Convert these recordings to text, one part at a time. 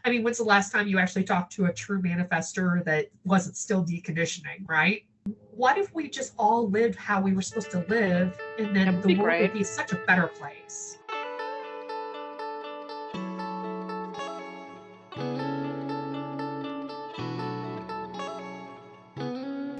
I mean, when's the last time you actually talked to a true manifestor that wasn't still deconditioning, right? What if we just all lived how we were supposed to live, and That then would the be world would great. be such a better place?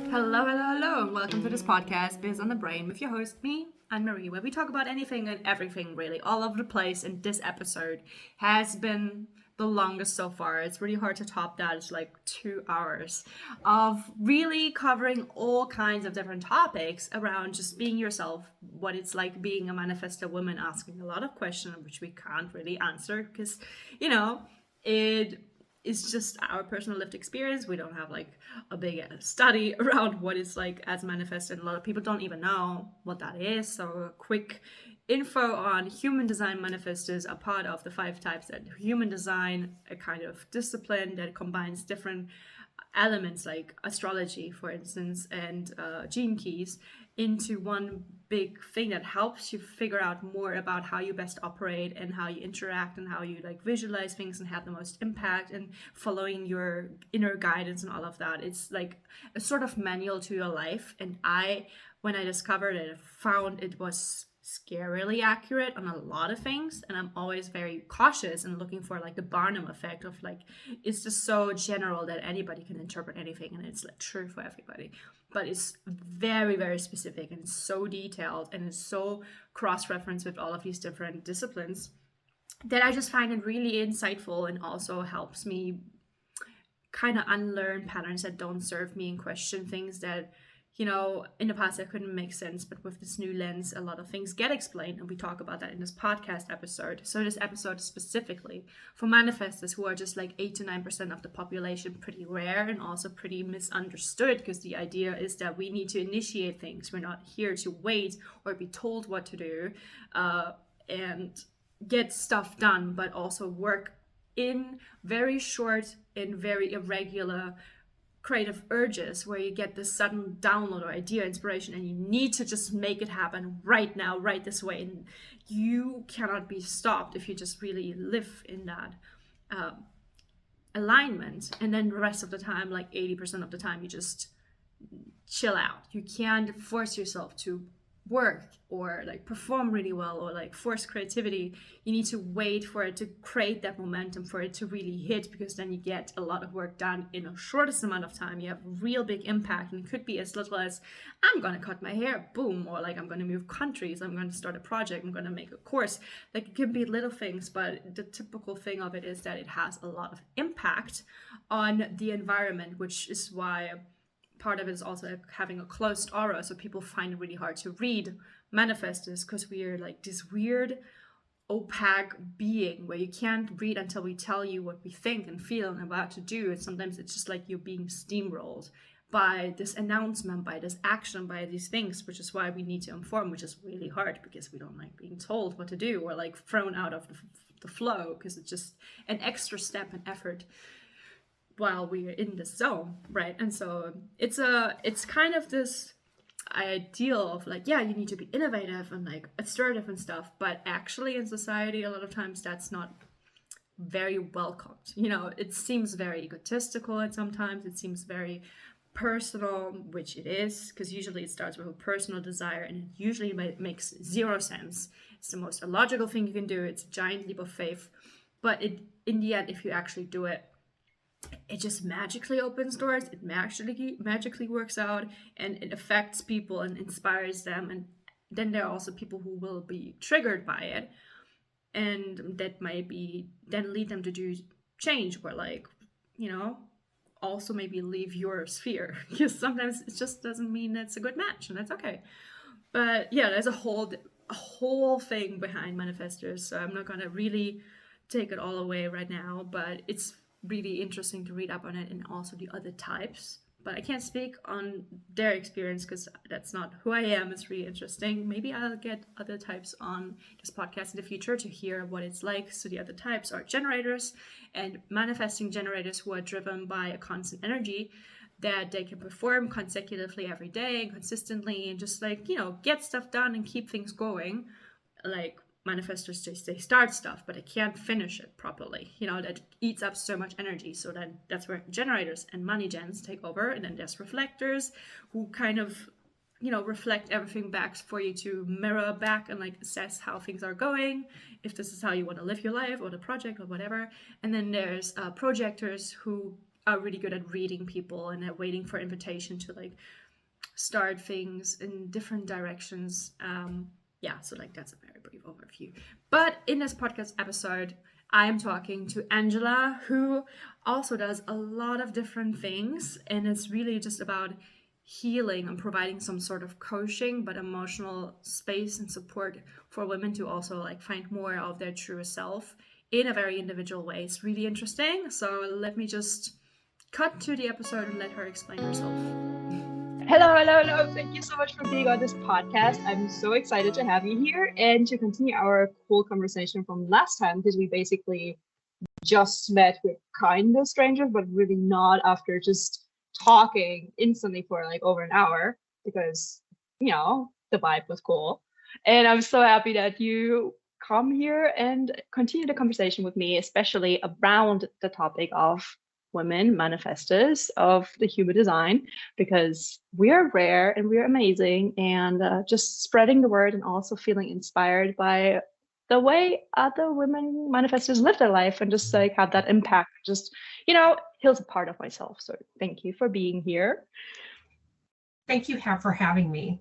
Hello, hello, hello, and welcome to this podcast, Biz on the Brain, with your host, me, Annemarie, where we talk about anything and everything, really, all over the place. And this episode has been the longest so far. It's really hard to top that. It's like 2 hours of really covering all kinds of different topics around just being yourself, what it's like being a manifestor woman, asking a lot of questions which we can't really answer because, it is just our personal lived experience. We don't have like a big study around what it's like as manifest, and a lot of people don't even know what that is. So a quick info on human design manifestors are part of the 5 types that human design, a kind of discipline that combines different elements like astrology, for instance, and gene keys into one big thing that helps you figure out more about how you best operate and how you interact and how you like visualize things and have the most impact and following your inner guidance and all of that. It's like a sort of manual to your life. And when I discovered it, found it was scarily accurate on a lot of things, and I'm always very cautious and looking for like the Barnum effect of like, it's just so general that anybody can interpret anything and it's like true for everybody. But it's very, very specific and so detailed, and it's so cross-referenced with all of these different disciplines that I just find it really insightful, and also helps me kind of unlearn patterns that don't serve me and question things that, in the past I couldn't make sense. But with this new lens, a lot of things get explained, and we talk about that in this podcast episode. So this episode is specifically for manifestors who are just like 8 to 9% of the population, pretty rare and also pretty misunderstood, because the idea is that we need to initiate things. We're not here to wait or be told what to do and get stuff done, but also work in very short and very irregular creative urges where you get this sudden download or idea, inspiration, and you need to just make it happen right now, right this way. And you cannot be stopped if you just really live in that alignment. And then the rest of the time, like 80% of the time, you just chill out. You can't force yourself to work or like perform really well or like force creativity. You need to wait for it to create that momentum, for it to really hit, because then you get a lot of work done in the shortest amount of time. You have real big impact, and it could be as little as, I'm gonna cut my hair, boom, or like I'm gonna move countries, I'm gonna start a project, I'm gonna make a course. Like, it can be little things, but the typical thing of it is that it has a lot of impact on the environment, which is why part of it is also having a closed aura, so people find it really hard to read manifestors, because we are like this weird opaque being where you can't read until we tell you what we think and feel and about to do. And sometimes it's just like you're being steamrolled by this announcement, by this action, by these things, which is why we need to inform, which is really hard because we don't like being told what to do or like thrown out of the flow, because it's just an extra step and effort while we're in the zone, right? And so it's kind of this ideal of like, yeah, you need to be innovative and like assertive and stuff, but actually in society a lot of times that's not very welcomed. It seems very egotistical, and sometimes it seems very personal, which it is, because usually it starts with a personal desire, and it usually makes zero sense. It's the most illogical thing you can do. It's a giant leap of faith, but in the end, if you actually do it, it just magically opens doors. It magically works out, and it affects people and inspires them. And then there are also people who will be triggered by it, and that might be then lead them to do change, or like, also maybe leave your sphere, because sometimes it just doesn't mean it's a good match, and that's okay. But yeah, there's a whole thing behind manifestors, so I'm not gonna really take it all away right now, but it's really interesting to read up on it, and also the other types. But I can't speak on their experience because that's not who I am. It's really interesting. Maybe I'll get other types on this podcast in the future to hear what it's like. So the other types are generators and manifesting generators, who are driven by a constant energy that they can perform consecutively every day and consistently, and just like, get stuff done and keep things going. Like, manifestors, they start stuff, but they can't finish it properly. That eats up so much energy. So then that's where generators and money gens take over. And then there's reflectors who kind of, reflect everything back for you to mirror back and like assess how things are going, if this is how you want to live your life or the project or whatever. And then there's projectors who are really good at reading people and at waiting for invitation to like start things in different directions. So like that's a very brief overview. But in this podcast episode, I am talking to Angela, who also does a lot of different things, and it's really just about healing and providing some sort of coaching, but emotional space and support for women to also like find more of their true self in a very individual way. It's really interesting. So let me just cut to the episode and let her explain herself. Hello. Thank you so much for being on this podcast. I'm so excited to have you here and to continue our cool conversation from last time, because we basically just met with kind of strangers, but really not, after just talking instantly for like over an hour, because, the vibe was cool. And I'm so happy that you come here and continue the conversation with me, especially around the topic of women manifestors of the human design, because we are rare and we're amazing, and just spreading the word and also feeling inspired by the way other women manifestors live their life and just like have that impact, just heals a part of myself. So thank you for being here. Thank you for having me.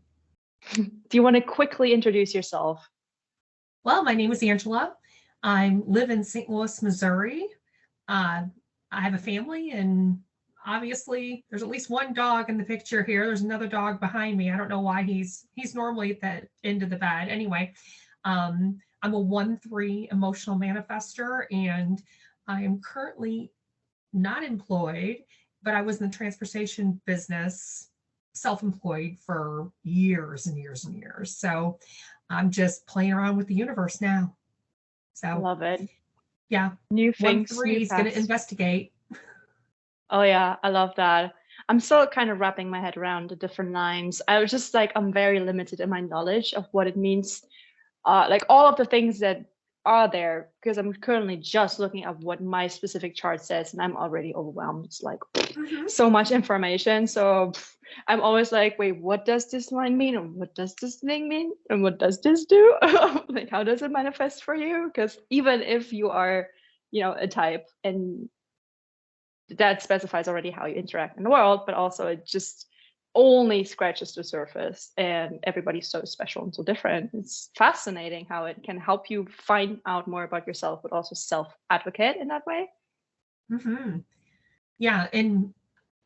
Do you want to quickly introduce yourself? Well, my name is Angela. I live in St. Louis, Missouri. I have a family, and obviously there's at least one dog in the picture here. There's another dog behind me. I don't know why he's normally at that end of the bed. Anyway, I'm a 1-3 emotional manifestor, and I am currently not employed, but I was in the transportation business, self-employed for years and years and years. So I'm just playing around with the universe now. So love it. Yeah. New things. 1-3 is going to investigate. Oh yeah, I love that. I'm still kind of wrapping my head around the different lines. I was just like, I'm very limited in my knowledge of what it means. Like all of the things that are there, because I'm currently just looking at what my specific chart says, and I'm already overwhelmed. It's like so much information. So I'm always like, wait, what does this line mean? And what does this thing mean? And what does this do? Like, how does it manifest for you? Because even if you are, a type, and that specifies already how you interact in the world, but also it just only scratches the surface, and everybody's so special and so different. It's fascinating how it can help you find out more about yourself, but also self-advocate in that way. Mm-hmm. Yeah, and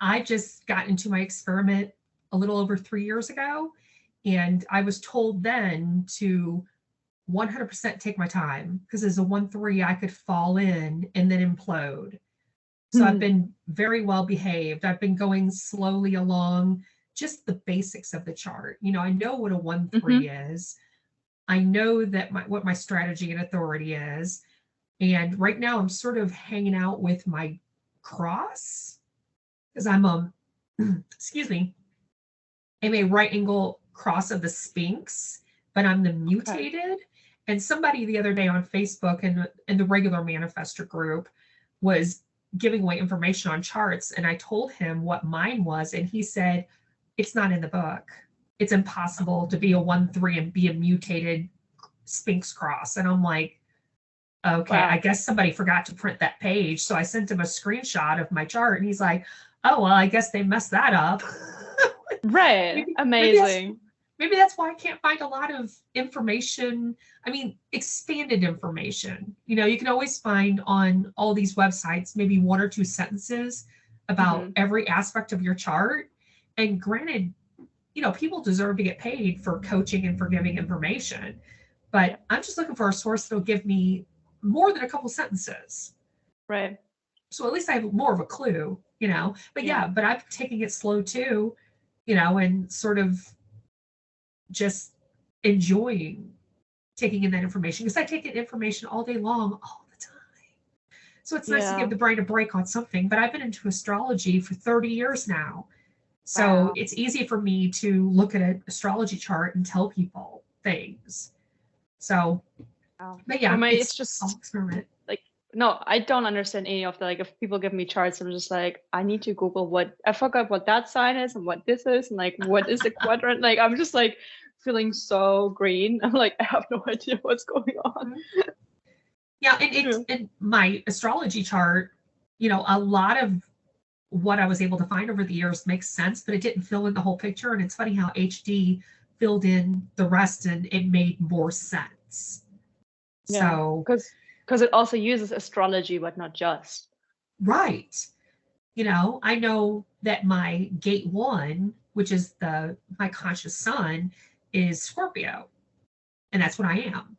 I just got into my experiment a little over 3 years ago, and I was told then to 100% take my time, because as a 1-3, I could fall in and then implode. So I've been very well behaved. I've been going slowly along, just the basics of the chart. I know what a 1-3 is. I know that what my strategy and authority is. And right now I'm sort of hanging out with my cross, because I'm excuse me, I'm a right angle cross of the Sphinx, but I'm the mutated. Okay. And somebody the other day on Facebook in the regular manifestor group was giving away information on charts, and I told him what mine was, and he said, it's not in the book. It's impossible to be a 1-3 and be a mutated Sphinx cross. And I'm like, okay, wow. I guess somebody forgot to print that page. So I sent him a screenshot of my chart, and he's like, oh, well, I guess they messed that up. Right. Amazing. Maybe that's why I can't find a lot of information. I mean, expanded information. You can always find on all these websites maybe 1 or 2 sentences about every aspect of your chart. And granted, people deserve to get paid for coaching and for giving information. But I'm just looking for a source that'll give me more than a couple sentences. Right. So at least I have more of a clue, But but I'm taking it slow too, and sort of just enjoying taking in that information, because I take in information all day long, all the time. So it's nice to give the brain a break on something. But I've been into astrology for 30 years now. So It's easy for me to look at an astrology chart and tell people things. So Wow. But yeah, For me, it's it's just all experiment. like, no, I don't understand any of the, like, if people give me charts, I'm just like, I need to Google what, I forgot what that sign is and what this is, and like, what is the quadrant? Like, I'm just like feeling so green. I'm like, I have no idea what's going on. Yeah, and in my astrology chart, a lot of what I was able to find over the years makes sense, but it didn't fill in the whole picture. And it's funny how HD filled in the rest and it made more sense. Yeah, So, because it also uses astrology, but not just. right. I know that my gate 1, which is my conscious sun, is Scorpio, and that's what I am.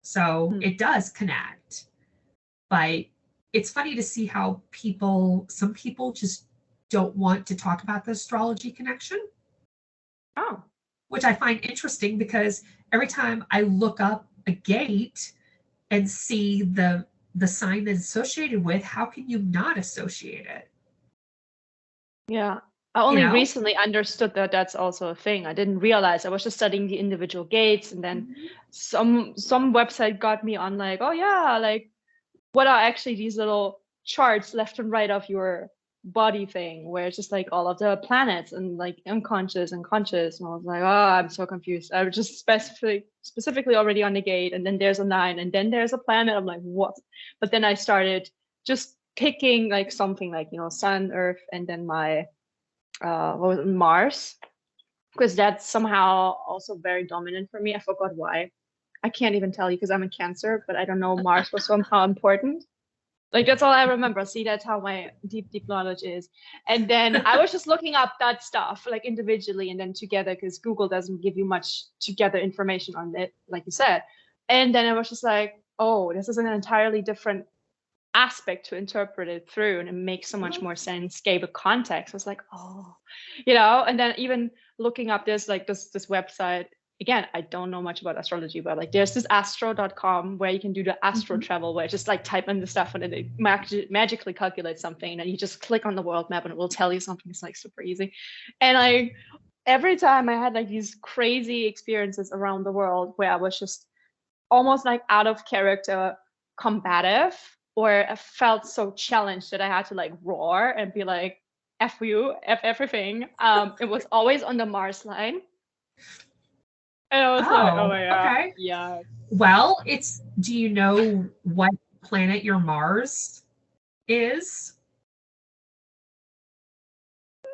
So it does connect. But it's funny to see how some people just don't want to talk about the astrology connection. Oh. Which I find interesting, because every time I look up a gate and see the sign that's associated with, how can you not associate it? Yeah. I only recently understood that that's also a thing. I didn't realize. I was just studying the individual gates, and then some website got me on like, oh yeah, like, what are actually these little charts left and right of your body thing, where it's just like all of the planets and like unconscious and conscious. And I was like, oh, I'm so confused. I was just specifically already on the gate, and then there's a 9, and then there's a planet. I'm like, what? But then I started just picking like something like, Sun, Earth, and then my what was it, Mars, because that's somehow also very dominant for me. I forgot why. I can't even tell you, because I'm in Cancer, but I don't know, Mars was somehow important. Like, that's all I remember. See, that's how my deep knowledge is. And then I was just looking up that stuff like individually and then together, because Google doesn't give you much together information on it, like you said. And then I was just like, oh, this is an entirely different aspect to interpret it through, and it makes so much more sense, gave a context. I was like, oh, and then even looking up this website, again, I don't know much about astrology, but like, there's this astro.com where you can do the astro travel, where just like type in the stuff and it magically calculates something, and you just click on the world map and it will tell you something. It's like super easy. And like, every time I had like these crazy experiences around the world where I was just almost like out of character combative, or I felt so challenged that I had to like roar and be like, F you, F everything. It was always on the Mars line. And I was like, oh my God. Okay. Yeah. Well, do you know what planet your Mars is?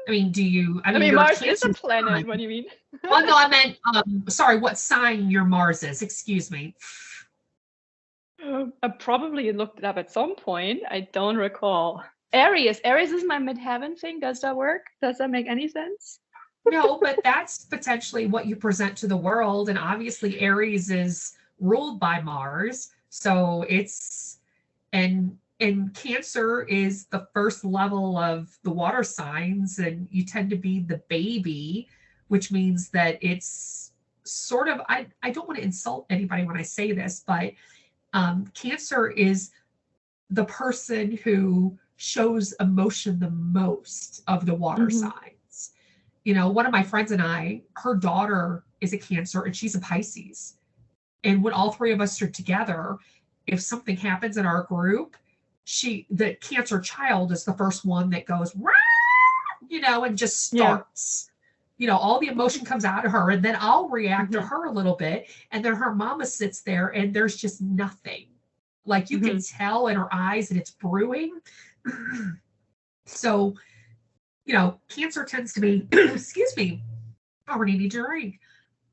I mean, Mars is a planet. What do you mean? Oh, no, I meant, sorry, what sign your Mars is. Excuse me. I probably looked it up at some point. I don't recall. Aries is my midheaven thing. Does that work? Does that make any sense? No, but that's potentially what you present to the world. And obviously Aries is ruled by Mars. So and Cancer is the first level of the water signs, and you tend to be the baby, which means that it's sort of, I don't want to insult anybody when I say this, but Cancer is the person who shows emotion the most of the water signs. One of my friends and I, her daughter is a Cancer and she's a Pisces. And when all 3 of us are together, if something happens in our group, the Cancer child is the first one that goes, and just starts. All the emotion comes out of her, and then I'll react to her a little bit. And then her mama sits there and there's just nothing. Like, you can tell in her eyes that it's brewing. So, Cancer tends to be, excuse me, I already need your drink.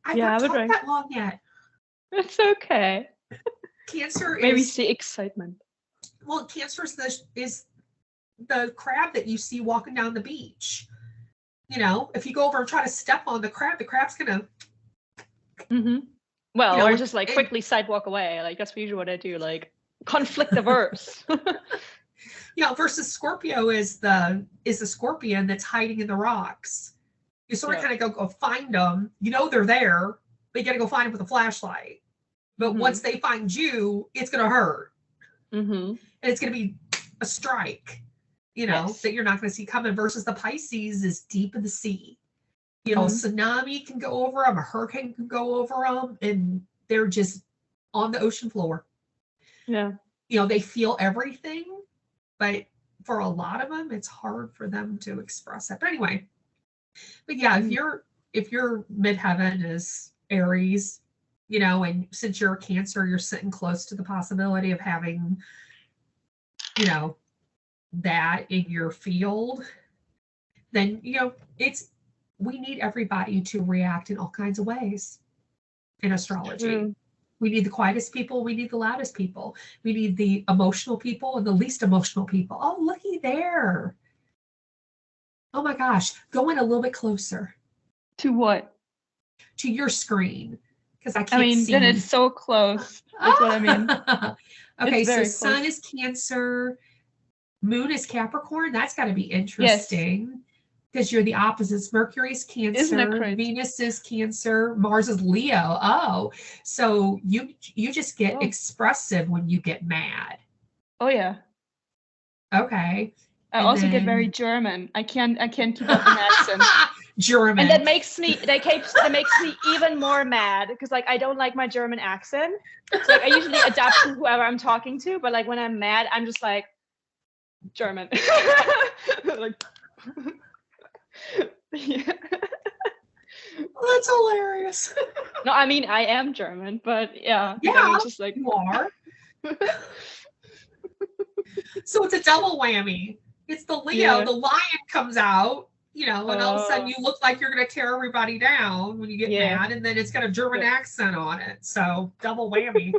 I've not talked that long yet. It's okay. Cancer maybe it's the excitement. Well, Cancer is the crab that you see walking down the beach. If you go over and try to step on the crab's gonna. Well, or just like quickly sidewalk away. Like, that's usually what I do. Like, conflict averse. Versus Scorpio is the scorpion that's hiding in the rocks. You sort of kind of go find them. They're there, but you got to go find them with a flashlight. But once they find you, it's going to hurt. And it's going to be a strike, that you're not going to see coming. Versus the Pisces is deep in the sea. A tsunami can go over them, a hurricane can go over them, and they're just on the ocean floor. Yeah. You know, they feel everything, but for a lot of them, it's hard for them to express it. But anyway, but yeah, if your midheaven is Aries, you know, and since you're a Cancer, you're sitting close to the possibility of having, you know, that in your field, then, you know, we need everybody to react in all kinds of ways in astrology. True. We need the quietest people. We need the loudest people. We need the emotional people and the least emotional people. Oh, looky there. Oh my gosh. Go in a little bit closer. To what? To your screen. Because I can't see. Then it's so close. That's what I mean. Okay, so close. Sun is Cancer. Moon is Capricorn. That's got to be interesting. Because you're the opposites. Mercury is Cancer. Isn't that crazy? Venus is Cancer. Mars is Leo. Oh, so you just get expressive when you get mad. Oh yeah. Okay. I also get very German. I can't keep up an accent. German. And that makes me even more mad because like I don't like my German accent. So like I usually adapt to whoever I'm talking to, but like when I'm mad, I'm just like German. Like yeah. Well, that's hilarious. No, I mean I am German, but yeah. Yeah, just like you are. So it's a double whammy. It's the Leo, the lion comes out, you know, and all of a sudden you look like you're going to tear everybody down when you get mad, and then it's got a German accent on it. So double whammy.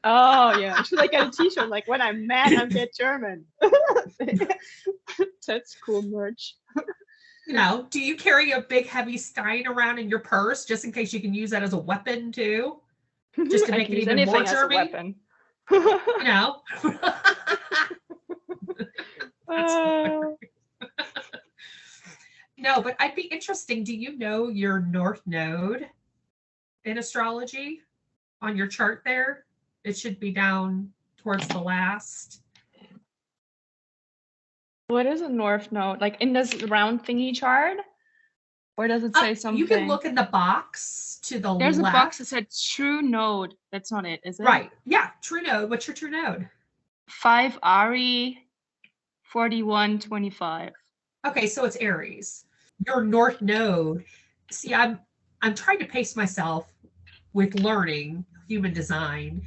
Oh yeah, I should like get a T-shirt like when I'm mad, I get German. That's cool merch. You know, do you carry a big heavy stein around in your purse just in case you can use that as a weapon too? Just to make it even more German? You know? No, but I'd be interesting. Do you know your North Node in astrology on your chart there? It should be down towards the last. What is a North Node? Like in this round thingy chart? Or does it say something? You can look in the box to the There's left. A box that said true node. That's not it, is it? Right. Yeah, true node. What's your true node? 5 Ari 4125. Okay, so it's Aries. Your North Node. See, I'm trying to pace myself with learning human design,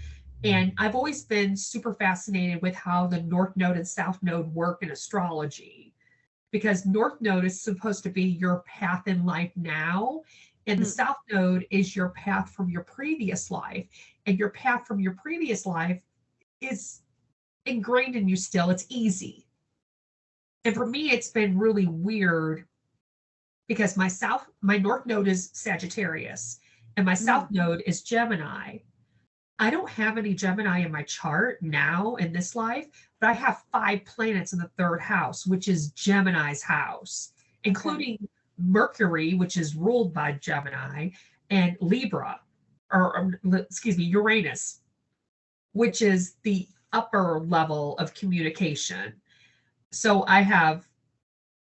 and I've always been super fascinated with how the North Node and South Node work in astrology, because North Node is supposed to be your path in life now, and the South Node is your path from your previous life, and your path from your previous life is ingrained in you still. It's easy. And for me, it's been really weird because my North Node is Sagittarius and my South Node is Gemini. I don't have any Gemini in my chart now in this life, but I have 5 planets in the 3rd house, which is Gemini's house, including Mercury, which is ruled by Gemini, and Libra, or excuse me, Uranus, which is the upper level of communication. So I have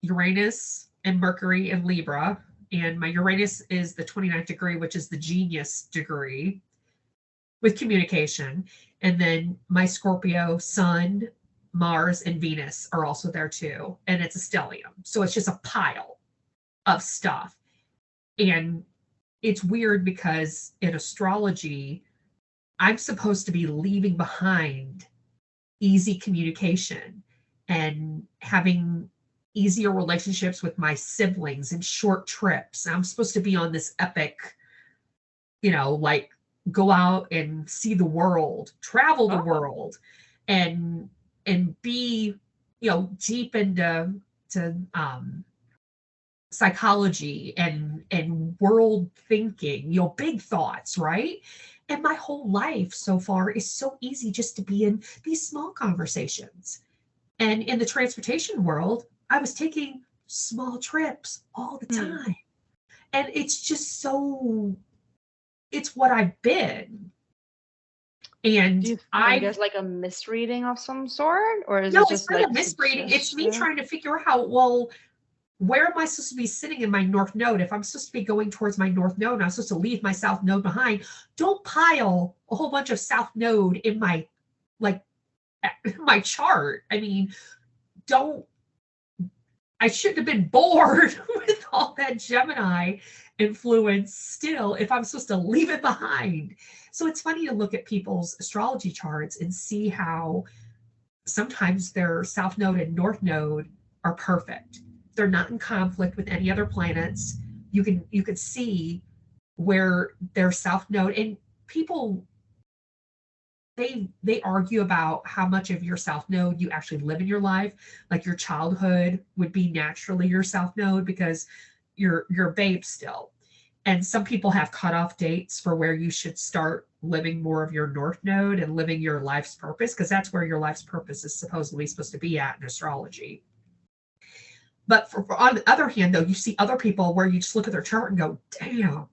Uranus and Mercury and Libra, and my Uranus is the 29th degree, which is the genius degree with communication. And then my Scorpio, Sun, Mars, and Venus are also there too. And it's a stellium. So it's just a pile of stuff. And it's weird because in astrology, I'm supposed to be leaving behind easy communication and having easier relationships with my siblings and short trips. I'm supposed to be on this epic, you know, like go out and see the world, travel the world, and be, you know, deep into psychology and world thinking, you know, big thoughts, right? And my whole life so far is so easy just to be in these small conversations. And in the transportation world, I was taking small trips all the time. And it's just so, it's what I've been. And do you think there's like a misreading of some sort? Or is no, it just it's not like a misreading. It's me trying to figure out, well, where am I supposed to be sitting in my north node? If I'm supposed to be going towards my north node and I'm supposed to leave my south node behind, don't pile a whole bunch of south node in my, like, my chart. I mean, I shouldn't have been bored with all that Gemini influence still if I'm supposed to leave it behind. So it's funny to look at people's astrology charts and see how sometimes their south node and north node are perfect. They're not in conflict with any other planets. You can see where their south node, and people, they argue about how much of your south node you actually live in your life. Like your childhood would be naturally your south node because you're a babe still. And some people have cutoff dates for where you should start living more of your north node and living your life's purpose, because that's where your life's purpose is supposed to be at in astrology. But on the other hand, though, you see other people where you just look at their chart and go, damn.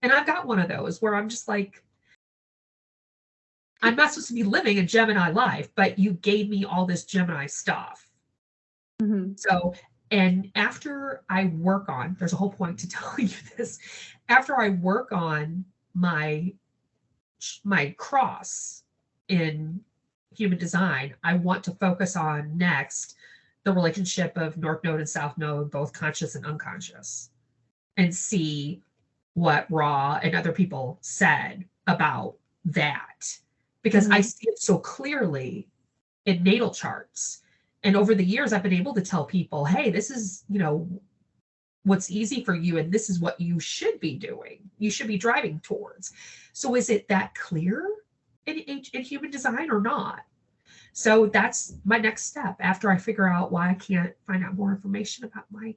And I've got one of those where I'm just like, I'm not supposed to be living a Gemini life, but you gave me all this Gemini stuff. Mm-hmm. So, and after I work on, there's a whole point to tell you this, after I work on my cross in human design, I want to focus on next the relationship of north node and south node, both conscious and unconscious, and see what Ra and other people said about that, because I see it so clearly in natal charts. And over the years, I've been able to tell people, hey, this is, what's easy for you, and this is what you should be doing. You should be driving towards. So is it that clear in human design or not? So that's my next step after I figure out why I can't find out more information about my.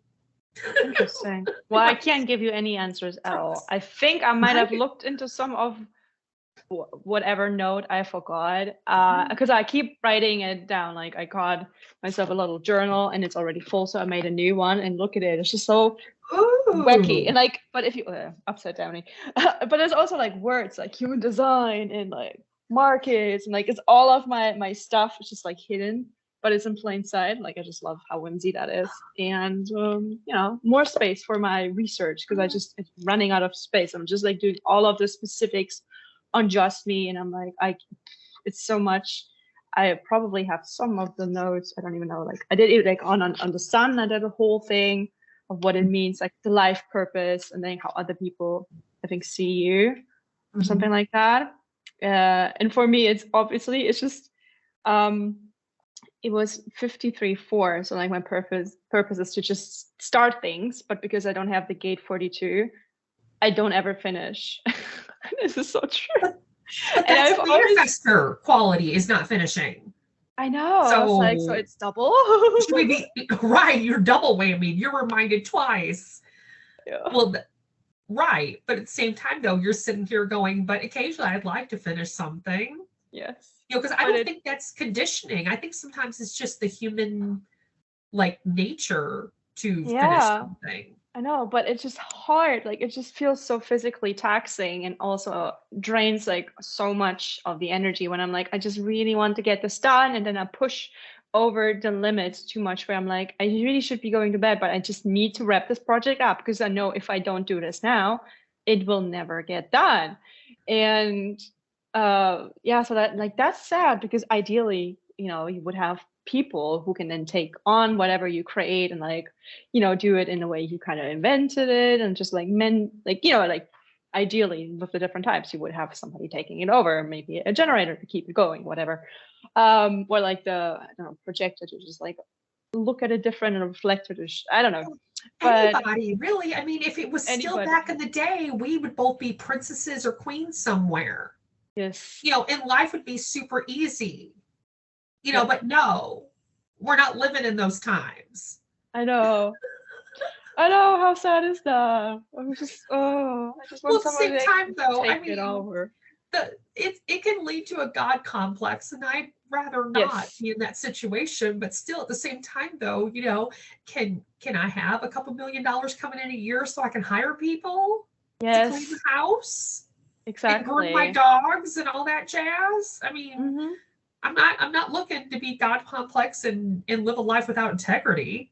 Interesting. Well, I can't give you any answers at all. I think I might have looked into some of whatever note I forgot, because I keep writing it down. Like I got myself a little journal and it's already full, so I made a new one, and look at it, it's just so wacky. And like, but if you upside down, but there's also like words like human design and like markets, and like it's all of my stuff is just like hidden, but it's in plain sight. Like I just love how whimsy that is. And more space for my research, because it's running out of space. I'm just like doing all of the specifics on just me, and I'm like, it's so much. I probably have some of the notes, I don't even know, like I did it like on the sun. I did a whole thing of what it means, like the life purpose, and then how other people, I think, see you or something like that. And for me, it's just it was 53-4. So like my purpose is to just start things, but because I don't have the gate 42, I don't ever finish. This is so true. But that's manifestor quality is not finishing. I know. So it's double. Should we be right? You're double whammy. You're reminded twice. Yeah. Well, right. But at the same time, though, you're sitting here going, but occasionally I'd like to finish something. Yes. Because I don't think that's conditioning. I think sometimes it's just the human, like, nature to finish something. I know, but it's just hard. Like it just feels so physically taxing, and also drains like so much of the energy when I'm like, I just really want to get this done, and then I push over the limits too much where I'm like, I really should be going to bed, but I just need to wrap this project up because I know if I don't do this now, it will never get done. And so that, like, that's sad, because ideally, you would have people who can then take on whatever you create and like, do it in the way you kind of invented it, and just like ideally with the different types, you would have somebody taking it over, maybe a generator to keep it going, whatever. Or like the projector to just like look at it different and reflect it. I don't know. But anybody really, I mean, if it was still back in the day, we would both be princesses or queens somewhere. Yes. And life would be super easy. But no, we're not living in those times. I know. How sad is that? I just want someone to take it over. It can lead to a God complex, and I'd rather not be in that situation. But still, at the same time, though, can I have a couple $1 million coming in a year so I can hire people to clean the house, exactly, and groom my dogs and all that jazz? I mean. I'm not looking to be God complex and live a life without integrity.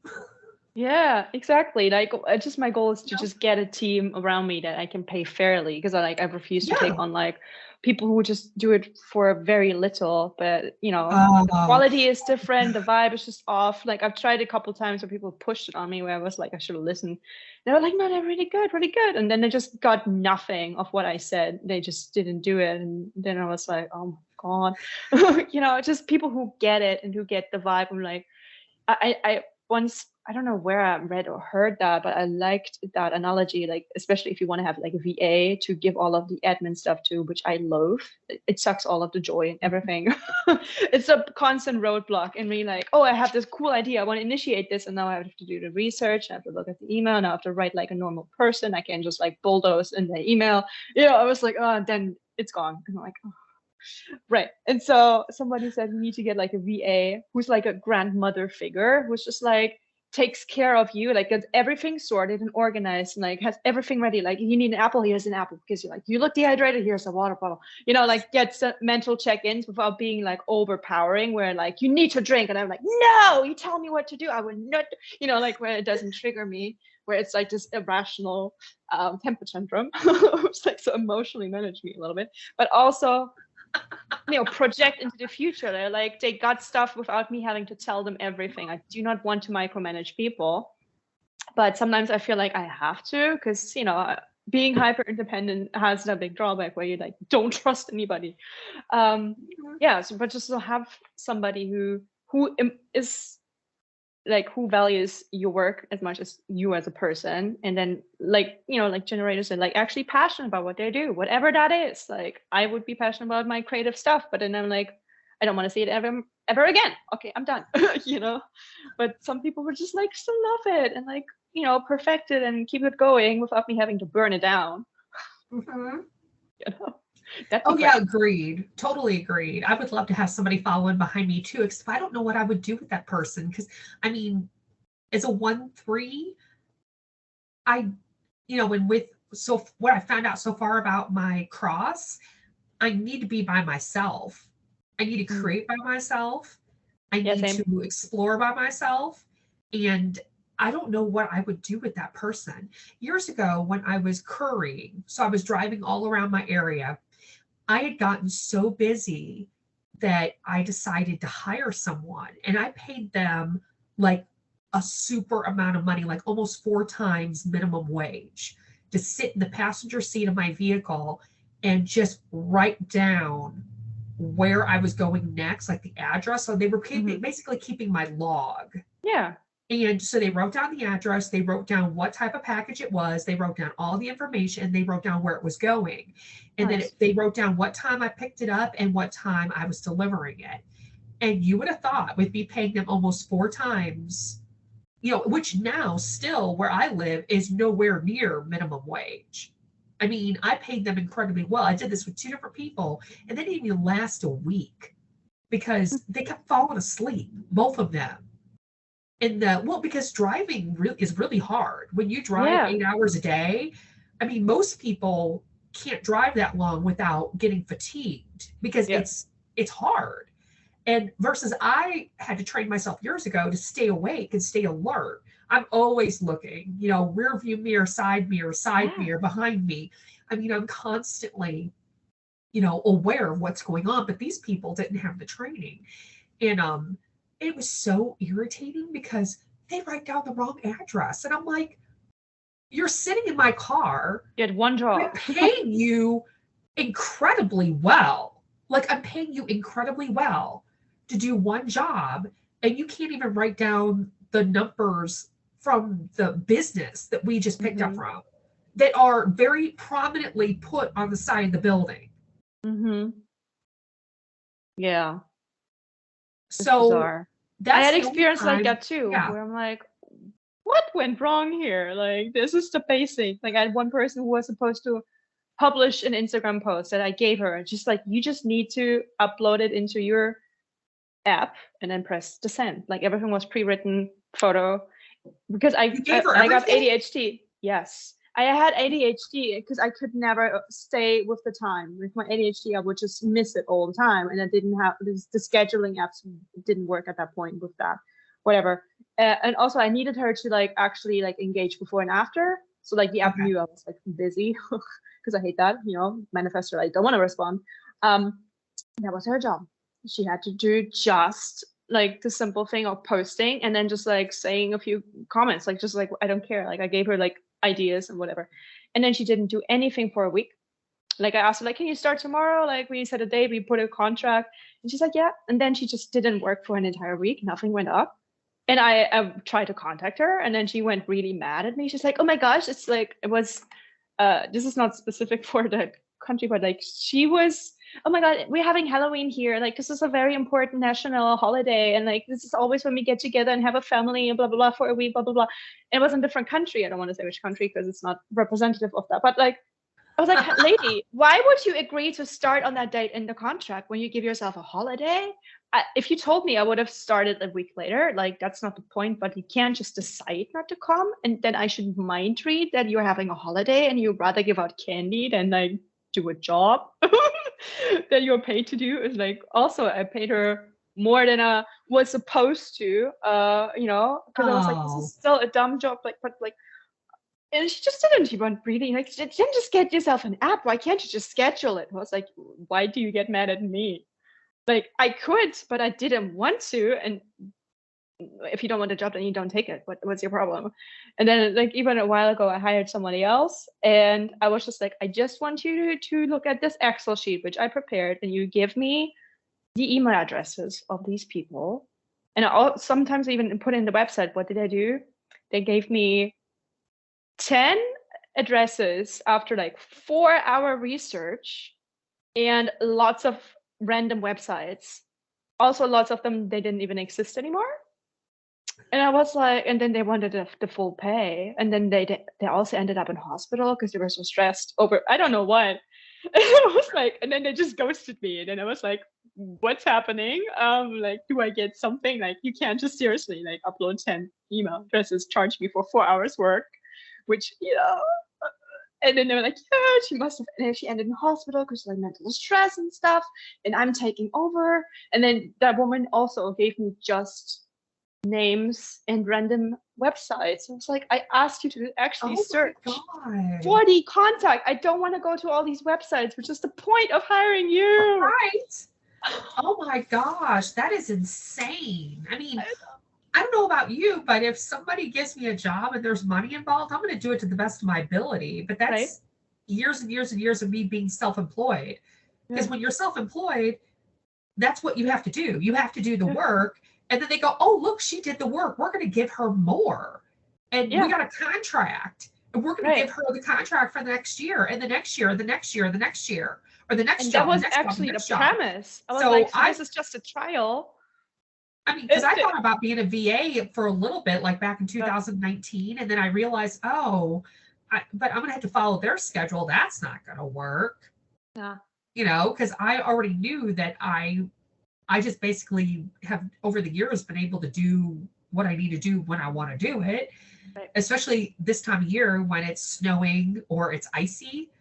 Yeah, exactly. Like, just my goal is to just get a team around me that I can pay fairly, because I refuse to take Yeah. on like people who just do it for very little, but the Oh, quality is different, the vibe is just off. Like, I've tried a couple times where people pushed it on me, where I was like, I should have listened. They were like, no, they're really good, really good. And then they just got nothing of what I said. They just didn't do it. And then I was like, oh my God. Just people who get it and who get the vibe. I'm like, I once, I don't know where I read or heard that, but I liked that analogy, like, especially if you want to have like a VA to give all of the admin stuff to, which I loathe. It sucks all of the joy and everything. It's a constant roadblock in me, like, oh, I have this cool idea, I want to initiate this, and now I have to do the research, I have to look at the email, and I have to write like a normal person. I can't just like bulldoze in the email. I was like, oh, then it's gone. And I'm like, oh. Right. And so somebody said we need to get like a VA who's like a grandmother figure, who's just like takes care of you, like gets everything sorted and organized, and like has everything ready. Like, you need an apple, here's an apple, because you're like, you look dehydrated, here's a water bottle. Like gets mental check-ins without being like overpowering, where like, you need to drink, and I'm like, no, you tell me what to do, I will not, like, where it doesn't trigger me, where it's like this irrational temper tantrum. It's like, so emotionally manage me a little bit, but also project into the future. They're like, they got stuff without me having to tell them everything. I do not want to micromanage people, but sometimes I feel like I have to, because being hyper independent has that big drawback where you like don't trust anybody. But just to have somebody who is like, who values your work as much as you as a person, and then like generators are like actually passionate about what they do, whatever that is. Like, I would be passionate about my creative stuff, but then I'm like, I don't want to see it ever again. Okay, I'm done. But some people would just like still love it and like perfect it and keep it going without me having to burn it down. mm-hmm. Oh yeah, agreed. Totally agreed. I would love to have somebody following behind me too, because I don't know what I would do with that person. Because I mean, as a 1-3, what I found out so far about my cross, I need to be by myself. I need to create by myself. I need to explore by myself. And I don't know what I would do with that person. Years ago, when I was currying, so I was driving all around my area, I had gotten so busy that I decided to hire someone, and I paid them like a super amount of money, like almost 4 times minimum wage, to sit in the passenger seat of my vehicle and just write down where I was going next, like the address. So they were basically keeping my log. Yeah. And so they wrote down the address, they wrote down what type of package it was, they wrote down all the information, they wrote down where it was going. And then they wrote down what time I picked it up and what time I was delivering it. And you would have thought, with me paying them almost 4 times, which now still where I live is nowhere near minimum wage. I mean, I paid them incredibly well. I did this with 2 different people, and they didn't even last a week because they kept falling asleep, both of them. And because driving is really hard. When you drive 8 hours a day, I mean, most people can't drive that long without getting fatigued, because it's hard. And versus I had to train myself years ago to stay awake and stay alert. I'm always looking, rear view mirror, side mirror, behind me. I mean, I'm constantly, aware of what's going on, but these people didn't have the training. And it was so irritating because they write down the wrong address. And I'm like, you're sitting in my car. You had one job. I'm paying you incredibly well. Like, I'm paying you incredibly well to do one job, and you can't even write down the numbers from the business that we just picked up from, that are very prominently put on the side of the building. Yeah. So I had experience like that too, where I'm like, what went wrong here? Like, this is the basic. Like, I had one person who was supposed to publish an Instagram post that I gave her, just like, you just need to upload it into your app and then press the send. Like, everything was pre-written photo, because I got ADHD. Yes. I had ADHD because I could never stay with the time. With my ADHD, I would just miss it all the time. And I didn't have the scheduling apps didn't work at that point with that. Whatever. And also I needed her to like actually like engage before and after. So like the app knew I was like busy because I hate that, you know, manifestor, I don't want to respond. That was her job. She had to do just like the simple thing of posting and then just like saying a few comments, like just like, I don't care. Like I gave her like ideas and whatever. And then she didn't do anything for a week. Like I asked her, like, can you start tomorrow? Like we set a date, we put a contract. And she's like, yeah. And then she just didn't work for an entire week. Nothing went up. And I tried to contact her, and then she went really mad at me. She's like, oh my gosh, it's like, it was, this is not specific for the country, but like she was, oh my God, we're having Halloween here. Like this is a very important national holiday. And like, this is always when we get together and have a family and blah, blah, blah for a week, blah, blah, blah. And it was in a different country. I don't want to say which country because it's not representative of that. But like, I was like, lady, why would you agree to start on that date in the contract when you give yourself a holiday? If you told me, I would have started a week later. Like, that's not the point, but you can't just decide not to come. And then I should mind read that you're having a holiday and you'd rather give out candy than like do a job that you're paid to do. Is like, also, I paid her more than I was supposed to, you know, because I was like, this is still a dumb job. Like, but like, and she just didn't even really like, you didn't just get yourself an app. Why can't you just schedule it? I was like, why do you get mad at me? Like I could, but I didn't want to. And if you don't want a job, then you don't take it. What's your problem? And then like even a while ago, I hired somebody else, and I was just like, I just want you to look at this Excel sheet which I prepared, and you give me the email addresses of these people. And I sometimes even put in the website. What did I do? They gave me 10 addresses after like 4-hour research and lots of random websites. Also, lots of them, they didn't even exist anymore. And I was like, and then they wanted the full pay. And then they also ended up in hospital because they were so stressed over, I don't know what. And I was like, and then they just ghosted me. And then I was like, what's happening? Like, do I get something? Like, you can't just seriously like upload 10 email addresses, charge me for 4 hours work. Which, you know, and then they were like, yeah, she must have, and she ended in hospital because like mental stress and stuff, and I'm taking over. And then that woman also gave me just names and random websites. I was like, I asked you to actually search for the contact. I don't want to go to all these websites, which is the point of hiring you. Right. Oh my gosh, that is insane. I mean, I don't know about you, but if somebody gives me a job and there's money involved, I'm going to do it to the best of my ability. But that's years and years and years of me being self-employed. Because when you're self-employed, that's what you have to do. You have to do the work. And then they go, oh, look, she did the work. We're going to give her more. And we got a contract. And we're going to give her the contract for the next year and the next year, and the next year, and the next year, or the next job. That was actually the premise. I was like, so this is just a trial. I mean, because I thought about being a VA for a little bit, like back in 2019, and then I realized, but I'm going to have to follow their schedule. That's not going to work. Yeah. You know, because I already knew that I just basically have over the years been able to do what I need to do when I want to do it, especially this time of year when it's snowing or it's icy.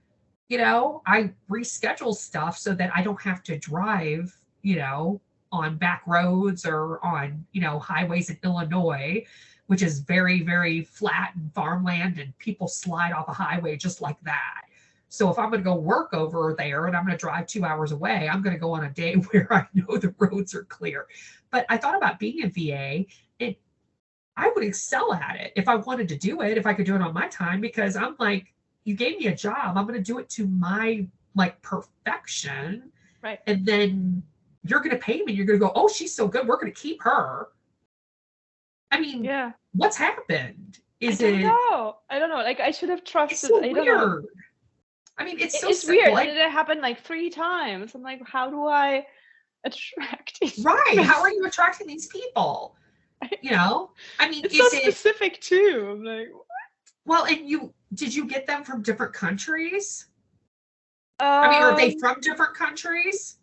You know, I reschedule stuff so that I don't have to drive, you know, on back roads or on, you know, highways in Illinois, which is very, very flat and farmland, and people slide off a highway just like that. So if I'm going to go work over there and I'm going to drive 2 hours away, I'm going to go on a day where I know the roads are clear. But I thought about being a VA, and I would excel at it if I wanted to do it, if I could do it on my time, because I'm like, you gave me a job, I'm going to do it to my like perfection. Right. And then you're going to pay me. You're going to go, oh, she's so good, we're going to keep her. I mean, what's happened? I don't know. Like, I should have trusted. It's so weird. I mean, it's so weird. Like, it happened like 3 times. I'm like, how do I attract these people? How are you attracting these people? You know, I mean, it's so specific too. I'm like, what? Well, and did you get them from different countries? I mean, are they from different countries?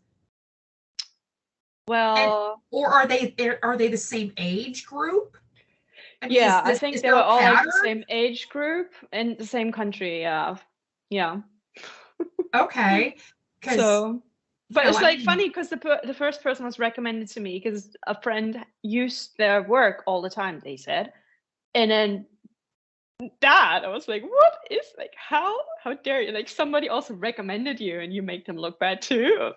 Well, or are they the same age group? I mean, I think they were all like the same age group in the same country. Yeah. Okay. So But know, it's I like mean, funny because the first person was recommended to me because a friend used their work all the time, they said. And then that I was like, what is like how dare you? Like somebody also recommended you and you make them look bad too.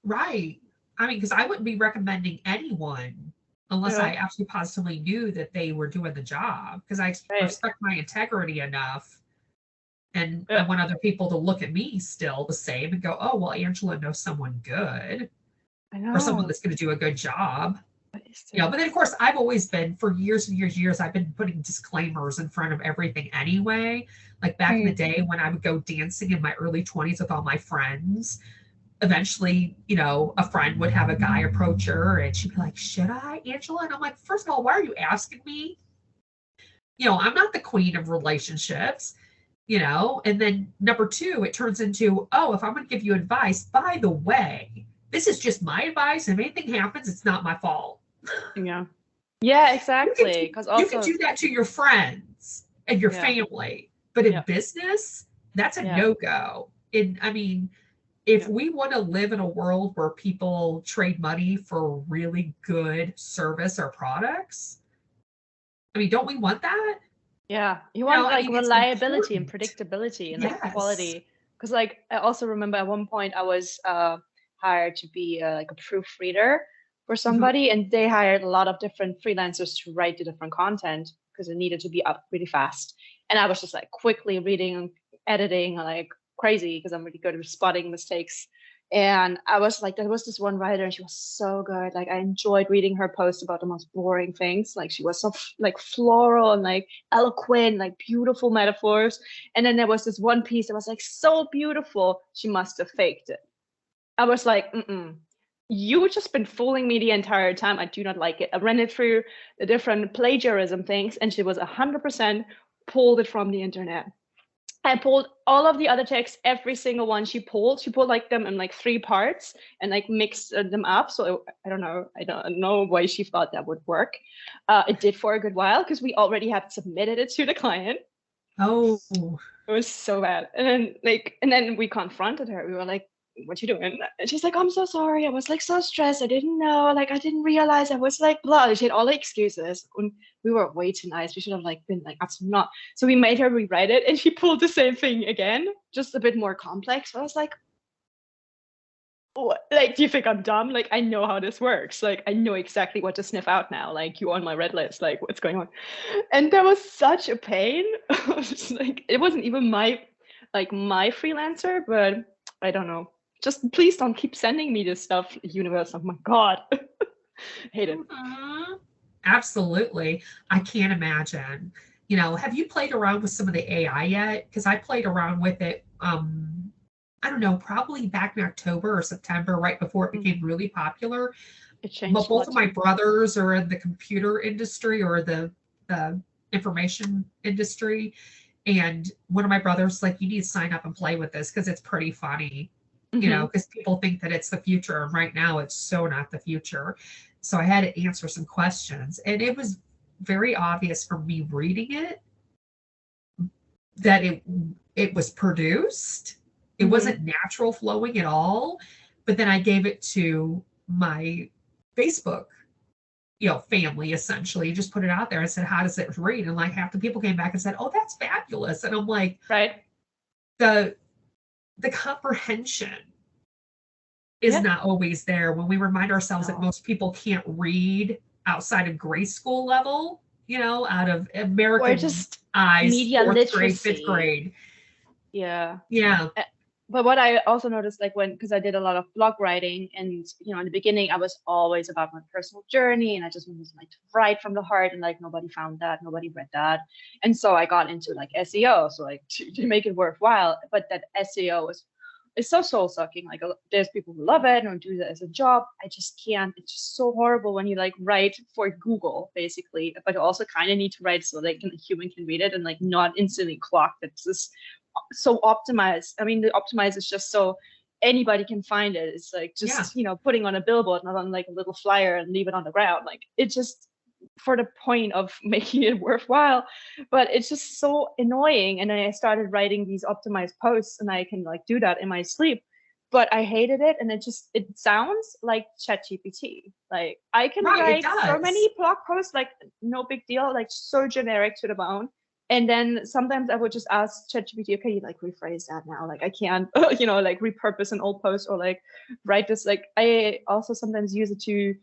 right. I mean, because I wouldn't be recommending anyone unless Yeah. I actually positively knew that they were doing the job, because I Right. respect my integrity enough, and I Yeah. want other people to look at me still the same and go, oh, well, Angela knows someone good, I or someone know. that's going to do a good job. What is You know, this? but then of course I've always been, for years and years, I've been putting disclaimers in front of everything anyway. Like back in the day when I would go dancing in my early 20s with all my friends, eventually, you know, a friend would have a guy approach her and she'd be like, should I, Angela? And I'm like, first of all, why are you asking me? You know, I'm not the queen of relationships, you know. And then number two, it turns into, oh, if I'm going to give you advice, by the way, this is just my advice. If anything happens, it's not my fault. Yeah. Yeah, exactly. Because You can also, do that to your friends and your yeah, family, but in yeah, business, that's a yeah, no-go. And I mean, if yeah, we want to live in a world where people trade money for really good service or products, I mean, don't we want that? yeah. You You know, want I like mean, it's reliability and important. predictability and like Yes. quality. Because like I also remember at one point I was hired to be like a proofreader for Mhm. somebody, and they hired a lot of different freelancers to write the different content because it needed to be up really fast. And I was just like quickly reading and editing like crazy because I'm really good at spotting mistakes. And I was like, there was this one writer, and she was so good. Like I enjoyed reading her posts about the most boring things. Like she was so like floral and like eloquent, like beautiful metaphors. And then there was this one piece that was like so beautiful. She must have faked it. I was like, you just been fooling me the entire time. I do not like it. I ran it through the different plagiarism things, and she was 100% pulled it from the internet. I pulled all of the other texts, every single one she pulled. She pulled like them in like 3 parts and like mixed them up. So I don't know. I don't know why she thought that would work. It did for a good while because we already had submitted it to the client. Oh, It was so bad. And then we confronted her. We were like, what you doing? And she's like, I'm so sorry. I was like so stressed. I didn't know. Like I didn't realize I was like blah. She had all the excuses. And we were way too nice. We should have like been like, absolutely not. So we made her rewrite it, and she pulled the same thing again, just a bit more complex. So I was like, what? Like, do you think I'm dumb? Like, I know how this works. Like, I know exactly what to sniff out now. Like, you on my red list. Like, what's going on? And that was such a pain. Like, it wasn't even my freelancer, but I don't know. Just please don't keep sending me this stuff, universe. Oh my god. Hate it. mhm. Absolutely. I can't imagine. You know, have you played around with some of the AI yet? Because I played around with it, I don't know, probably back in October or September, right before it became really popular. It But changed a both lot of my too. brothers are in the computer industry or the information industry. And one of my brothers like, you need to sign up and play with this because it's pretty funny, you know, Mm-hmm. because people think that it's the future. And right now it's so not the future. So I had to answer some questions. And it was very obvious from me reading it that it was produced. It Mm-hmm. wasn't natural flowing at all. But then I gave it to my Facebook, you know, family essentially, just put it out there and said, how does it read? And like half the people came back and said, oh, that's fabulous. And I'm like, Right? the the comprehension is Yeah. not always there when we remind ourselves that No. most people can't read outside of grade school level, you know, out of Or American just eyes, media fourth grade, fifth literacy. grade. Yeah. Yeah. But what I also noticed, like because I did a lot of blog writing, and in the beginning, I was always about my personal journey, and I just wanted like to write from the heart, and like nobody found that, nobody read that, and so I got into like SEO, so like to make it worthwhile. But that SEO is so soul sucking. Like there's people who love it and do that as a job. I just can't. It's just so horrible when you like write for Google basically, but you also kind of need to write so like a human can read it and like not instantly clock that this so optimized. I mean, the optimize is just so anybody can find it. It's like Yeah. just putting on a billboard, not on like a little flyer and leave it on the ground. Like it just for the point of making it worthwhile. But it's just so annoying. And then I started writing these optimized posts, and I can like do that in my sleep. but I hated it, and it sounds like ChatGPT. Like I can Right, it write so many does. blog posts, like no big deal, like so generic to the bone. And then sometimes I would just ask ChatGPT, okay, like rephrase that now. Like I can't, like repurpose an old post or like write this. Like I also sometimes use it to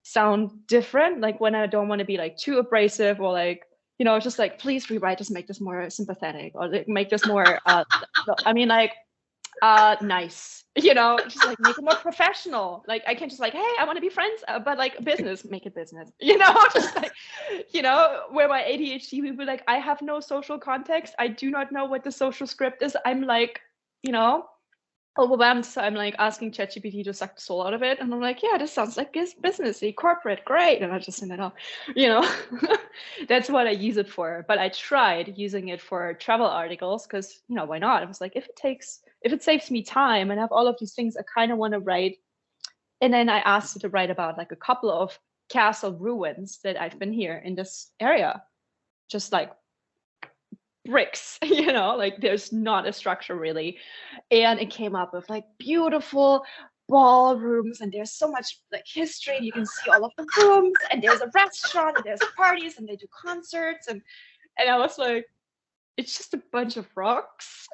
sound different, like when I don't want to be like too abrasive or like, just like please rewrite this, make this more sympathetic, or like make this more nice, just like make it more professional. Like I can just like, hey, I want to be friends, but like business, make it business, just like, where my ADHD would be like, I have no social context, I do not know what the social script is, I'm like, overwhelmed. So I'm like asking ChatGPT to suck the soul out of it, and I'm like, yeah, this sounds like businessy, corporate, great, and I just send it off. That's what I use it for. But I tried using it for travel articles because why not? I was like, if it saves me time and I have all of these things I kind of want to write, and then I asked it to write about like a couple of castle ruins that I've been here in this area, just like bricks, like there's not a structure really. And it came up with like beautiful ballrooms, and there's so much like history, and you can see all of the rooms, and there's a restaurant, and there's parties, and they do concerts, and I was like, it's just a bunch of rocks.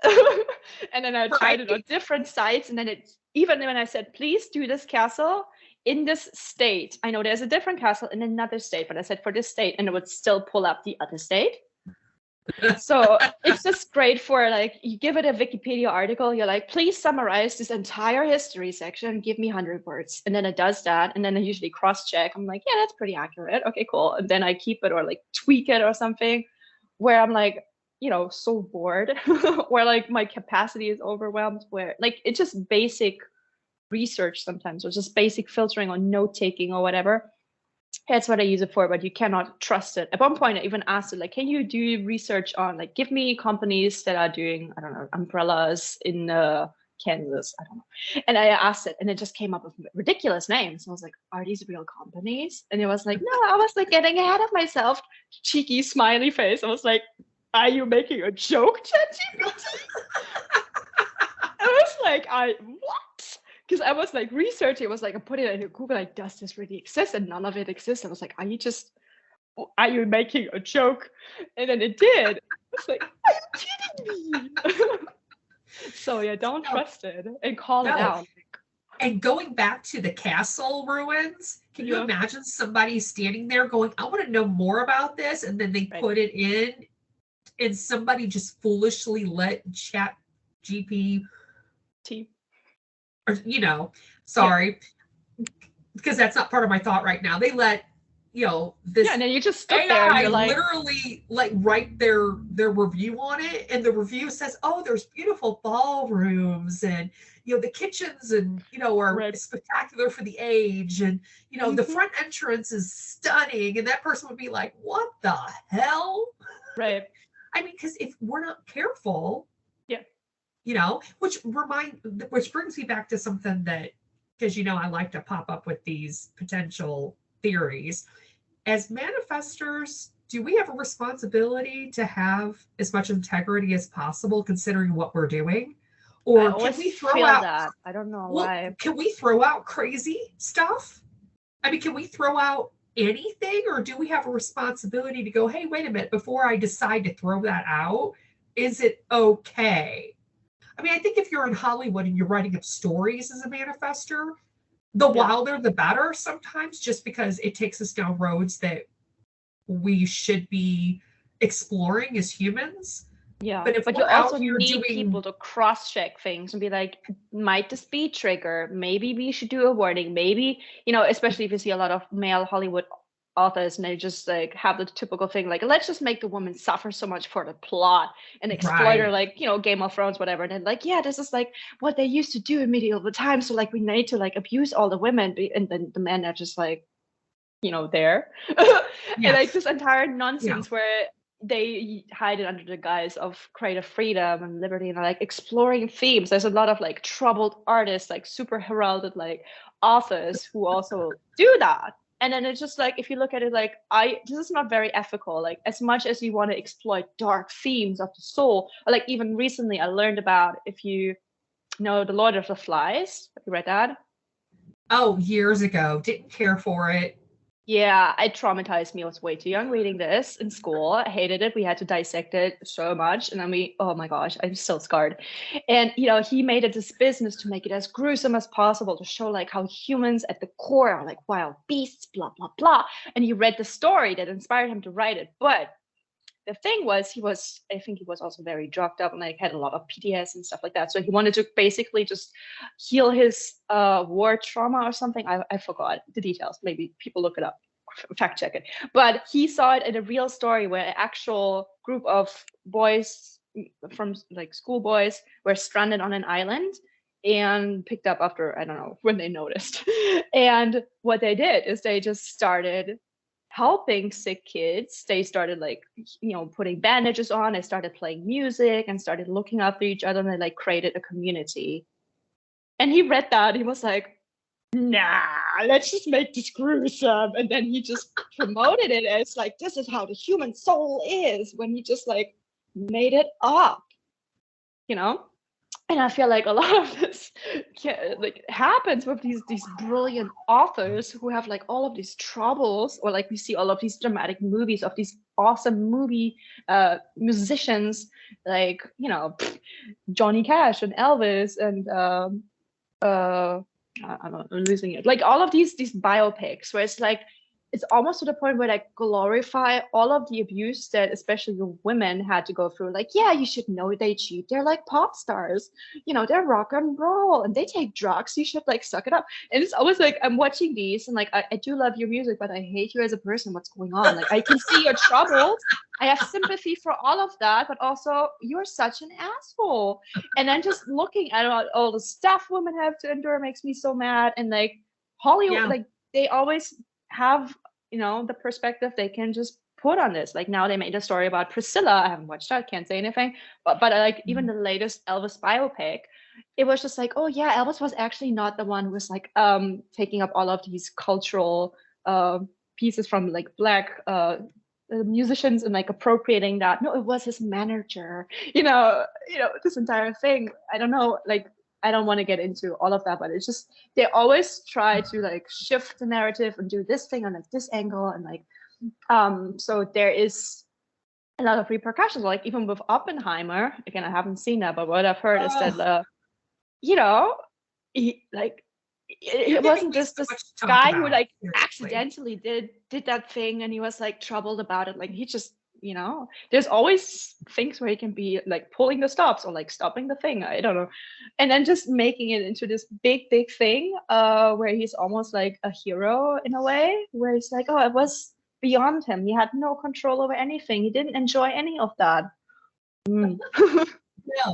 And then I tried it on different sites, and then it's even when I said, please do this castle in this state, I know there's a different castle in another state, but I said for this state, and it would still pull up the other state. So it's just great for like, you give it a Wikipedia article, you're like, please summarize this entire history section, give me 100 words, and then it does that. And then I usually cross check, I'm like, yeah, that's pretty accurate, okay, cool. And then I keep it or like tweak it or something, where I'm like, so bored where like my capacity is overwhelmed, where like it's just basic research sometimes, or just basic filtering or note taking or whatever. That's what I use it for, but you cannot trust it. At one point, I even asked it, like, can you do research on, like, give me companies that are doing, I don't know, umbrellas in Kansas, I don't know. And I asked it, and it just came up with ridiculous names. I was like, are these real companies? And it was like, no, I was like getting ahead of myself. Cheeky smiley face. I was like, are you making a joke, ChatGPT? I was like, what? Because I was like researching, I was like, I put it into Google, like, does this really exist? And none of it exists. I was like, are you making a joke? And then it did. I was like, are you kidding me? So yeah, don't trust it and call it out. And going back to the castle ruins, can you imagine somebody standing there going, I want to know more about this? And then they put it in, and somebody just foolishly let Chat GPT, or sorry, because that's not part of my thought right now. They let this and then you just stood AI there and you're like, literally like write their review on it, and the review says, oh, there's beautiful ballrooms, and the kitchens, and are spectacular for the age, and the front entrance is stunning, and that person would be like, what the hell? Right. I mean, because if we're not careful, which brings me back to something that, because I like to pop up with these potential theories. As manifestors, do we have a responsibility to have as much integrity as possible, considering what we're doing? Or can we throw out that? I don't know why. Can we throw out crazy stuff? I mean, can we throw out anything, or do we have a responsibility to go, hey, wait a minute, before I decide to throw that out, is it okay? I mean, I think if you're in Hollywood and you're writing up stories as a manifestor, the wilder the better sometimes, just because it takes us down roads that we should be exploring as humans. Yeah, but you also need people to cross-check things and be like, might this be trigger? Maybe we should do a warning. Maybe, especially if you see a lot of male Hollywood authors and they just like have the typical thing, like, let's just make the woman suffer so much for the plot and exploit her, like, Game of Thrones, whatever. And then like, yeah, this is like what they used to do in medieval times. So like, we need to like abuse all the women. And then the men are just like, there. And like this entire nonsense where they hide it under the guise of creative freedom and liberty and like exploring themes. There's a lot of like troubled artists, like super heralded like authors who also do that. And then it's just like, if you look at it like, this is not very ethical. Like, as much as you want to exploit dark themes of the soul, or like even recently I learned about, if you No, The Lord of the Flies. Have you read that? Oh, years ago. Didn't care for it. Yeah, it traumatized me. I was way too young reading this in school. I hated it. We had to dissect it so much. And then oh my gosh, I'm so scarred. And, he made it this business to make it as gruesome as possible, to show like how humans at the core are like wild beasts, blah, blah, blah. And he read the story that inspired him to write it. But the thing was, I think he was also very drugged up and like had a lot of PTS and stuff like that. So he wanted to basically just heal his war trauma or something. I forgot the details. Maybe people look it up, fact check it. But he saw it in a real story where an actual group of boys from like school boys were stranded on an island and picked up after, I don't know, when they noticed. And what they did is they just started helping sick kids. They started like, putting bandages on. They started playing music and started looking after each other, and they like created a community. And he read that. He was like, nah, let's just make this gruesome. And then he just promoted it as like, this is how the human soul is, when he just like made it up, And I feel like a lot of this like happens with these brilliant authors who have like all of these troubles, or like we see all of these dramatic movies of these awesome movie musicians, like Johnny Cash and Elvis and I don't know, I'm losing it. Like all of these biopics where it's like, it's almost to the point where they glorify all of the abuse that especially the women had to go through. Like, yeah, you should know they cheat. They're like pop stars, they're rock and roll and they take drugs. You should like suck it up. And it's always like, I'm watching these and like, I do love your music, but I hate you as a person. What's going on? Like, I can see your troubles. I have sympathy for all of that, but also you're such an asshole. And then just looking at all the stuff women have to endure makes me so mad. And like Hollywood, like they always have the perspective they can just put on this. Like now they made a story about Priscilla. I haven't watched that, can't say anything, but like even the latest Elvis biopic, it was just like, oh yeah, Elvis was actually not the one who was like taking up all of these cultural pieces from like black musicians and like appropriating that. No, it was his manager. This entire thing. I don't know, like I don't want to get into all of that, but it's just, they always try to like shift the narrative and do this thing on like this angle. And like, so there is a lot of repercussions, like even with Oppenheimer, again, I haven't seen that, but what I've heard is that, it wasn't just this guy who like accidentally did that thing and he was like troubled about it. Like he just, there's always things where he can be like pulling the stops or like stopping the thing. I don't know. And then just making it into this big thing where he's almost like a hero in a way, where it's like, oh, it was beyond him. He had no control over anything. He didn't enjoy any of that. No.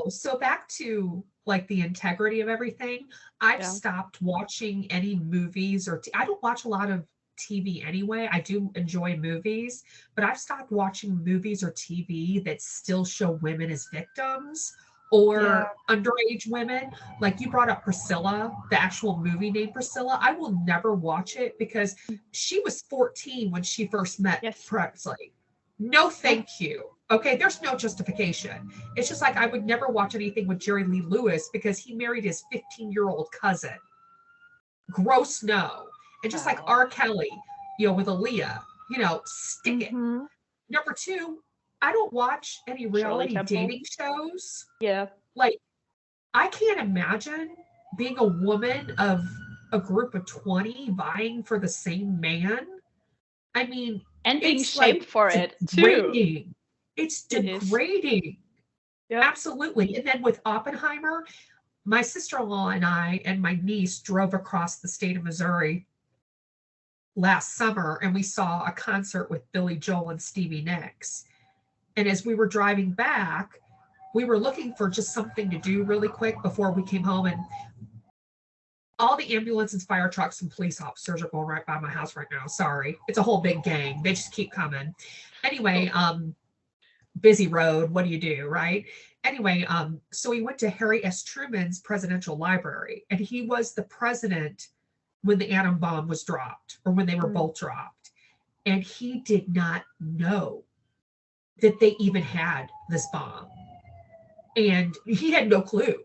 So back to like the integrity of everything. I've stopped watching any movies or I don't watch a lot of TV anyway. I do enjoy movies, but I've stopped watching movies or TV that still show women as victims or underage women. Like you brought up Priscilla, the actual movie named Priscilla. I will never watch it because she was 14 when she first met Presley. No, thank you. Okay, there's no justification. It's just like I would never watch anything with Jerry Lee Lewis because he married his 15-year-old cousin. Gross no. And just like R. Kelly, with Aaliyah, stick it. Number two, I don't watch any reality dating shows. Yeah. Like, I can't imagine being a woman of a group of 20 vying for the same man. I mean, and being shamed for it too. It's degrading. Yep. Absolutely. And then with Oppenheimer, my sister-in-law and I and my niece drove across the state of Missouri last summer and we saw a concert with Billy Joel and Stevie Nicks. And as we were driving back, we were looking for just something to do really quick before we came home, and all the ambulances, fire trucks, and police officers are going right by my house right now. Sorry. It's a whole big gang. They just keep coming. Anyway, busy road. What do you do, right? Anyway, so we went to Harry S. Truman's presidential library, and he was the president when the atom bomb was dropped, or when they were both dropped. And he did not know that they even had this bomb. And he had no clue.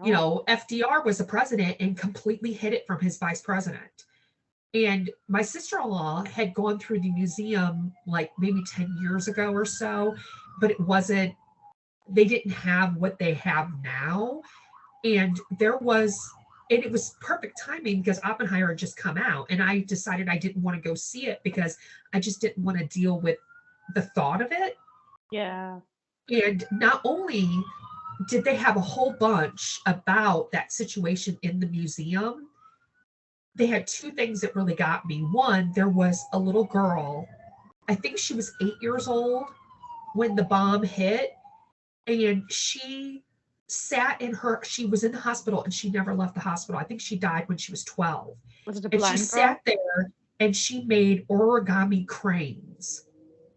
You know, FDR was the president and completely hid it from his vice president. And my sister-in-law had gone through the museum like maybe 10 years ago or so, but it wasn't, they didn't have what they have now. And it was perfect timing because Oppenheimer had just come out, and I decided I didn't want to go see it because I just didn't want to deal with the thought of it. Yeah. And not only did they have a whole bunch about that situation in the museum, they had two things that really got me. One, there was a little girl, I think she was 8 years old when the bomb hit, and she was in the hospital and she never left the hospital. I think she died when she was 12. Was it a And she blind girl? sat there and she made origami cranes.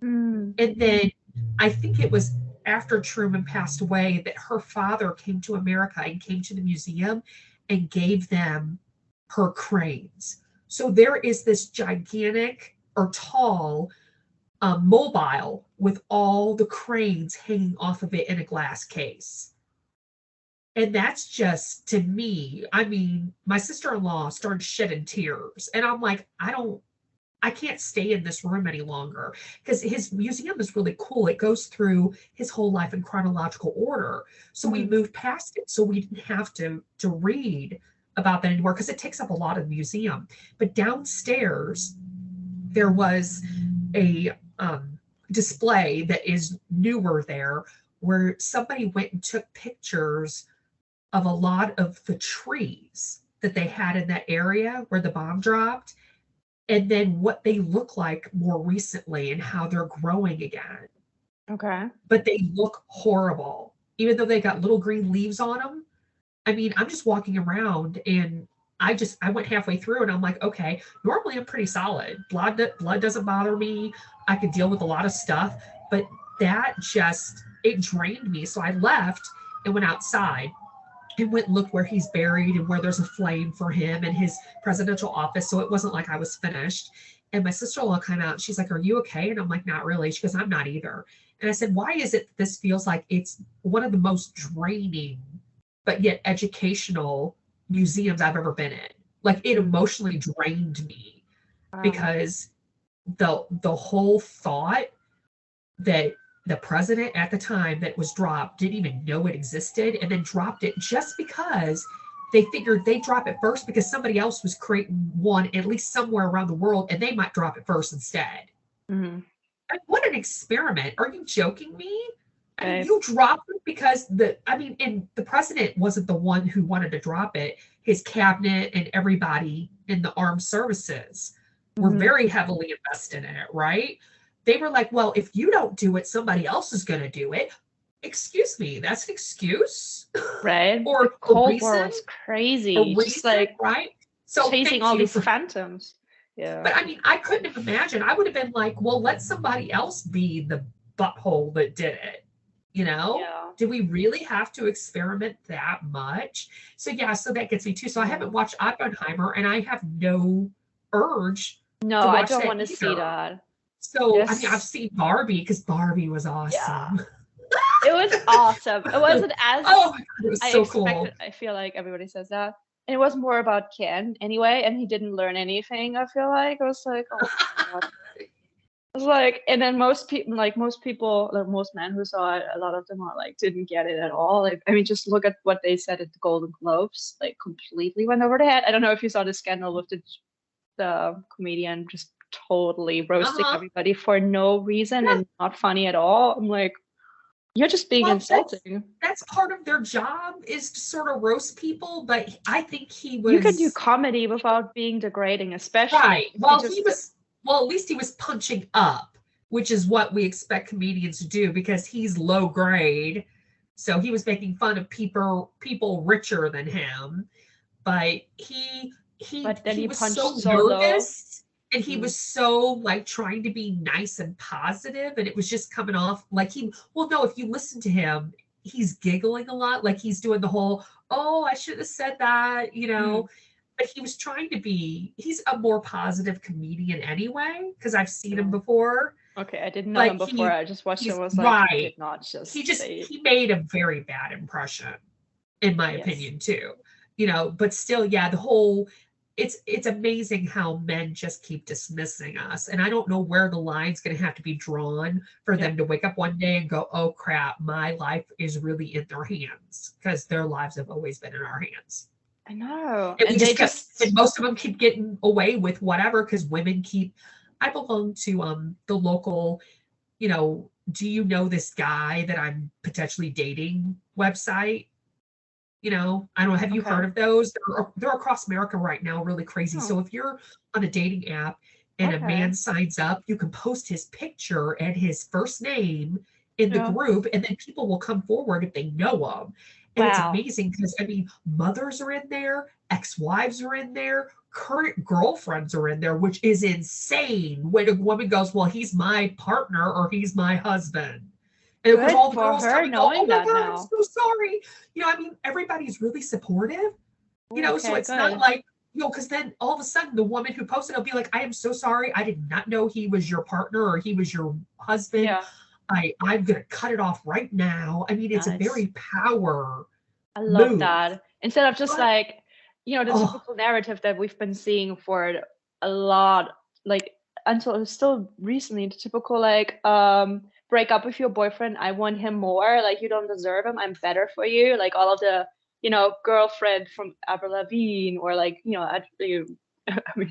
Mm. And then I think it was after Truman passed away that her father came to America and came to the museum and gave them her cranes. So there is this gigantic or tall mobile with all the cranes hanging off of it in a glass case. And that's just, to me, I mean, my sister-in-law started shedding tears. And I'm like, I can't stay in this room any longer because his museum is really cool. It goes through his whole life in chronological order. So we moved past it. So we didn't have to read about that anymore because it takes up a lot of the museum. But downstairs, there was a display that is newer there where somebody went and took pictures of a lot of the trees that they had in that area where the bomb dropped, and then what they look like more recently and how they're growing again. Okay. But they look horrible, even though they got little green leaves on them. I mean, I'm just walking around and I went halfway through and I'm like, okay, normally I'm pretty solid. Blood doesn't bother me. I could deal with a lot of stuff, but it drained me. So I left and went outside and went and looked where he's buried and where there's a flame for him in his presidential office. So it wasn't like I was finished. And my sister-in-law she's like, are you okay? And I'm like, not really. She goes, I'm not either. And I said, why is it that this feels like it's one of the most draining, but yet educational museums I've ever been in? Like, it emotionally drained me because the whole thought that the president at the time that was dropped didn't even know it existed, and then dropped it just because they figured they'd drop it first because somebody else was creating one at least somewhere around the world, and they might drop it first instead. Mm-hmm. I mean, what an experiment. Are you joking me? I mean, you dropped it because and the president wasn't the one who wanted to drop it. His cabinet and everybody in the armed services were very heavily invested in it, right? They were like, well, if you don't do it, somebody else is going to do it. Excuse me, that's an excuse? Right. Or the Cold War was crazy. Just like right? So chasing all these phantoms. Yeah. But I mean, I couldn't have imagined. I would have been like, well, let somebody else be the butthole that did it. You know? Yeah. Do we really have to experiment that much? So yeah, so that gets me too. So I haven't watched Oppenheimer, and I have no urge. No, I don't want to see that. So I mean, I've seen Barbie because Barbie was awesome. Yeah. It was awesome. It wasn't as oh my God, it was so expected. Cool. I feel like everybody says that. And it was more about Ken anyway, and he didn't learn anything, I feel like. I was like, oh my God. I was like, and then most men who saw it, a lot of them are like, didn't get it at all. Like, I mean, just look at what they said at the Golden Globes, like completely went over their head. I don't know if you saw the scandal with the comedian just totally roasting everybody for no reason and not funny at all. I'm like, you're just being insulting. That's part of their job, is to sort of roast people, but I think he was... You could do comedy without being degrading, especially. Right. Well, at least he was punching up, which is what we expect comedians to do because he's low grade. So he was making fun of people richer than him, but he was so nervous, and he was so like trying to be nice and positive, and it was just coming off like if you listen to him, he's giggling a lot, like he's doing the whole, oh, I should have said that, you know. But he was trying to be, he's a more positive comedian anyway, because I've seen him before. Okay, I didn't know him before. I just watched him. Was like, right. He did not just he made a very bad impression. in my Yes. opinion too. But still, yeah, it's amazing how men just keep dismissing us. And I don't know where the line's going to have to be drawn for them to wake up one day and go, oh crap, my life is really in their hands, because their lives have always been in our hands. I know. And most of them keep getting away with whatever, because women I belong to the local, do you know this guy that I'm potentially dating website? I don't know. Have you heard of those? They're across America right now, really crazy. So if you're on a dating app and a man signs up, you can post his picture and his first name in the group, and then people will come forward if they know him. And it's amazing because, mothers are in there, ex-wives are in there, current girlfriends are in there, which is insane when a woman goes, well, he's my partner or he's my husband. And Good all the for girls her come and go, knowing oh my that God, now. I'm so sorry. Everybody's really supportive, so it's not like, because then all of a sudden the woman who posted will be like, I am so sorry. I did not know he was your partner or he was your husband. Yeah. I'm going to cut it off right now. It's a very power I love move. that. Instead of just the typical narrative that we've been seeing for a lot, until still recently, the typical break up with your boyfriend, I want him more, you don't deserve him, I'm better for you, all of the girlfriend from Avril Lavigne, or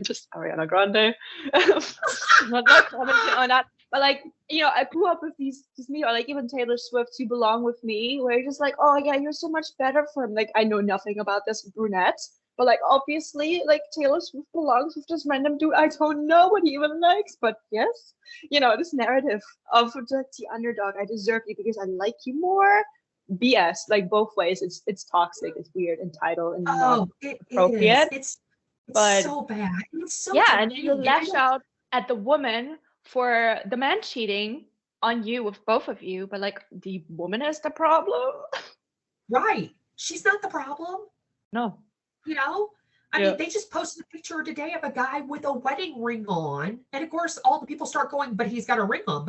just Ariana Grande. not commenting on that, but I grew up with these me, or even Taylor Swift, You Belong With Me, where you're just like, oh yeah, you're so much better for him. I know nothing about this brunette, but obviously Taylor Swift belongs with this random dude I don't know what he even likes, but yes, this narrative of the underdog, I deserve you because I like you more. BS, both ways. It's toxic, it's weird, entitled, and not appropriate. It's but so bad. It's so and you lash out at the woman for the man cheating on you with both of you, but the woman is the problem. Right. She's not the problem. No. They just posted a picture today of a guy with a wedding ring on. And of course, all the people start going, but he's got a ring on,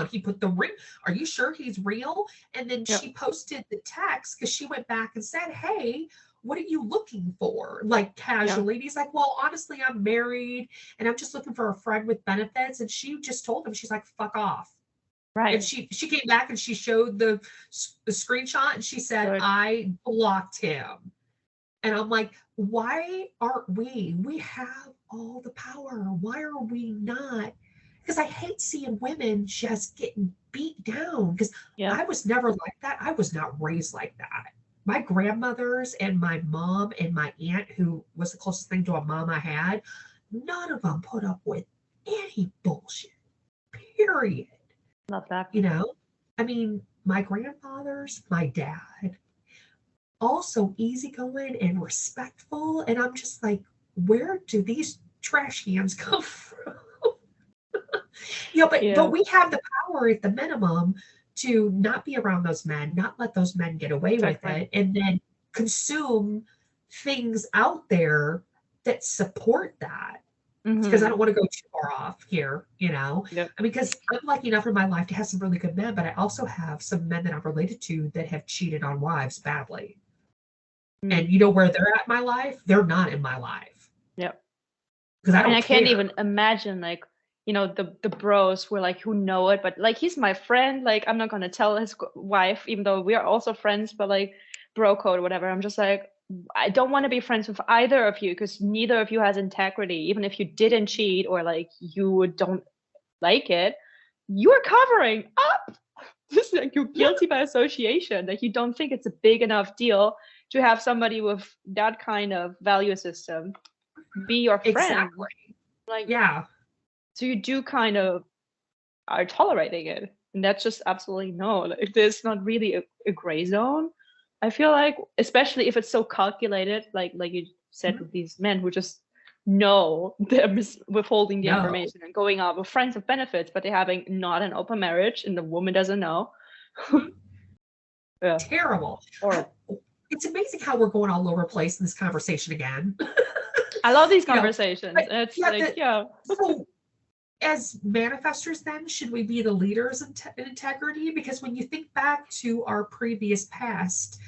He put the ring. Are you sure he's real? And then she posted the text because she went back and said, hey, what are you looking for? Casually. And he's like, well, honestly, I'm married and I'm just looking for a friend with benefits. And she just told him, she's like, fuck off. Right. And she came back and she showed the screenshot and she said, I blocked him. And I'm like, why aren't we? We have all the power. Why are we not? Because I hate seeing women just getting beat down, because I was never like that. I was not raised like that. My grandmothers and my mom and my aunt, who was the closest thing to a mom I had, none of them put up with any bullshit, period. Love that. My grandfathers, my dad, also easygoing and respectful. And I'm just like, where do these trash cans come from? But we have the power at the minimum to not be around those men, not let those men get away with it, and then consume things out there that support that. Because I don't want to go too far off here, because I'm lucky enough in my life to have some really good men, but I also have some men that I'm related to that have cheated on wives badly. And where they're at in my life? They're not in my life. Yep. Because I can't even imagine the bros who know it, but he's my friend. I'm not gonna tell his wife, even though we are also friends, but bro code, whatever. I'm just like, I don't want to be friends with either of you because neither of you has integrity. Even if you didn't cheat or you don't like it, you're covering up. This is you're guilty by association. You don't think it's a big enough deal to have somebody with that kind of value system be your friend. Exactly. So you do kind of are tolerating it. And that's just absolutely no. There's not really a gray zone. I feel especially if it's so calculated, like you said, with these men who just know they're withholding the information and going out with friends with benefits, but they're having not an open marriage and the woman doesn't know. Terrible. It's amazing how we're going all over the place in this conversation again. I love these conversations. So as manifestors, then, should we be the leaders in integrity? Because when you think back to our previous past,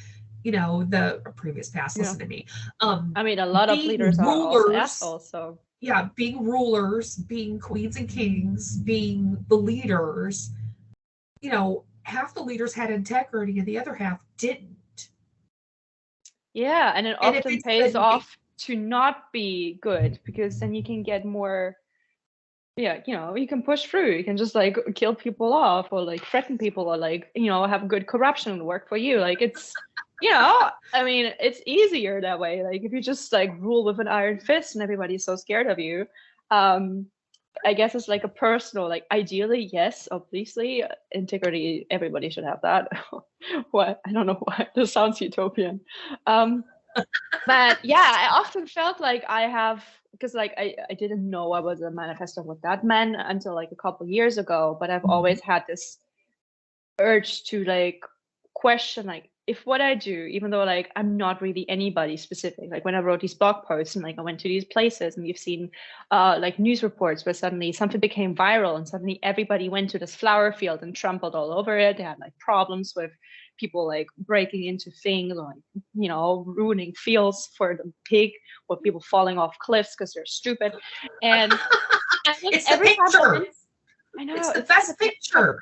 the previous past, Yeah. listen to me. I mean, a lot of Being leaders are also rulers, assholes, so yeah, being rulers, being queens and kings, being the leaders, half the leaders had integrity and the other half didn't. yeah, and it And if often it's pays off to not be good, because then you can get more, you can push through. You can just like kill people off, or like threaten people, or like, have good corruption work for you. Like it's, I mean, it's easier that way. Like if you just like rule with an iron fist and everybody's so scared of you, I guess it's like a personal, like ideally, yes, obviously, integrity, everybody should have that. What? I don't know why. This sounds utopian. But yeah, I often felt like I have, because like I didn't know I was a manifestor with that man until like a couple years ago, but I've always had this urge to like question like if what I do, even though like I'm not really anybody specific, like when I wrote these blog posts and like I went to these places and you've seen like news reports where suddenly something became viral and suddenly everybody went to this flower field and trampled all over it. They had like problems with people like breaking into things, or like, ruining fields for the pig, or people falling off cliffs because they're stupid. And it's the picture. I know it's the best picture.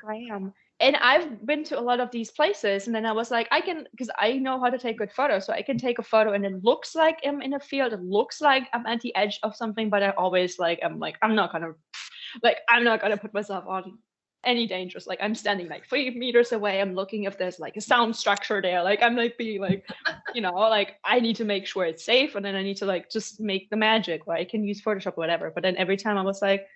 And I've been to a lot of these places, and then I was like, because I know how to take good photos, so I can take a photo and it looks like I'm in a field, it looks like I'm at the edge of something, but I always I'm not gonna put myself on any dangers. Like I'm standing like 3 meters away, I'm looking if there's like a sound structure there. Like I'm like being like, like I need to make sure it's safe, and then I need to like just make the magic, or I can use Photoshop or whatever. But then every time I was like,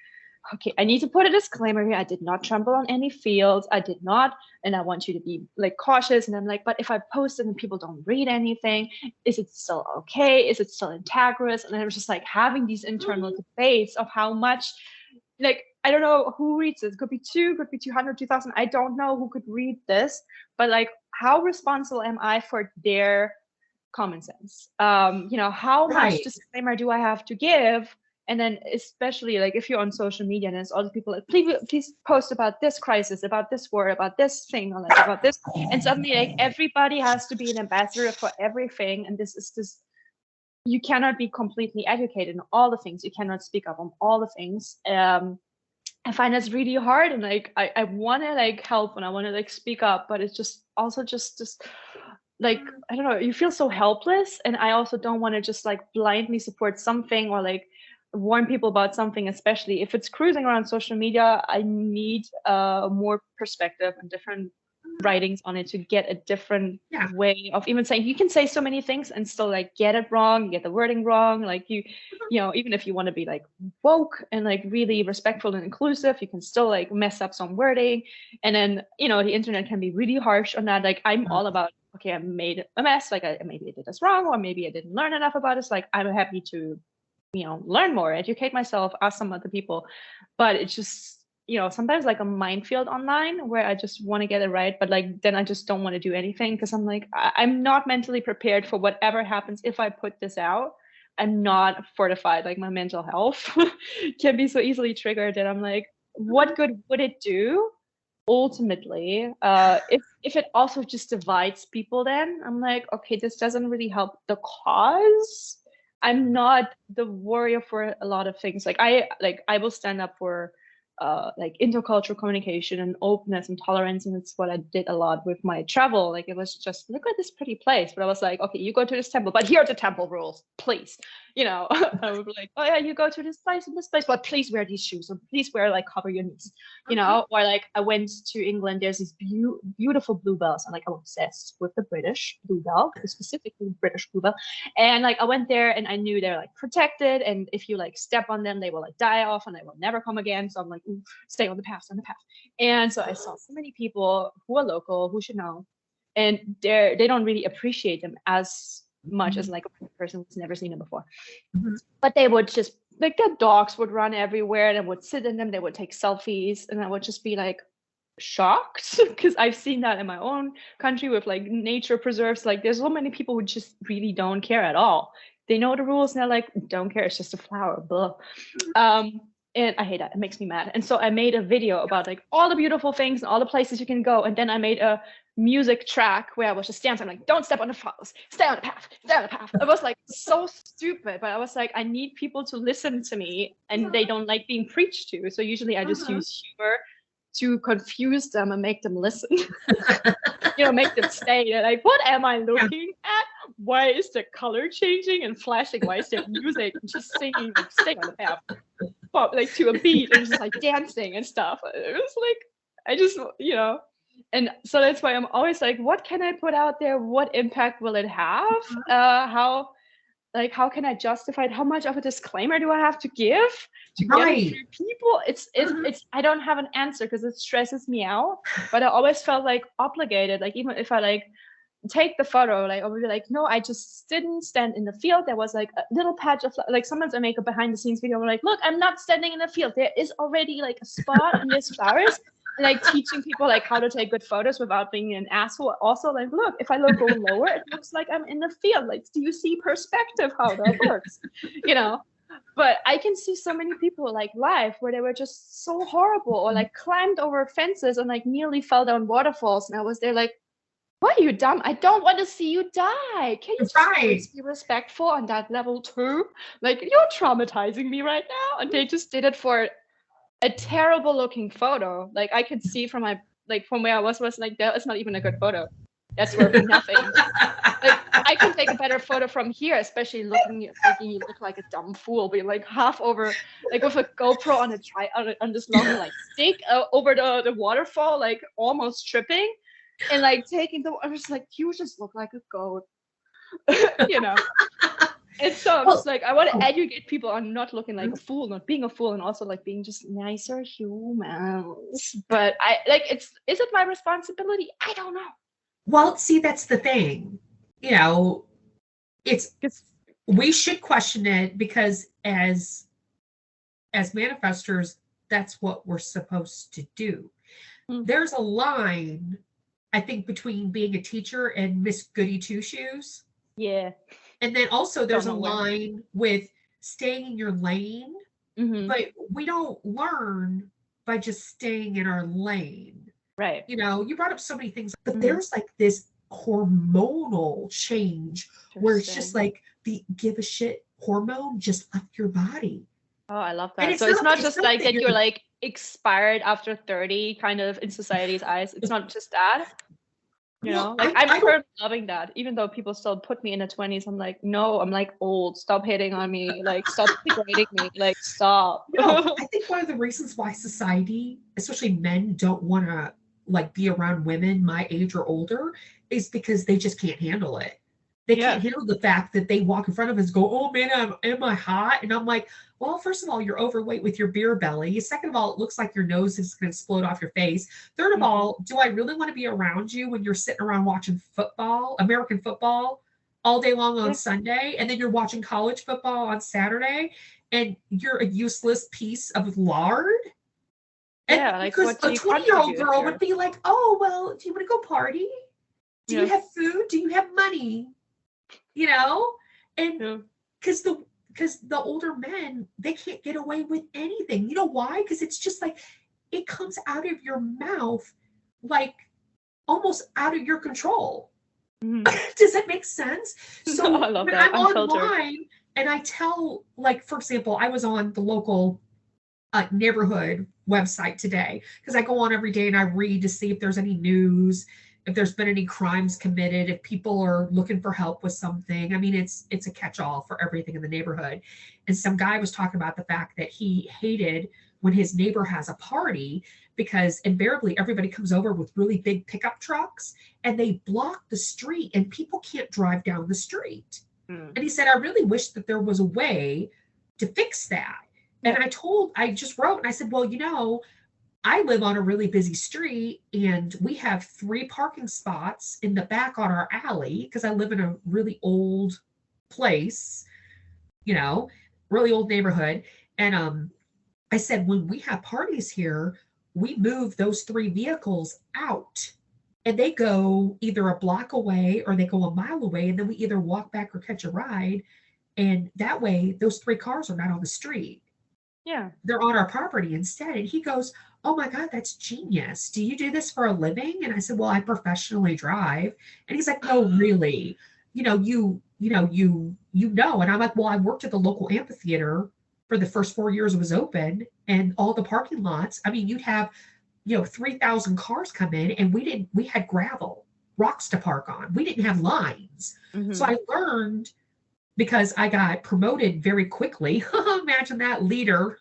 okay, I need to put a disclaimer here. I did not trample on any fields. I did not. And I want you to be like cautious. And I'm like, but if I post it and people don't read anything, is it still okay? Is it still integrous? And I was just like having these internal debates of how much, like, I don't know who reads this. Could be 2, could be 200, 2000. I don't know who could read this, but like, how responsible am I for their common sense? How much disclaimer do I have to give? And then especially like if you're on social media and there's all the people like, please post about this crisis, about this war, about this thing, or like about this. And suddenly like everybody has to be an ambassador for everything. And this is just, you cannot be completely educated in all the things. You cannot speak up on all the things. I find that's really hard. And like, I want to like help and I want to like speak up, but it's just also just like, I don't know, you feel so helpless. And I also don't want to just like blindly support something or like warn people about something, especially if it's cruising around social media. I need more perspective and different writings on it to get a different way of even saying. You can say so many things and still like get it wrong, get the wording wrong. Like you know, even if you want to be like woke and like really respectful and inclusive, you can still like mess up some wording. And then, the internet can be really harsh on that. Like I'm all about, okay, I made a mess, like maybe I did this wrong, or maybe I didn't learn enough about this. Like I'm happy to learn more, educate myself, ask some other people. But it's just, sometimes like a minefield online where I just want to get it right, but like then I just don't want to do anything because I'm like, I'm not mentally prepared for whatever happens if I put this out. I'm not fortified. Like my mental health can be so easily triggered that I'm like, what good would it do ultimately if it also just divides people? Then I'm like, okay, this doesn't really help the cause. I'm not the warrior for a lot of things. Like I will stand up for like intercultural communication and openness and tolerance, and it's what I did a lot with my travel. Like it was just, look at this pretty place, but I was like, okay, you go to this temple, but here are the temple rules, please. I would be like, oh yeah, you go to this place and this place, but please wear these shoes, and please wear like cover your knees, or like I went to England, there's these beautiful bluebells, and like I'm obsessed with the British bluebell, specifically British bluebell. And like I went there and I knew they're like protected, and if you like step on them, they will like die off and they will never come again. So I'm like, stay on the path, on the path. And so I saw so many people who are local, who should know, and they don't really appreciate them as much as like a person who's never seen them before. But they would just like, their dogs would run everywhere and would sit in them, they would take selfies, and I would just be like shocked because I've seen that in my own country with like nature preserves. Like there's so many people who just really don't care at all. They know the rules and they're like, don't care, it's just a flower, blah. And I hate that. It makes me mad. And so I made a video about like all the beautiful things and all the places you can go. And then I made a music track where I was just dancing. I'm like, don't step on the flowers, stay on the path, stay on the path. It was like so stupid, but I was like, I need people to listen to me, and they don't like being preached to. So usually I just use humor to confuse them and make them listen. Make them stay. They're like, what am I looking at? Why is the color changing and flashing? Why is there music? And just singing, like, stay on the path, like to a beat, and just like dancing and stuff. It was like, I just, and so that's why I'm always like, what can I put out there? What impact will it have? How can I justify it? How much of a disclaimer do I have to give to get it through people? It's I don't have an answer because it stresses me out, but I always felt like obligated. Like, even if I like take the photo, like I would be like, no, I just didn't stand in the field. There was like a little patch of, like, sometimes I make a behind the scenes video. I'm like, look, I'm not standing in the field. There is already like a spot and there's flowers. Like, teaching people like how to take good photos without being an asshole. Also, like, look, if I go lower, it looks like I'm in the field. Like, do you see perspective how that works? But I can see so many people like live where they were just so horrible, or like climbed over fences and like nearly fell down waterfalls. And I was there like, why are you dumb? I don't want to see you die. Can you just be respectful on that level too? Like, you're traumatizing me right now. And they just did it for a terrible looking photo. Like, I could see from where I was like, that is not even a good photo. That's worth nothing. Like, I can take a better photo from here, especially making you look like a dumb fool, being like half over, like with a GoPro on this long like stick over the waterfall, like almost tripping, and like taking I was like, you just look like a goat, And so I'm just like, I want to educate people on not looking like a fool, not being a fool, and also like being just nicer humans. But is it my responsibility? I don't know. Well, see, that's the thing. We should question it, because as manifestors, that's what we're supposed to do. Mm-hmm. There's a line, I think, between being a teacher and Miss Goody Two Shoes. Yeah. And then also there's a line with staying in your lane, but we don't learn by just staying in our lane. Right. You brought up so many things, but there's like this hormonal change where it's just like the give a shit hormone just left your body. Oh, I love that. So it's not just like that you're like expired after 30 kind of in society's eyes. It's not just that. I'm currently loving that. Even though people still put me in the 20s, I'm like, no, I'm like old. Stop hating on me. Like, stop degrading me. Like, stop. No, I think one of the reasons why society, especially men, don't want to like be around women my age or older is because they just can't handle it. They can't handle the fact that they walk in front of us and go, oh man, am I hot? And I'm like, well, first of all, you're overweight with your beer belly. Second of all, it looks like your nose is going to explode off your face. Third of all, do I really want to be around you when you're sitting around watching football, American football, all day long on Sunday, and then you're watching college football on Saturday, and you're a useless piece of lard? And because a 20-year-old girl would be like, oh, well, do you want to go party? Do you have food? Do you have money? And because the older men, they can't get away with anything. You know why? Because it's just like, it comes out of your mouth, like almost out of your control. Does that make sense? So I love when that. I'm online and I tell, like, for example, I was on the local neighborhood website today, because I go on every day and I read to see if there's any news, if there's been any crimes committed, if people are looking for help with something. I mean, it's a catch-all for everything in the neighborhood. And some guy was talking about the fact that he hated when his neighbor has a party, because invariably everybody comes over with really big pickup trucks and they block the street and people can't drive down the street. And he said, I really wish that there was a way to fix that. And I just wrote and I said, well, I live on a really busy street and we have 3 parking spots in the back on our alley, because I live in a really old place, really old neighborhood. And I said, when we have parties here, we move those 3 vehicles out and they go either a block away or they go a mile away. And then we either walk back or catch a ride. And that way those 3 cars are not on the street. Yeah. they're on our property instead. And he goes, "Oh my God, that's genius. Do you do this for a living?" And I said, "Well, I professionally drive." And he's like, "No, really? You know. And I'm like, "Well, I worked at the local amphitheater for the first 4 years it was open, and all the parking lots. I mean, you'd have, 3,000 cars come in, and we had gravel, rocks to park on. We didn't have lines." So I learned, because I got promoted very quickly. Imagine that, leader.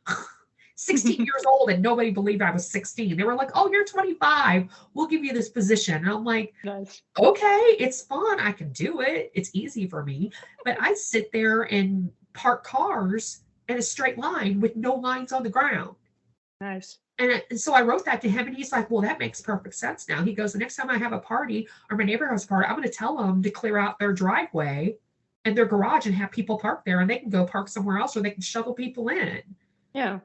16 years old, and nobody believed I was 16. They were like, "Oh, you're 25. We'll give you this position." And I'm like, Nice. "Okay, it's fun. I can do it. It's easy for me." But I sit there and park cars in a straight line with no lines on the ground. Nice. And so I wrote that to him, and he's like, "Well, that makes perfect sense now." He goes, "The next time I have a party, or my neighbor has a party, I'm going to tell them to clear out their driveway and their garage and have people park there, and they can go park somewhere else, or they can shuttle people in." Yeah.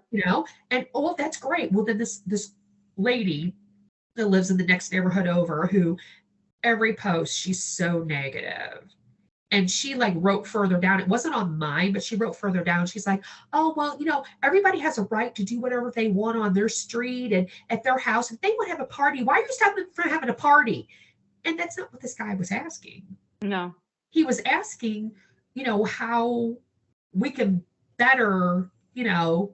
And that's great. Well, then this lady that lives in the next neighborhood over, who every post, she's so negative. And she like wrote further down, it wasn't on mine, but she wrote further down. She's like, "Oh, well, everybody has a right to do whatever they want on their street and at their house. If they want to have a party, why are you stopping them from having a party?" And that's not what this guy was asking. No. He was asking, how we can better,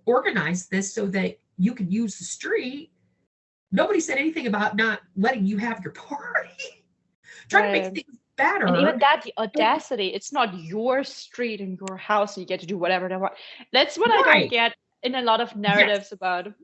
organize this so that you can use the street. Nobody said anything about not letting you have your party. Trying to make things better. And even that, the audacity, it's not your street and your house, and you get to do whatever they want. That's what I don't get in a lot of narratives about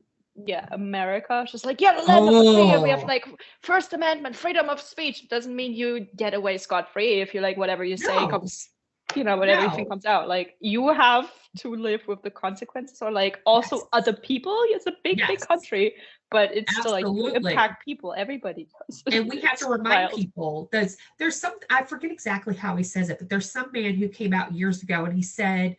America. It's just like, the land of the free, and we have like First Amendment, freedom of speech. It doesn't mean you get away scot-free if you like whatever you say comes, when everything comes out. Like, you have to live with the consequences, or like also other people. It's a big country, but it's still like you impact people. Everybody does. And we have to remind people that there's some, I forget exactly how he says it, but there's some man who came out years ago and he said,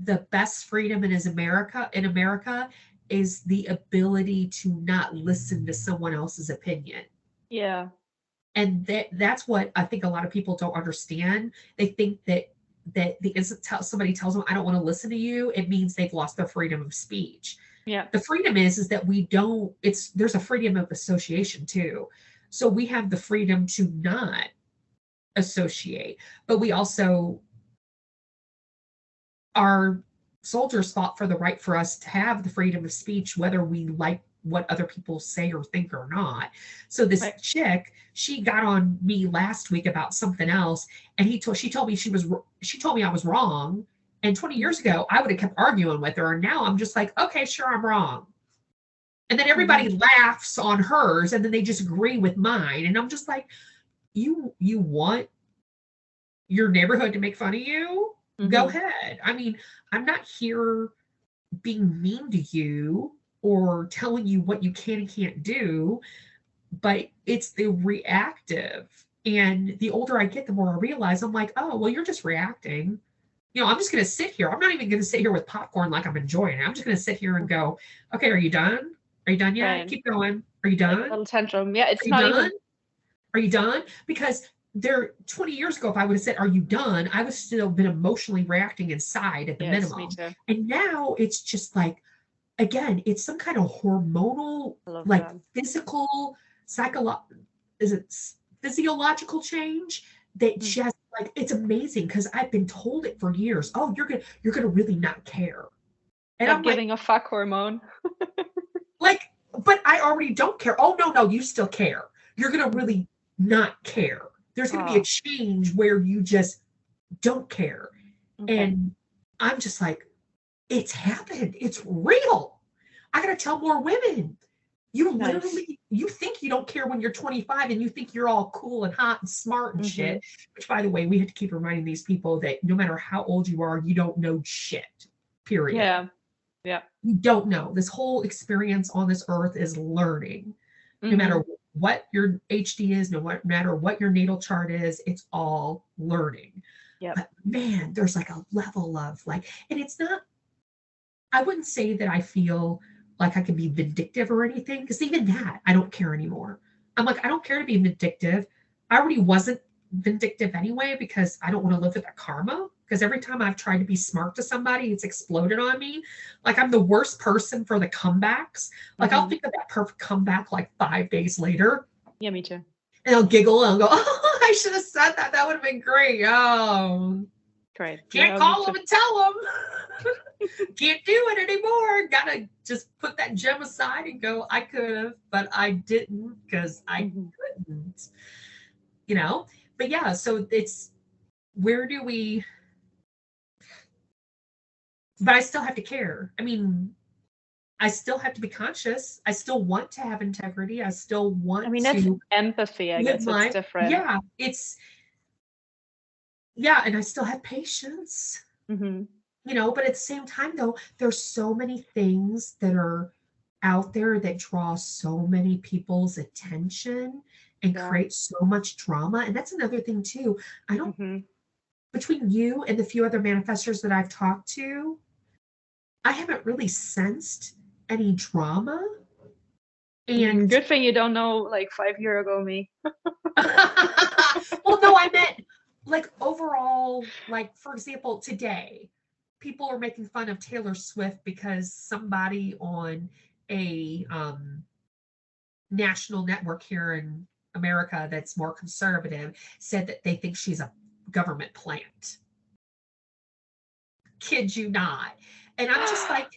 the best freedom in America is the ability to not listen to someone else's opinion. Yeah. And that's what I think a lot of people don't understand. They think that the instant somebody tells them, "I don't want to listen to you," it means they've lost their freedom of speech. Yeah. The freedom is that there's a freedom of association too. So we have the freedom to not associate, but we also, our soldiers fought for the right for us to have the freedom of speech, whether we like what other people say or think or not. So this chick, she got on me last week about something else, and she told me I was wrong. And 20 years ago, I would have kept arguing with her. And now I'm just like, okay, sure, I'm wrong. And then everybody laughs on hers, and then they just agree with mine. And I'm just like, you want your neighborhood to make fun of you? Go ahead. I mean, I'm not here being mean to you or telling you what you can and can't do, but it's the reactive. And the older I get, the more I realize, I'm like, oh, well, you're just reacting. I'm just going to sit here. I'm not even going to sit here with popcorn like I'm enjoying it. I'm just going to sit here and go, "Okay, are you done? Are you done yet? Right. Keep going. Are you done? Little tantrum. Yeah, it's not even. Are you done?" Because 20 years ago, if I would have said, "Are you done?" I would still been emotionally reacting inside at the minimum. Me too. And now it's just like, again, it's some kind of hormonal, like physical, physiological change that just like, it's amazing, because I've been told it for years. "Oh, you're gonna really not care." And like I'm giving like, a fuck hormone. But I already don't care. "Oh, no, you still care. You're gonna really not care. There's gonna be a change where you just don't care." And I'm just like, it's happened. It's real. I gotta tell more women. Literally, you think you don't care when you're 25, and you think you're all cool and hot and smart and shit. Which, by the way, we have to keep reminding these people that no matter how old you are, you don't know shit. Period. Yeah. You don't know. This whole experience on this earth is learning. No matter what your HD is, no matter what your natal chart is, it's all learning. Yeah. But man, there's like a level of like, and it's not, I wouldn't say that I feel like I can be vindictive or anything, because even that, I don't care anymore. I'm like, I don't care to be vindictive. I already wasn't vindictive anyway, because I don't want to live with that karma, because every time I've tried to be smart to somebody, it's exploded on me. Like I'm the worst person for the comebacks. Like I'll think of that perfect comeback like 5 days later. Yeah, me too. And I'll giggle and I'll go, oh, I should have said that. That would have been great. Oh, Great. can't call them and tell them. Can't do it anymore. Gotta just put that gem aside and go, I could have, but I didn't because I couldn't. You know? But yeah, so it's where do we, but I still have to care. I mean, I still have to be conscious. I still want to have integrity. I still want that's to empathy, I guess. It's different. Yeah, yeah, and I still have patience. You know, but at the same time though, there's so many things that are out there that draw so many people's attention and create so much drama. And that's another thing too. I don't between you and the few other manifestors that I've talked to, I haven't really sensed any drama. And good thing you don't know like 5 years ago me. Well, no, I meant like overall, like for example, today, people are making fun of Taylor Swift because somebody on a national network here in America that's more conservative said that they think she's a government plant. Kid you not. And I'm just like,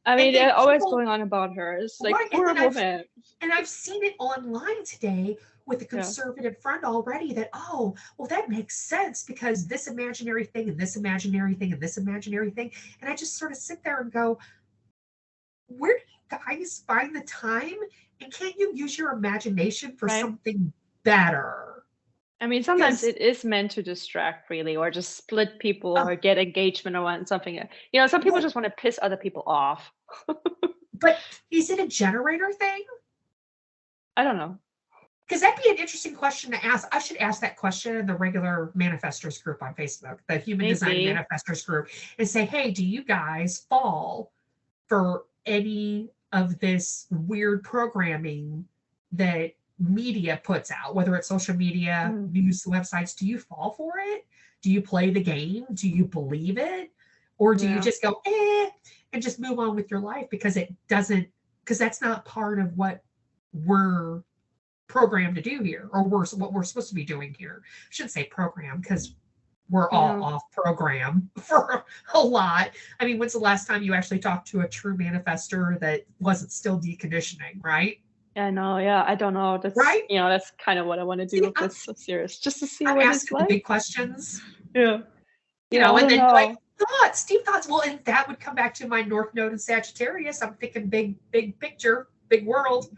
I mean, they're always going on about her. It's like, right, poor woman. And I've seen it online today with a conservative friend already that, oh, well, that makes sense because this imaginary thing and this imaginary thing and this imaginary thing. And I just sort of sit there and go, where do you guys find the time? And can't you use your imagination for something better? I mean, sometimes it is meant to distract really, or just split people or get engagement or something. You know, some people just want to piss other people off. But is it a generator thing? I don't know. Because that'd be an interesting question to ask. I should ask that question in the regular manifestors group on Facebook, the Human Design Manifestors group, and say, hey, do you guys fall for any of this weird programming that media puts out, whether it's social media, news websites? Do you fall for it? Do you play the game? Do you believe it? Or do you just go, and just move on with your life because it doesn't, because that's not part of what we're programmed to do here, or what we're supposed to be doing here. I shouldn't say program because we're all off program for a lot. I mean, when's the last time you actually talked to a true manifestor that wasn't still deconditioning, right? I know, yeah. I don't know. That's right. You know, that's kind of what I want to do with this series, just to see what it's like. Big questions. Yeah. You know, and then like Steve thoughts. Well, and that would come back to my North Node in Sagittarius. I'm thinking big picture, big world,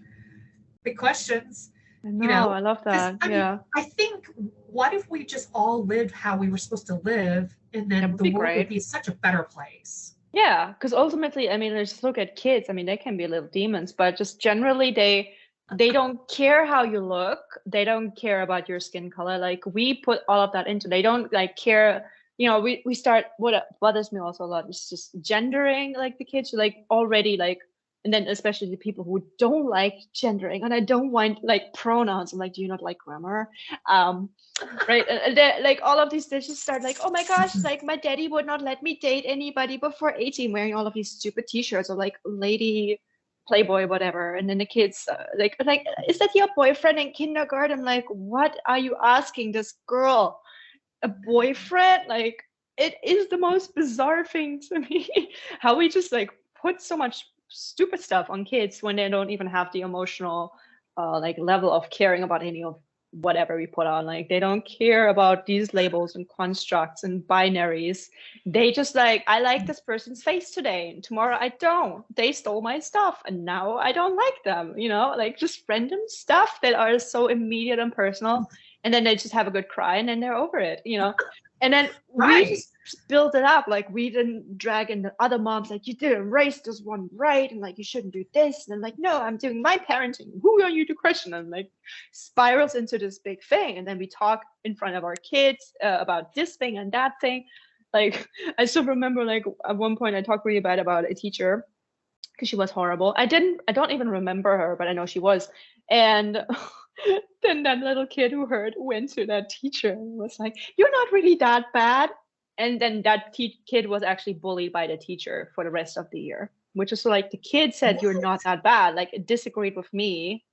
big questions. I know, I love that. I mean, I think, what if we just all lived how we were supposed to live, and then the world would be such a better place? Yeah, because ultimately, I mean, just look at kids. I mean, they can be little demons, but just generally, they don't care how you look. They don't care about your skin color. Like, we put all of that into. They don't like care. You know, we start. What bothers me also a lot is just gendering like the kids, like already like. And then especially the people who don't like gendering, and I don't want like pronouns. I'm like, do you not like grammar? Right? And like all of these, they just start like, oh my gosh, like my daddy would not let me date anybody before 18, wearing all of these stupid T-shirts or like lady Playboy, whatever. And then the kids like, is that your boyfriend in kindergarten? Like, what are you asking this girl? A boyfriend? Like, it is the most bizarre thing to me. How we just like put so much stupid stuff on kids when they don't even have the emotional like level of caring about any of whatever we put on. Like, they don't care about these labels and constructs and binaries. They just like, I like this person's face today and tomorrow I don't. They stole my stuff and now I don't like them, you know, like just random stuff that are so immediate and personal. And then they just have a good cry and then they're over it, you know. And then we just build it up. Like, we didn't drag in the other moms, like, you didn't raise this one right, and like, you shouldn't do this. And then like, no, I'm doing my parenting. Who are you to question? And like, spirals into this big thing. And then we talk in front of our kids about this thing and that thing. Like, I still remember, like, at one point I talked really bad about a teacher because she was horrible. I don't even remember her, but I know she was. And then that little kid who heard went to that teacher and was like, you're not really that bad. And then that kid was actually bullied by the teacher for the rest of the year, which is like the kid said, "You're not that bad." Like, it disagreed with me.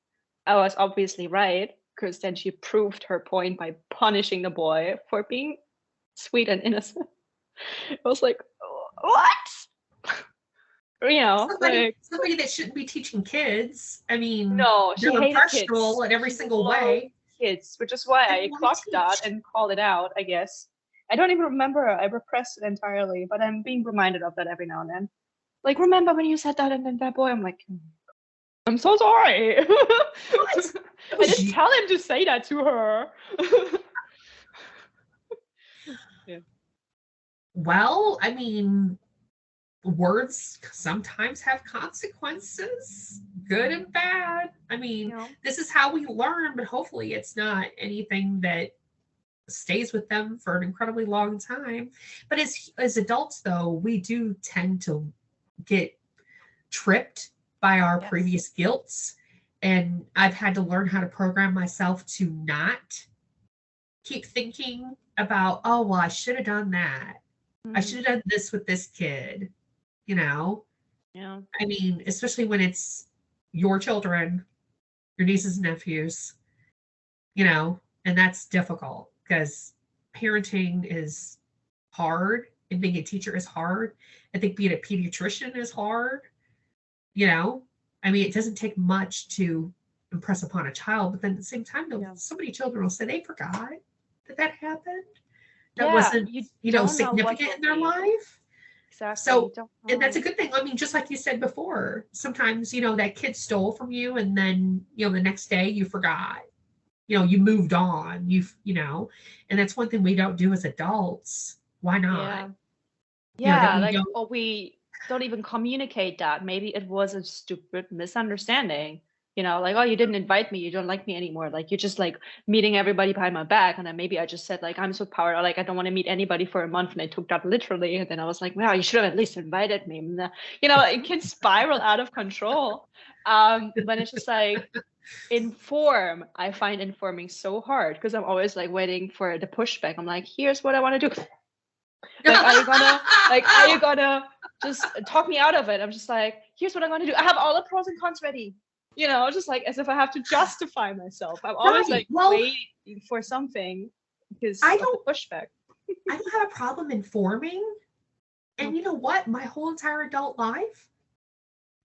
I was obviously right, because then she proved her point by punishing the boy for being sweet and innocent. I was like, what? You know, somebody that shouldn't be teaching kids. I mean, no, she they're hated kids impressionable in every She single loved way. kids, which is why I why clocked that teach? and called it out, I guess. I don't even remember. I repressed it entirely, but I'm being reminded of that every now and then. Like, remember when you said that, and then that boy, I'm like, I'm so sorry. What? I didn't tell him to say that to her. Yeah. Well, I mean, words sometimes have consequences, good and bad. I mean, Yeah. this is how we learn, but hopefully it's not anything that stays with them for an incredibly long time. But as adults, though, we do tend to get tripped by our Yes. previous guilts. And I've had to learn how to program myself to not keep thinking about, oh, well, I should have done that. I should have done this with this kid, you know? Yeah. I mean, especially when it's your children, your nieces and nephews, you know, and that's difficult because parenting is hard and being a teacher is hard. I think being a pediatrician is hard, you know? I mean, it doesn't take much to impress upon a child, but then at the same time, though, so many children will say they forgot that happened. That wasn't, you know, significant in their life. Exactly. So, and that's a good thing. I mean, just like you said before, sometimes, you know, that kid stole from you and then, you know, the next day you forgot, you know, you moved on, you know, and that's one thing we don't do as adults. Why not? Yeah, You know, like, or we don't even communicate that. Maybe it was a stupid misunderstanding. You know, like, oh, you didn't invite me, you don't like me anymore. Like, you're just like meeting everybody behind my back. And then maybe I just said, like, I'm so powered, like, I don't want to meet anybody for a month. And I took that literally. And then I was like, well, you should have at least invited me. And, you know, it can spiral out of control. When it's just like, I find informing so hard because I'm always like waiting for the pushback. I'm like, here's what I want to do. Like, are you gonna just talk me out of it? I'm just like, here's what I'm gonna do. I have all the pros and cons ready. You know, just like as if I have to justify myself. I'm always like waiting for something because of the pushback. I don't have a problem informing. And you know what? My whole entire adult life,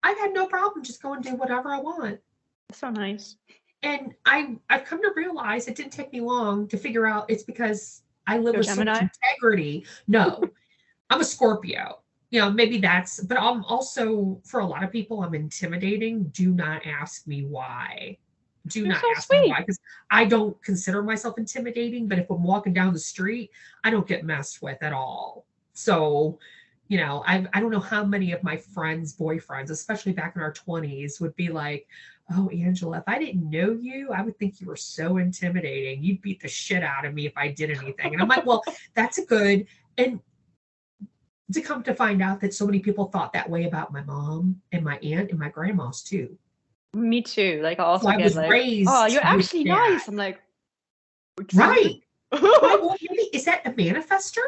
I've had no problem just going to do whatever I want. That's so nice. And I've come to realize it didn't take me long to figure out it's because I live with so much integrity. No, I'm a Scorpio. You know, maybe that's, but I'm also, for a lot of people, I'm intimidating. Do not ask me why. Do not ask me why, because I don't consider myself intimidating, but if I'm walking down the street, I don't get messed with at all. So, you know, I don't know how many of my friends' boyfriends, especially back in our 20s, would be like, oh, Angela, if I didn't know you, I would think you were so intimidating. You'd beat the shit out of me if I did anything. And I'm like, well, that's a good, and to come to find out that so many people thought that way about my mom and my aunt and my grandmas too. Me too. Like, I also so get like, raised oh, you're actually nice. I'm like, right. Well, maybe, is that a manifestor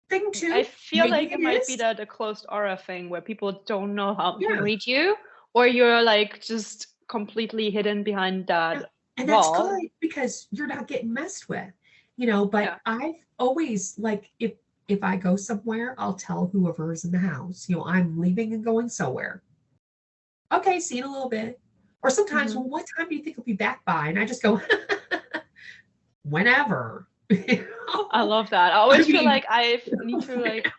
thing too? I feel like it might be the closed aura thing where people don't know how to read you, or you're like just completely hidden behind that and wall. That's good because you're not getting messed with, you know. But I've always, like, if I go somewhere, I'll tell whoever's in the house, you know, I'm leaving and going somewhere. Okay, see you in a little bit. Or sometimes, well, what time do you think I'll be back by? And I just go, whenever. I love that. I always feel like I need to like.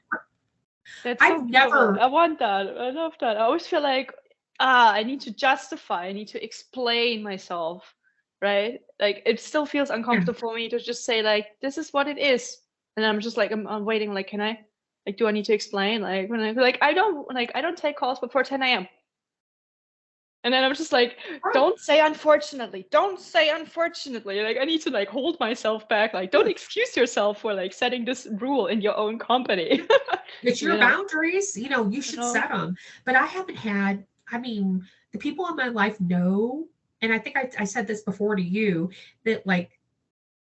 That's so cool. I want that. I love that. I always feel like I need to justify. I need to explain myself, right? Like, it still feels uncomfortable for me to just say like, this is what it is, and I'm just like, I'm waiting. Like, can I? Like, do I need to explain? Like, when I don't take calls before 10 a.m. And then I'm just like, don't say unfortunately. Don't say unfortunately. Like, I need to like hold myself back. Like, don't excuse yourself for like setting this rule in your own company. It's your boundaries. You know, you should set them. But I haven't had, I mean, the people in my life know, and I think I said this before to you, that like,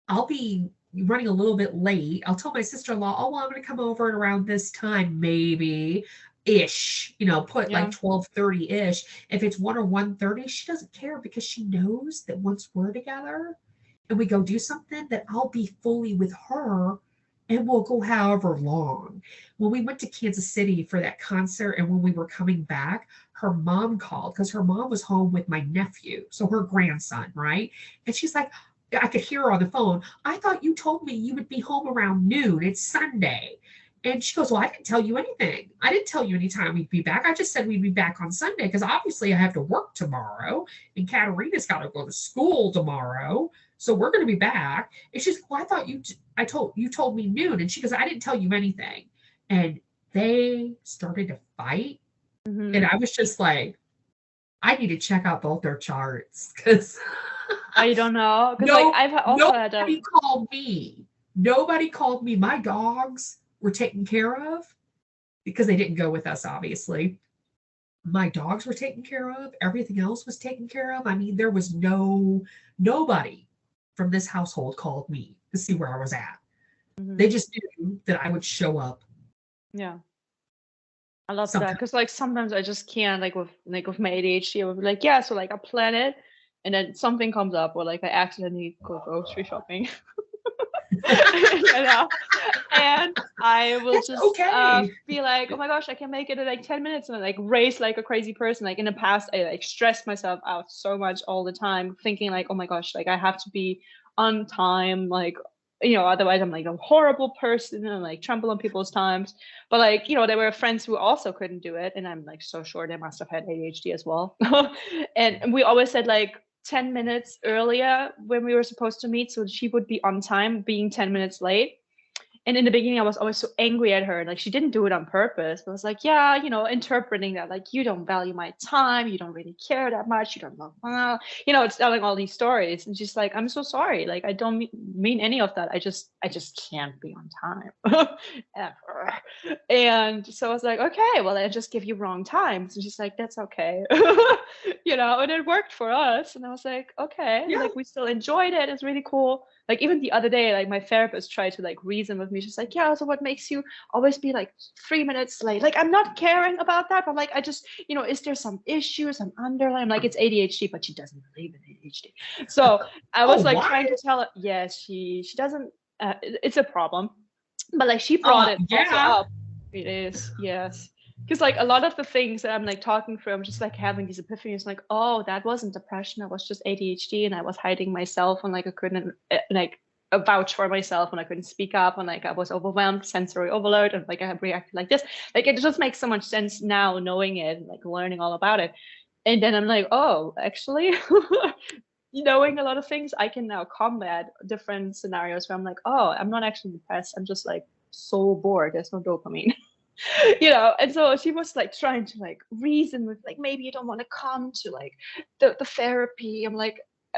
I'll be running a little bit late, I'll tell my sister-in-law, oh, well, I'm going to come over at around this time, maybe ish, put like 12:30 ish. If it's 1 or 1:30, she doesn't care because she knows that once we're together and we go do something, that I'll be fully with her and we'll go however long. When we went to Kansas City for that concert and when we were coming back, her mom called because her mom was home with my nephew, so her grandson, right? And she's like, I could hear her on the phone. I thought you told me you would be home around noon. It's Sunday. And she goes, well, I didn't tell you anything. I didn't tell you any time we'd be back. I just said we'd be back on Sunday because obviously I have to work tomorrow and Katarina's got to go to school tomorrow. So we're going to be back. And she's like, well, I thought you told me noon. And she goes, I didn't tell you anything. And they started to fight. Mm-hmm. And I was just like, I need to check out both their charts because I don't know. Because I've also had nobody called me. Nobody called me. My dogs were taken care of because they didn't go with us, obviously. My dogs were taken care of. Everything else was taken care of. I mean, there was nobody from this household called me to see where I was at. Mm-hmm. They just knew that I would show up. Yeah. I love that because sometimes I just can't with my ADHD. I would be like, yeah, so I plan it, and then something comes up, or I accidentally go grocery shopping, and I will just be like, oh my gosh, I can make it in 10 minutes, and I race like a crazy person. In the past, I stressed myself out so much all the time, thinking oh my gosh, I have to be on time, otherwise I'm a horrible person and trample on people's times. But there were friends who also couldn't do it, and I'm so sure they must have had ADHD as well. And we always said 10 minutes earlier when we were supposed to meet, so she would be on time, being 10 minutes late. And in the beginning, I was always so angry at her. She didn't do it on purpose. But I was yeah, interpreting that, you don't value my time. You don't really care that much. You don't know, it's telling all these stories. And she's I'm so sorry. I don't mean any of that. I just can't be on time ever. And so I was okay, well, I just give you wrong times. And she's that's okay. And it worked for us. And I was okay. Yeah. We still enjoyed it. It's really cool. Even the other day, my therapist tried to reason with me. She's yeah, so what makes you always be 3 minutes late? I'm not caring about that, but I just, is there some issue, some underlying? It's ADHD, but she doesn't believe in ADHD. So I was trying to tell her, yes, she doesn't, it's a problem. But she brought it also up. It is, yes. Because a lot of the things that I'm talking through, I'm just having these epiphanies, oh, that wasn't depression, that was just ADHD, and I was hiding myself, and I couldn't vouch for myself, and I couldn't speak up, and I was overwhelmed, sensory overload, and I had reacted like this. It just makes so much sense now, knowing it, and learning all about it. And then I'm oh, actually, knowing a lot of things, I can now combat different scenarios where I'm oh, I'm not actually depressed, I'm just so bored, there's no dopamine. And so she was trying to reason with maybe you don't want to come to the therapy. I'm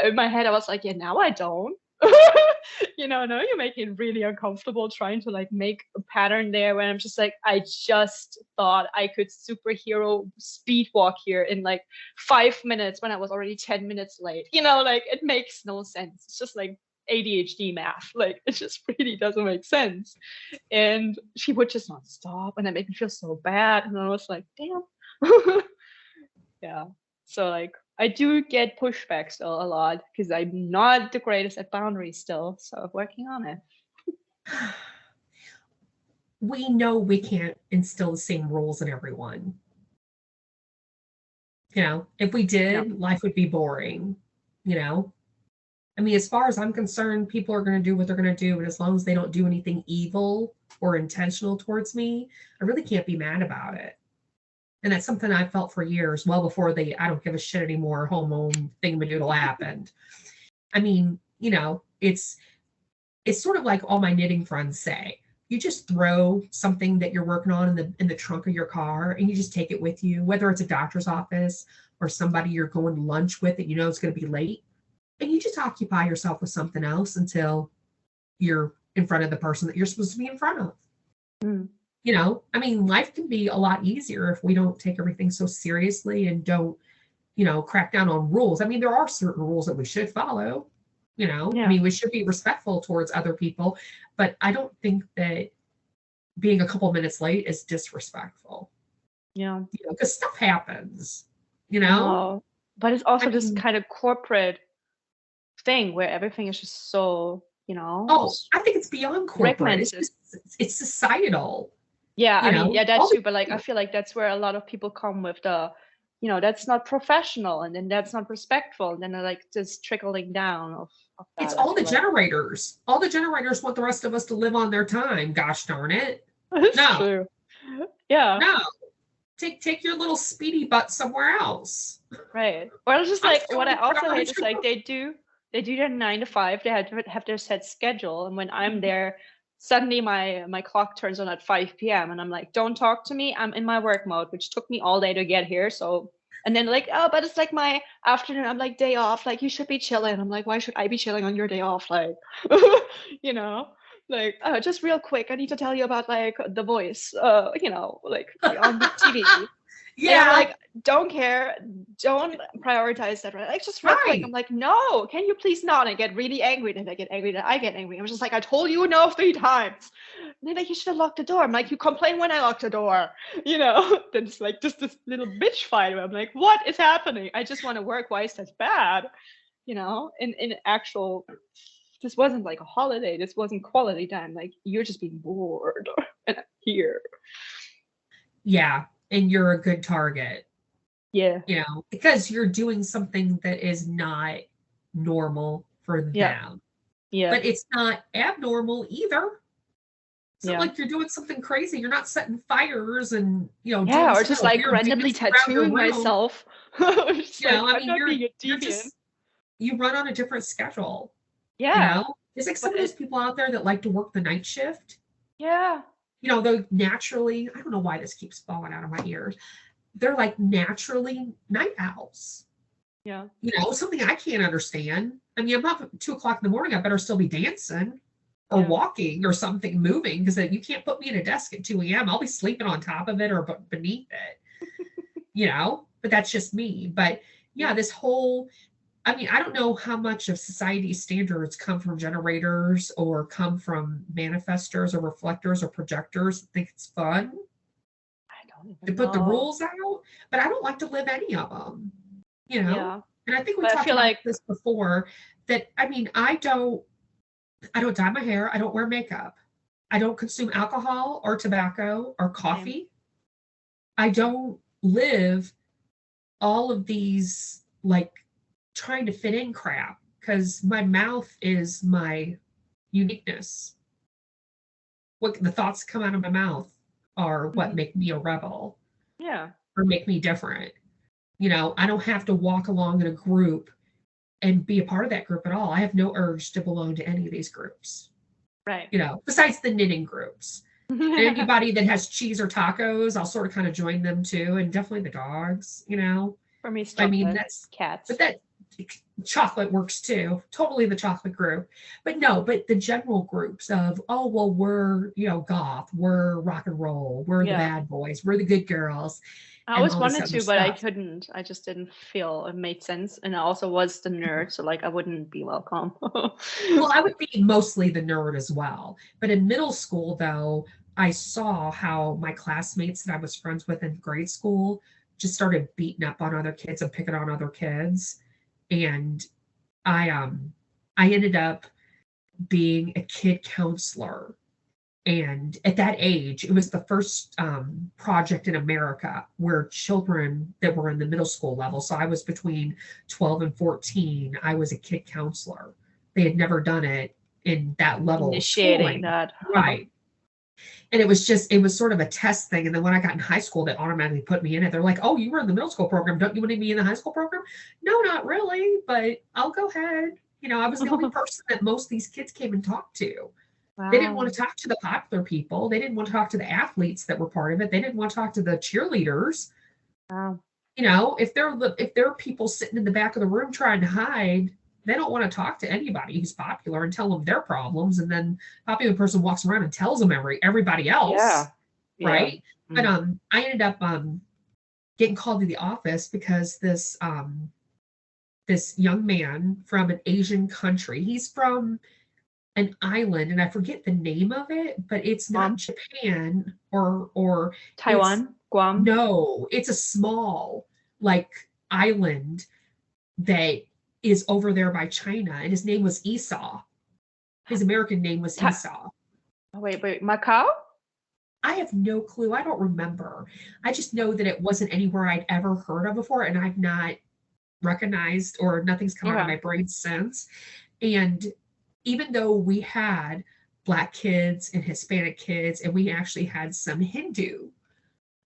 in my head I was yeah, now I don't. No, you're making it really uncomfortable trying to make a pattern there when I'm just I just thought I could superhero speed walk here in 5 minutes when I was already 10 minutes late. It makes no sense. It's just ADHD math. It just really doesn't make sense. And she would just not stop, and it made me feel so bad. And I was damn. Yeah. So I do get pushback still a lot because I'm not the greatest at boundaries still. So I'm working on it. We know we can't instill the same rules in everyone. If we did, life would be boring. I mean, as far as I'm concerned, people are going to do what they're going to do. And as long as they don't do anything evil or intentional towards me, I really can't be mad about it. And that's something I felt for years, well before the I don't give a shit anymore hormone thingamadoodle happened. I mean, it's sort of like all my knitting friends say. You just throw something that you're working on in the trunk of your car, and you just take it with you, whether it's a doctor's office or somebody you're going to lunch with that is going to be late. And you just occupy yourself with something else until you're in front of the person that you're supposed to be in front of. Mm. I mean, life can be a lot easier if we don't take everything so seriously and don't, crack down on rules. I mean, there are certain rules that we should follow, I mean, we should be respectful towards other people, but I don't think that being a couple minutes late is disrespectful. Yeah. Because stuff happens, No. But it's also I this mean, kind of corporate thing where everything is just so, oh, I think it's beyond corporate. fragmented. It's societal. Yeah, I mean, that all too, but like I feel like that's where a lot of people come with the, that's not professional, and then that's not respectful, and then they're like just trickling down of that. It's all the generators. All the generators want the rest of us to live on their time. Gosh darn it. That's true. Yeah. No. Take your little speedy butt somewhere else. Right. Or it's just like what I also hate is like they do their 9 to 5. They have their set schedule, and when I'm there, suddenly my clock turns on at 5 p.m. and I'm like, don't talk to me. I'm in my work mode, which took me all day to get here. So, and then like, oh, but it's like my afternoon. I'm like, day off. Like, you should be chilling. I'm like, why should I be chilling on your day off? Like, like, just real quick, I need to tell you about like The Voice, like on the TV. Yeah, and I'm like, don't care, don't prioritize that, right? Like, just real quick. I'm like, no, can you please not? And I get really angry, and I get angry, and I get angry. I'm just like, I told you no 3 times. And they're like, you should have locked the door. I'm like, you complain when I lock the door, Then it's like just this little bitch fight where I'm like, what is happening? I just want to work. Why is that bad? In actual, this wasn't like a holiday. This wasn't quality time. Like, you're just being bored, and I'm here. Yeah. And you're a good target. Yeah. Because you're doing something that is not normal for them. Yeah. But it's not abnormal either. It's not like you're doing something crazy. You're not setting fires and, or just like randomly tattooing myself. I mean, you run on a different schedule. Yeah. There's like some of those people out there that like to work the night shift. Yeah. They're naturally, I don't know why this keeps falling out of my ears. They're like naturally night owls. Yeah. Something I can't understand. I mean, I'm up at 2:00 in the morning. I better still be dancing or walking or something, moving, because you can't put me in a desk at 2 a.m. I'll be sleeping on top of it or beneath it, but that's just me. But this whole, I mean, I don't know how much of society's standards come from generators or come from manifestors or reflectors or projectors that think it's fun to put the rules out, but I don't like to live any of them, And I think we talked about this before, that, I mean, I don't dye my hair. I don't wear makeup. I don't consume alcohol or tobacco or coffee. I don't live all of these like trying to fit in crap, because my mouth is my uniqueness. What the thoughts come out of my mouth are what make me a rebel. Yeah. Or make me different. I don't have to walk along in a group and be a part of that group at all. I have no urge to belong to any of these groups. Right. Besides the knitting groups. And anybody that has cheese or tacos, I'll sort of kind of join them too. And definitely the dogs, For me, I mean, that's cats. But that chocolate works too. Totally the chocolate group. But the general groups of, oh, well, we're, goth, we're rock and roll, we're the bad boys, we're the good girls. I always wanted to, but I couldn't. I just didn't feel it made sense. And I also was the nerd, so like I wouldn't be welcome. Well, I would be mostly the nerd as well. But in middle school, though, I saw how my classmates that I was friends with in grade school just started beating up on other kids and picking on other kids. And I ended up being a kid counselor. And at that age, it was the first project in America where children that were in the middle school level, so I was between 12 and 14, I was a kid counselor. They had never done it in that level. Initiating that. Right. And it was sort of a test thing. And then when I got in high school, they automatically put me in it. They're like, oh, you were in the middle school program. Don't you want to be in the high school program? No, not really, but I'll go ahead. I was the only person that most of these kids came and talked to. Wow. They didn't want to talk to the popular people. They didn't want to talk to the athletes that were part of it. They didn't want to talk to the cheerleaders. Wow. If there are people sitting in the back of the room trying to hide, they don't want to talk to anybody who's popular and tell them their problems. And then popular person walks around and tells them everybody else. Yeah. Right. Yeah. But I ended up getting called to the office because this this young man from an Asian country. He's from an island, and I forget the name of it, but it's not Japan or Taiwan, Guam. No, it's a small like island that is over there by China, and his name was Esau. His American name was Esau. Wait, Macau? I have no clue. I don't remember. I just know that it wasn't anywhere I'd ever heard of before, and I've not recognized, or nothing's come out of my brain since. And even though we had Black kids and Hispanic kids, and we actually had some Hindu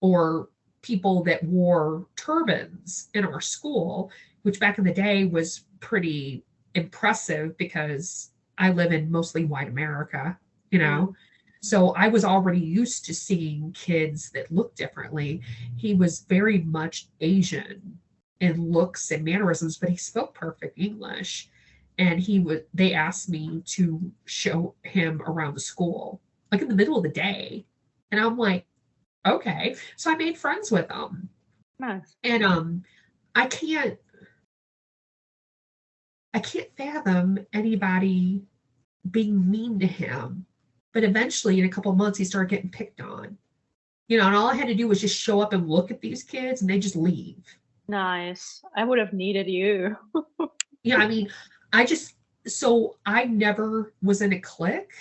or people that wore turbans in our school, which back in the day was pretty impressive because I live in mostly white America, you know. So I was already used to seeing kids that looked differently. He was very much Asian in looks and mannerisms, but he spoke perfect English. And they asked me to show him around the school, like in the middle of the day. And I'm like, okay. So I made friends with him. Nice. And I can't fathom anybody being mean to him. But eventually, in a couple of months, he started getting picked on. You know, and all I had to do was just show up and look at these kids, and they just leave. Nice. I would have needed you. Yeah, I mean, so I never was in a clique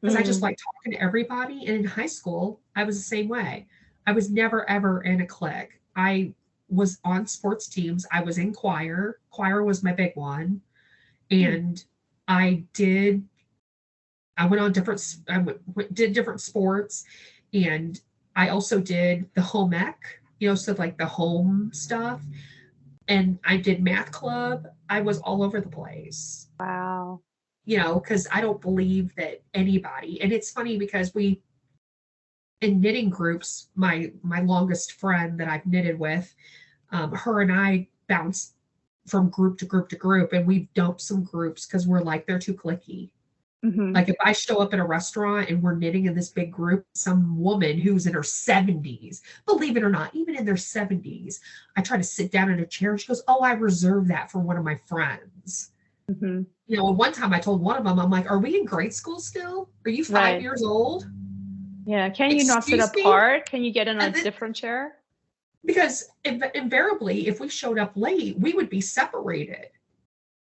because I just like talking to everybody. And in high school, I was the same way. I was never, ever in a clique. I was on sports teams. I was in choir. Choir was my big one. And I went on did different sports, and I also did the home ec, so like the home stuff, and I did math club. I was all over the place. Wow. Because I don't believe that anybody, and it's funny because in knitting groups, my longest friend that I've knitted with, her and I bounce from group to group to group, and we've dumped some groups because we're like, they're too cliquey. Like if I show up at a restaurant and we're knitting in this big group, some woman who's in her 70s, believe it or not, even in their 70s, I try to sit down in a chair and she goes, oh, I reserved that for one of my friends. And one time I told one of them, I'm like, are we in grade school still? Are you 5 years old? Yeah. Can you not sit apart? Can you get in a different chair? Because invariably, if we showed up late, we would be separated.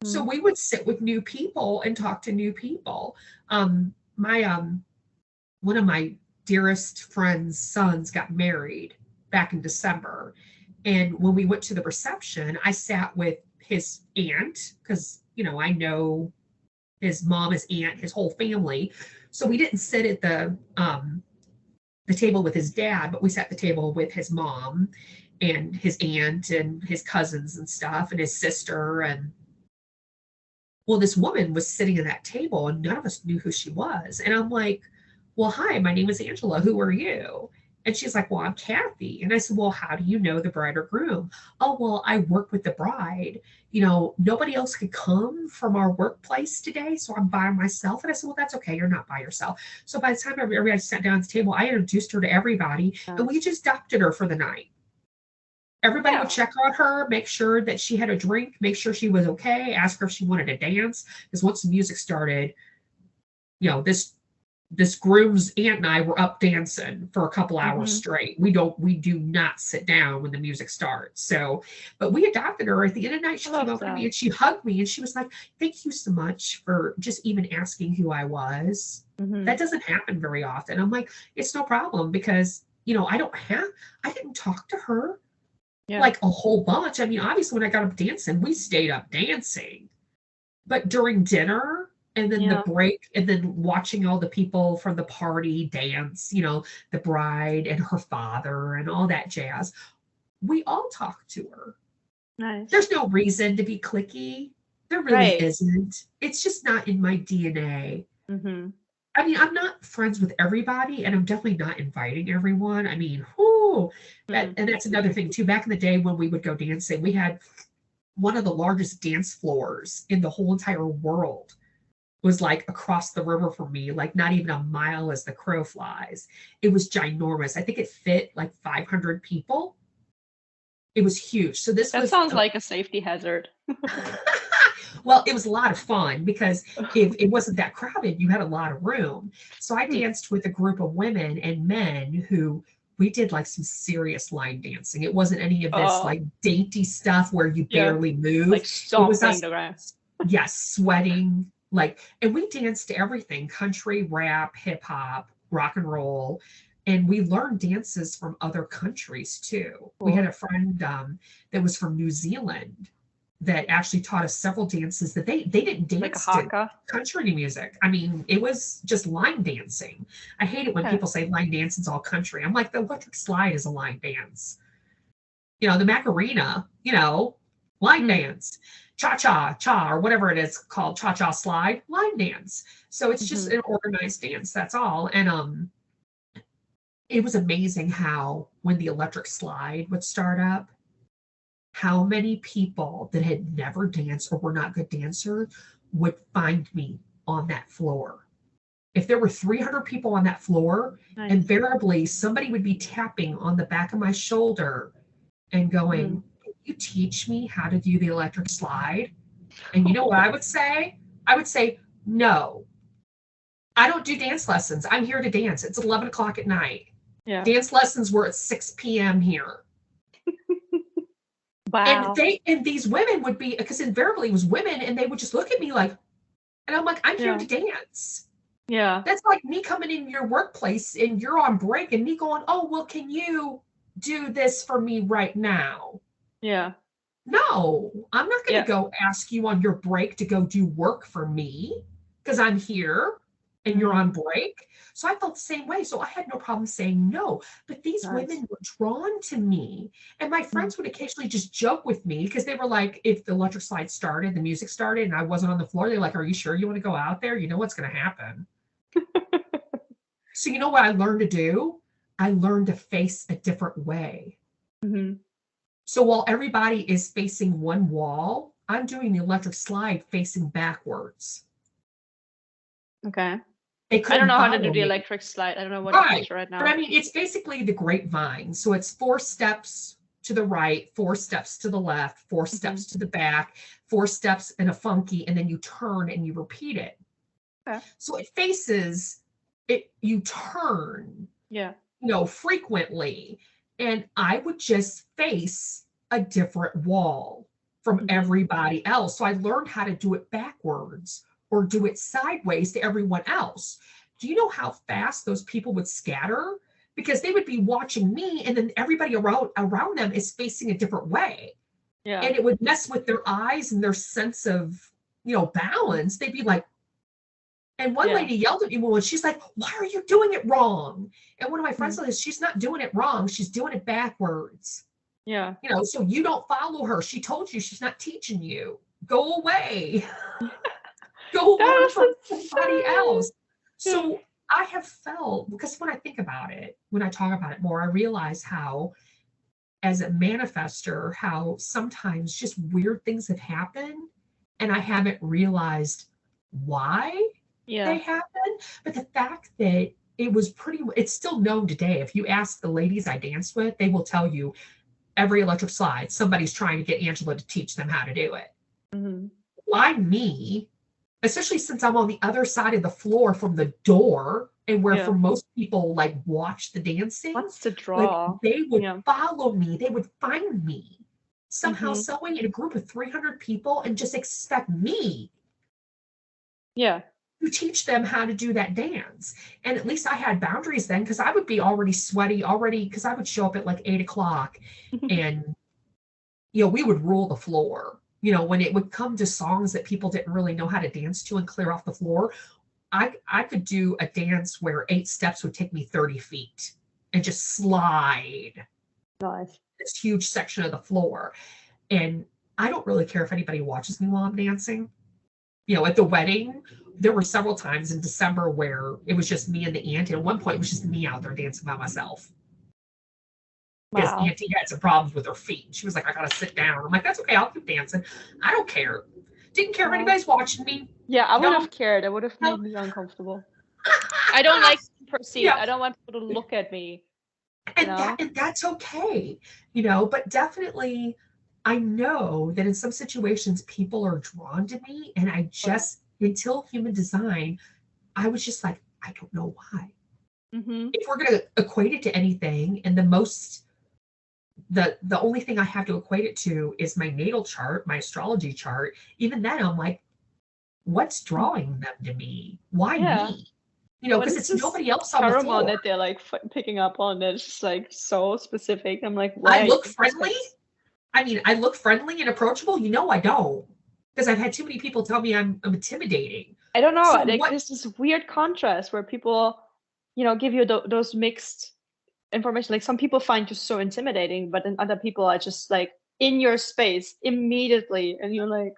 So we would sit with new people and talk to new people. One of my dearest friend's sons got married back in December. And when we went to the reception, I sat with his aunt because, I know his mom, his aunt, his whole family. So we didn't sit at the table with his dad, but we sat at the table with his mom and his aunt and his cousins and stuff and his sister. And well, this woman was sitting at that table and none of us knew who she was. And I'm like, well, hi, my name is Angela. Who are you? And she's like, well, I'm Kathy. And I said, well, how do you know the bride or groom? Oh, well, I work with the bride. Nobody else could come from our workplace today. So I'm by myself. And I said, well, that's okay. You're not by yourself. So by the time everybody sat down at the table, I introduced her to everybody and we just adopted her for the night. Everybody would check on her, make sure that she had a drink, make sure she was okay, ask her if she wanted to dance. Because once the music started, this groom's aunt and I were up dancing for a couple hours straight. We do not sit down when the music starts. So, but we adopted her. At the end of the night, she came over to me and she hugged me and she was like, thank you so much for just even asking who I was. That doesn't happen very often. I'm like, it's no problem because, I didn't talk to her. Like a whole bunch. I mean, obviously, when I got up dancing, we stayed up dancing. But during dinner and then the break and then watching all the people from the party dance, the bride and her father and all that jazz, we all talked to her. Nice. There's no reason to be cliquey. There really isn't. It's just not in my DNA. I mean, I'm not friends with everybody, and I'm definitely not inviting everyone. I mean, and that's another thing too. Back in the day when we would go dancing, we had one of the largest dance floors in the whole entire world. Was like across the river from me, like not even a mile as the crow flies. It was ginormous. I think it fit like 500 people. It was huge. So that sounds like a safety hazard. Well, it was a lot of fun because if it wasn't that crowded, you had a lot of room. So I danced with a group of women and men who we did like some serious line dancing. It wasn't any of this like dainty stuff where you barely move. Like It was stomping us, the ground. yes, sweating, like, and we danced to everything: country, rap, hip hop, rock and roll. And we learned dances from other countries too. We had a friend that was from New Zealand that actually taught us several dances that they didn't dance Like a to haka. country music. I mean, it was just line dancing. I hate it when people say line dancing's all country. I'm like, the electric slide is a line dance. You know, the Macarena, you know, line dance. Cha-cha, or whatever it is called, cha-cha slide, line dance. So it's just an organized dance, that's all. And it was amazing how when the electric slide would start up, how many people that had never danced or were not good dancers would find me on that floor. If there were 300 people on that floor, invariably somebody would be tapping on the back of my shoulder and going, "Can you teach me how to do the electric slide?" And you know what I would say? I would say, "No, I don't do dance lessons. I'm here to dance. It's 11 o'clock at night. Dance lessons were at 6 p.m. here." Wow. And these women would be, because invariably it was women, and they would just look at me like, and I'm like, "I'm here to dance." Yeah. That's like me coming in your workplace and you're on break and me going, "Oh, well, can you do this for me right now?" Yeah. No, I'm not going to go ask you on your break to go do work for me because I'm here and you're on break. So I felt the same way. So I had no problem saying no. But these women were drawn to me. And my friends would occasionally just joke with me because they were like, if the electric slide started, the music started, and I wasn't on the floor, they're like, "Are you sure you want to go out there? You know what's going to happen." So you know what I learned to do? I learned to face a different way. So while everybody is facing one wall, I'm doing the electric slide facing backwards. Okay. I don't know how to do the electric slide. I don't know what to picture right now. But I mean, it's basically the grapevine. So it's 4 steps to the right, 4 steps to the left, 4 steps to the back, 4 steps in a funky, and then you turn and you repeat it. Okay. So it faces it, you turn, frequently. And I would just face a different wall from everybody else. So I learned how to do it backwards or do it sideways to everyone else. Do you know how fast those people would scatter? Because they would be watching me, and then everybody around them is facing a different way. Yeah. And it would mess with their eyes and their sense of, balance. They'd be like, and one lady yelled at me once. She's like, "Why are you doing it wrong?" And one of my friends said, "She's not doing it wrong. She's doing it backwards." Yeah. So you don't follow her. She told you she's not teaching you. Go away. Go learn from somebody else. So I have felt, because when I think about it, when I talk about it more, I realize how, as a manifester, how sometimes just weird things have happened and I haven't realized why they happen. But the fact that it's still known today. If you ask the ladies I danced with, they will tell you every electric slide, somebody's trying to get Angela to teach them how to do it. Why me? Especially since I'm on the other side of the floor from the door, and where for most people like watch the dancing. What's the draw? Like, they would follow me. They would find me somehow, sewing in a group of 300 people and just expect me to teach them how to do that dance. And at least I had boundaries then, because I would be already sweaty because I would show up at like 8 o'clock and, we would rule the floor. When it would come to songs that people didn't really know how to dance to and clear off the floor, I could do a dance where 8 steps would take me 30 feet and just slide this huge section of the floor. And I don't really care if anybody watches me while I'm dancing. At the wedding, there were several times in December where it was just me and the aunt. And at one point, it was just me out there dancing by myself. Because Auntie had some problems with her feet. She was like, "I gotta sit down." I'm like, "That's okay, I'll keep dancing." I don't care. Didn't care if anybody's watching me. Yeah, I would have cared. It would have made me uncomfortable. I don't like to perceive. I don't want people to look at me. And that's okay. But definitely I know that in some situations people are drawn to me, and I just, until human design, I was just like, I don't know why. If we're going to equate it to anything, and the only thing I have to equate it to is my natal chart, my astrology chart. Even then, I'm like, what's drawing them to me? Why me? You know, because it's nobody else on the floor. That they're like picking up on that's just like so specific. I'm like, why? I look friendly. I mean, I look friendly and approachable. You know, I don't, because I've had too many people tell me I'm intimidating. I don't know. So like, there's this weird contrast where people, you know, give you those mixed information. Like some people find you so intimidating, but then other people are just like in your space immediately, and you're like,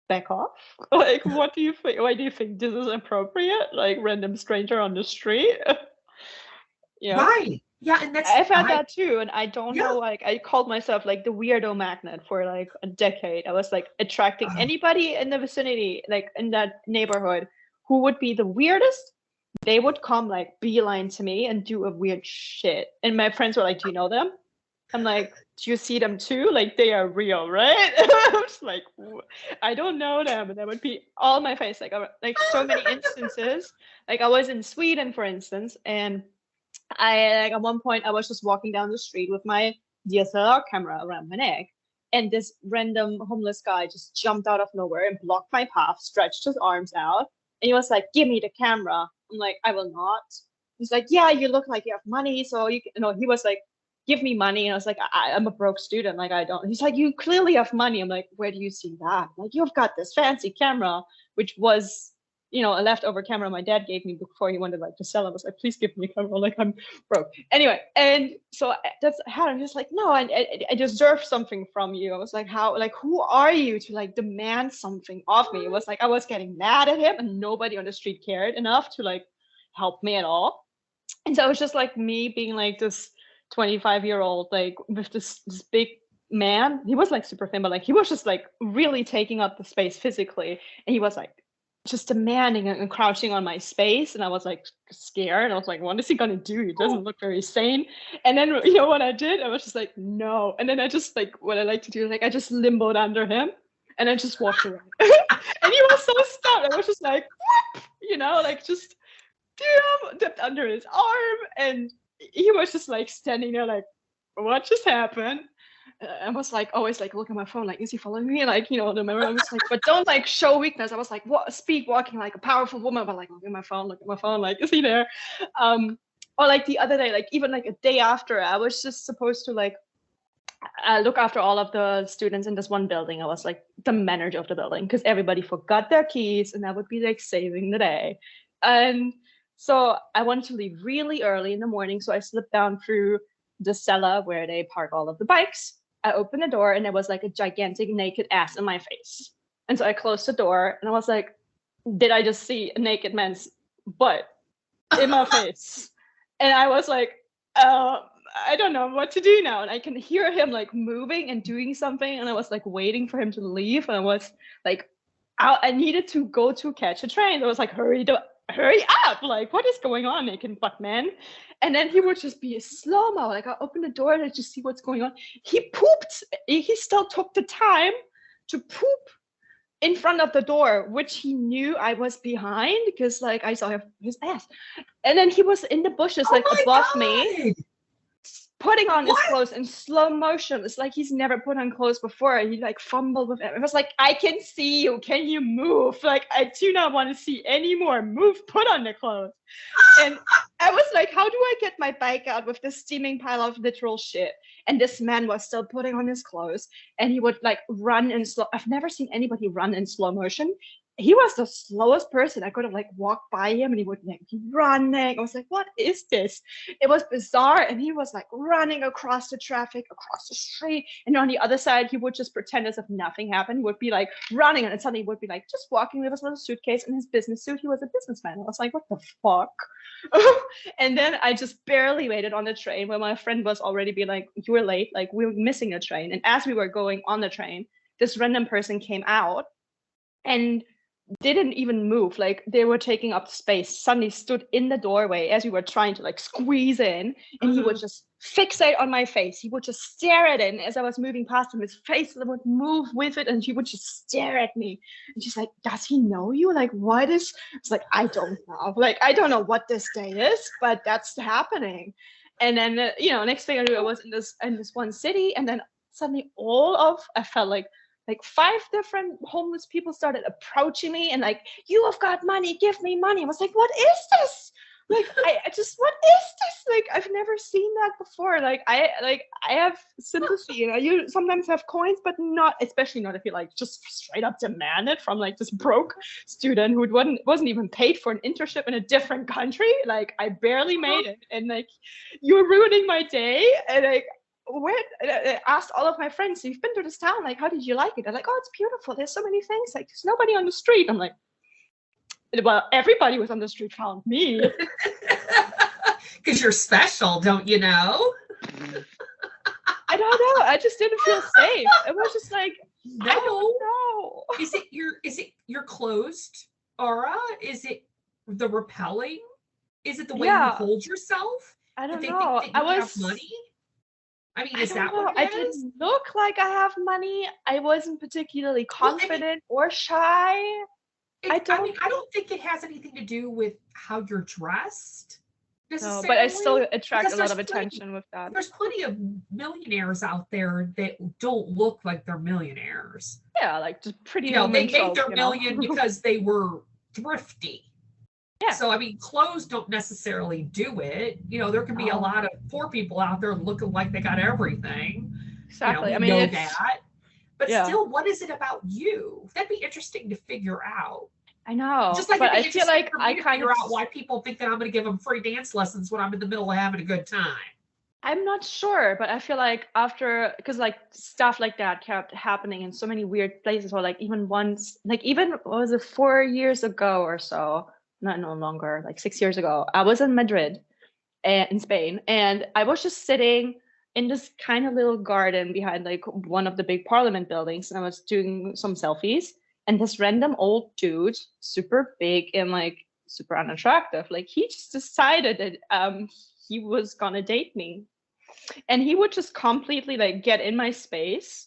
back off. Like, what do you think? Why do you think this is appropriate? Like random stranger on the street. Yeah. Right. Yeah, and I've had that too, and I don't know. Like, I called myself like the weirdo magnet for like a decade. I was like attracting anybody in the vicinity, like in that neighborhood, who would be the weirdest. They would come like beeline to me and do a weird shit. And my friends were like, "Do you know them?" I'm like, "Do you see them too? Like, they are real, right?" I'm just like, I don't know them, and that would be all my face. Like so many instances. Like I was in Sweden, for instance, and I like at one point I was just walking down the street with my DSLR camera around my neck, and this random homeless guy just jumped out of nowhere and blocked my path, stretched his arms out, and he was like, "Give me the camera." I'm like, "I will not." He's like, "Yeah, you look like you have money, so you know." He was like, "Give me money," and I was like, I'm a broke student, like I don't. He's like, "You clearly have money." I'm like, "Where do you see that?" Like, "You've got this fancy camera," which was, you know, a leftover camera my dad gave me before he wanted like to sell it. I was like, "Please give me a camera, like I'm broke." Anyway, and so that's how I'm just like, "No, I deserve something from you." I was like, "How? Like, who are you to like demand something of me?" It was like I was getting mad at him, and nobody on the street cared enough to like help me at all. And so it was just like me being like this 25-year-old, like with this big man. He was like super thin, but like he was just like really taking up the space physically, and he was like just demanding and crouching on my space, and I was like scared. I was like, "What is he gonna do? He doesn't look very sane." And then, you know what I did? I was just like, "No." And then I just like, what I like to do, like I just limboed under him, and I just walked away. And he was so stunned. I was just like, whoop, you know, like just dipped under his arm, and he was just like standing there like, "What just happened?" I was like always like look at my phone, like, is he following me? Like, you know, the memory. I was like, but don't like show weakness. I was like, what, speak walking like a powerful woman, but like look at my phone, like, is he there? Or like the other day, like even like a day after, I was just supposed to like look after all of the students in this one building. I was like the manager of the building because everybody forgot their keys, and I would be like saving the day. And so I wanted to leave really early in the morning, so I slipped down through the cellar where they park all of the bikes. I opened the door, and there was like a gigantic naked ass in my face. And so I closed the door, and I was like, did I just see a naked man's butt in my face? And I was like, I don't know what to do now. And I can hear him like moving and doing something. And I was like waiting for him to leave. And I was like, I needed to go to catch a train. I was like, hurry up. Like, what is going on, naked butt man? And then he would just be a slow-mo. Like, I opened the door and I just see what's going on. He pooped. He still took the time to poop in front of the door, which he knew I was behind because like I saw his ass. And then he was in the bushes, like above me, putting on his clothes in slow motion. It's like he's never put on clothes before. He like fumbled with it. It was like, I can see you. Can you move? Like, I do not want to see anymore. Move, put on the clothes. And I was like, how do I get my bike out with this steaming pile of literal shit? And this man was still putting on his clothes, and he would like run in slow. I've never seen anybody run in slow motion. He was the slowest person. I could have like walked by him, and he would like be running. I was like, what is this? It was bizarre. And he was like running across the traffic, across the street. And on the other side, he would just pretend as if nothing happened. He would be like running, and suddenly he would be like just walking with his little suitcase and his business suit. He was a businessman. I was like, what the fuck? And then I just barely waited on the train when my friend was already being like, you were late, like we were missing a train. And as we were going on the train, this random person came out, and didn't even move. Like they were taking up space, suddenly stood in the doorway as we were trying to like squeeze in, and he would just fixate on my face. He would just stare at it, and as I was moving past him, his face would move with it, and he would just stare at me. And she's like, does he know you? Like, what is? It's like, I don't know. Like, I don't know what this day is, but that's happening. And then next thing I knew, I was in this one city, and then suddenly I felt like 5 different homeless people started approaching me and like, you have got money, give me money. I was like, what is this? Like, I just, what is this? Like, I've never seen that before. Like, I have sympathy. You sometimes have coins, but not, especially not if you like just straight up demand it from like this broke student who wasn't even paid for an internship in a different country. Like, I barely made it, and like, you're ruining my day. And like, I asked all of my friends, you've been to this town, like, how did you like it? They're like, oh, it's beautiful, there's so many things, like there's nobody on the street. I'm like, well, everybody was on the street found me. Because you're special, don't you know? I don't know, I just didn't feel safe. It was just like, no. I don't know. Is it your closed aura? Is it the repelling? Is it the way you hold yourself? I don't know. Think that you have money? I mean, is that what it is? I didn't look like I have money. I wasn't particularly confident or shy. I don't think it has anything to do with how you're dressed. No, but I still attract a lot of attention with that. There's plenty of millionaires out there that don't look like they're millionaires. Yeah, like just pretty. They made their million because they were thrifty. Yeah. So, I mean, clothes don't necessarily do it. There can be a lot of poor people out there looking like they got everything. Exactly. I mean, know that. But still, what is it about you? That'd be interesting to figure out. I know. Just like, but I feel like I kind of figure out why people think that I'm going to give them free dance lessons when I'm in the middle of having a good time. I'm not sure, but I feel like because like stuff like that kept happening in so many weird places, or like even once, like even, what was it, 4 years ago or so? Not no longer, like 6 years ago, I was in Madrid, in Spain, and I was just sitting in this kind of little garden behind like one of the big parliament buildings, and I was doing some selfies, and this random old dude, super big and like super unattractive, like he just decided that he was gonna date me, and he would just completely like get in my space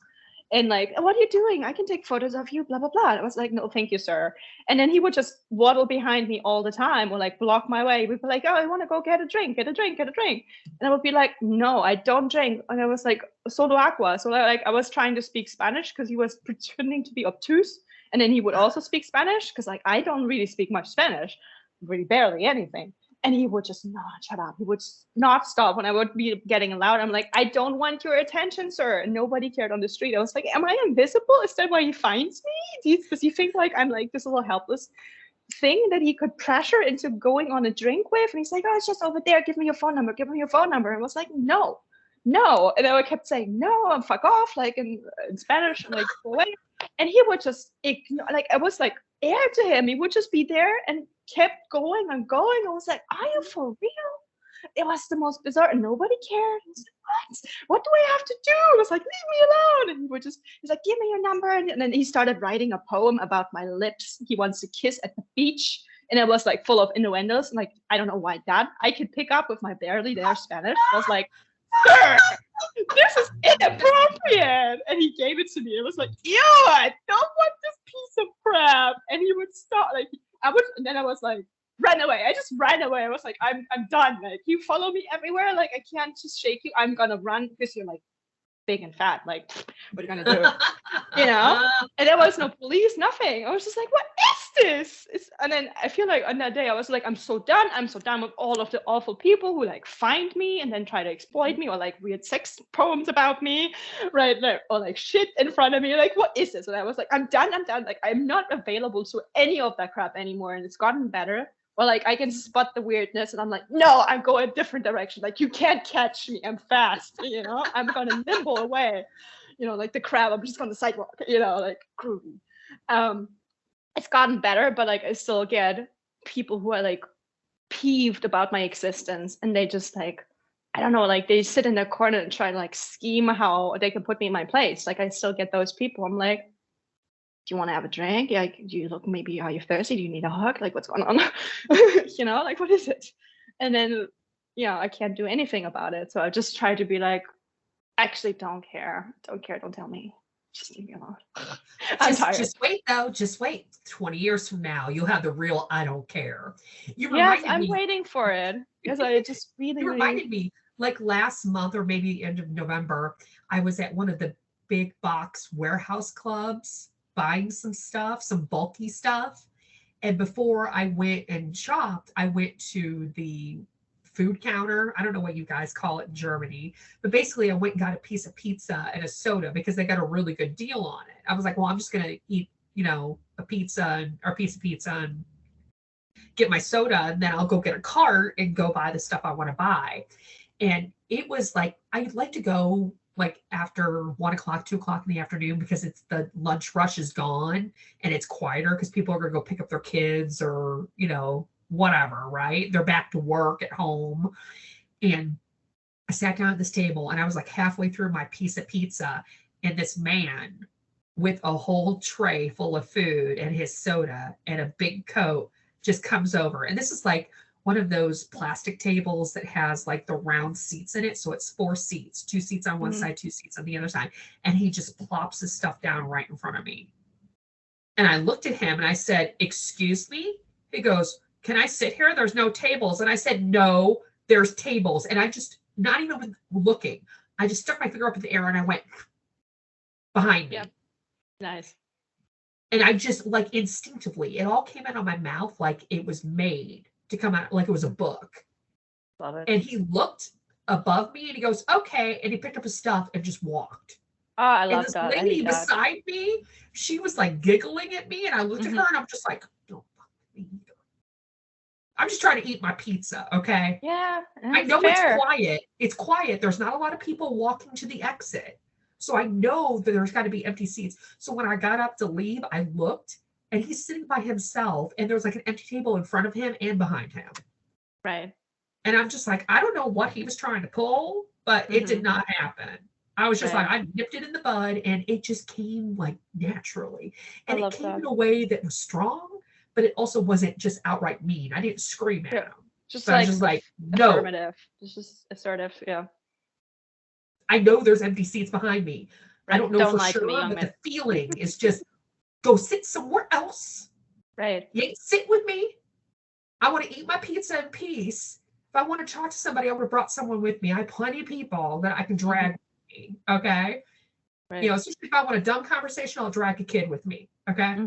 and like, what are you doing? I can take photos of you, blah, blah, blah. I was like, no, thank you, sir. And then he would just waddle behind me all the time, or like block my way. We'd be like, oh, I want to go get a drink. And I would be like, no, I don't drink. And I was like, solo agua. So like, I was trying to speak Spanish because he was pretending to be obtuse. And then he would also speak Spanish because like, I don't really speak much Spanish, really barely anything. And he would just not shut up. He would not stop when I would be getting loud. I'm like, I don't want your attention, sir. And nobody cared on the street. I was like, am I invisible? Is that why he finds me? Does he think like I'm like this little helpless thing that he could pressure into going on a drink with? And he's like, oh, it's just over there. Give me your phone number. Give me your phone number. And I was like, no. And I kept saying, no, and fuck off, like in Spanish, like, go away. And he would just ignore, like, I was like air to him. He would just be there and kept going and going. I was like, are you for real? It was the most bizarre, and nobody cared. I was like, what do I have to do? I was like, leave me alone. And he's like, give me your number. And then he started writing a poem about my lips. He wants to kiss at the beach. And it was like full of innuendos. Like, I don't know why that I could pick up with my barely there Spanish. I was like, sir, this is inappropriate. And he gave it to me. It was like, ew, I don't want this piece of crap. And he would stop, like, and then I was like, run away. I just ran away. I was like, I'm done. Like, you follow me everywhere. Like, I can't just shake you. I'm gonna run because you're like big and fat. Like, what are you gonna do? And there was no police, nothing. I was just like, what is this? And then I feel like on that day I was like, I'm so done with all of the awful people who like find me and then try to exploit me, or like weird sex poems about me, right? Like, or like shit in front of me. Like, what is this? And I was like, I'm done. Like, I'm not available to any of that crap anymore. And it's gotten better. Or like I can spot the weirdness, and I'm like, no, I'm going a different direction. Like, you can't catch me. I'm fast. I'm gonna nimble away. Like the crab. I'm just on the sidewalk. Like groovy. It's gotten better, but like I still get people who are like peeved about my existence, and they just like, I don't know, like they sit in their corner and try to like scheme how they can put me in my place. Like I still get those people. I'm like, you want to have a drink? Like, do you look, maybe, are you thirsty? Do you need a hug? Like, what's going on? Like, what is it? And then, I can't do anything about it. So I just try to be like, actually, don't care. Don't tell me. Just leave me alone. I'm tired. Just wait, though. Just wait. 20 years from now, you'll have the real I don't care. Yes, I'm waiting for it. Because I just really, You reminded me, like last month or maybe the end of November, I was at one of the big box warehouse clubs buying some stuff, some bulky stuff. And before I went and shopped, I went to the food counter. I don't know what you guys call it in Germany, but basically I went and got a piece of pizza and a soda because they got a really good deal on it. I was like, well, I'm just going to eat, a pizza or a piece of pizza and get my soda, and then I'll go get a cart and go buy the stuff I want to buy. And it was like, I'd like to go like after 1 o'clock, 2 o'clock in the afternoon, because it's the lunch rush is gone and it's quieter because people are going to go pick up their kids or, whatever, right? They're back to work at home. And I sat down at this table and I was like halfway through my piece of pizza, and this man with a whole tray full of food and his soda and a big coat just comes over. And this is like one of those plastic tables that has like the round seats in it. So it's 4 seats, 2 seats on one side, 2 seats on the other side. And he just plops his stuff down right in front of me. And I looked at him and I said, "Excuse me?" He goes, "Can I sit here? There's no tables." And I said, "No, there's tables." And I just, not even looking, I just stuck my finger up in the air and I went behind me. Yep. Nice. And I just, like, instinctively, it all came out of my mouth like it was made to come out, like it was a book. Love it. And he looked above me and he goes, "Okay." And he picked up his stuff and just walked. Oh, I love and that. this lady beside me, she was like giggling at me. And I looked at her and I'm just like, "Don't fuck me either. I'm just trying to eat my pizza, okay?" Yeah. I know fair. It's quiet. It's quiet. There's not a lot of people walking to the exit. So I know that there's got to be empty seats. So when I got up to leave, I looked and he's sitting by himself and there's like an empty table in front of him and behind him. Right. And I'm just like, I don't know what he was trying to pull, but it did not happen. I was just like, I nipped it in the bud and it just came like naturally. And it came in a way that was strong, but it also wasn't just outright mean. I didn't scream at him. Just like, I was just like, no. Affirmative. Just assertive, yeah. I know there's empty seats behind me. Right. I don't know for sure, but the feeling is just, go sit somewhere else. Right. You ain't sit with me. I want to eat my pizza in peace. If I want to talk to somebody, I would have brought someone with me. I have plenty of people that I can drag with me. Okay. Right. Especially if I want a dumb conversation, I'll drag a kid with me. Okay.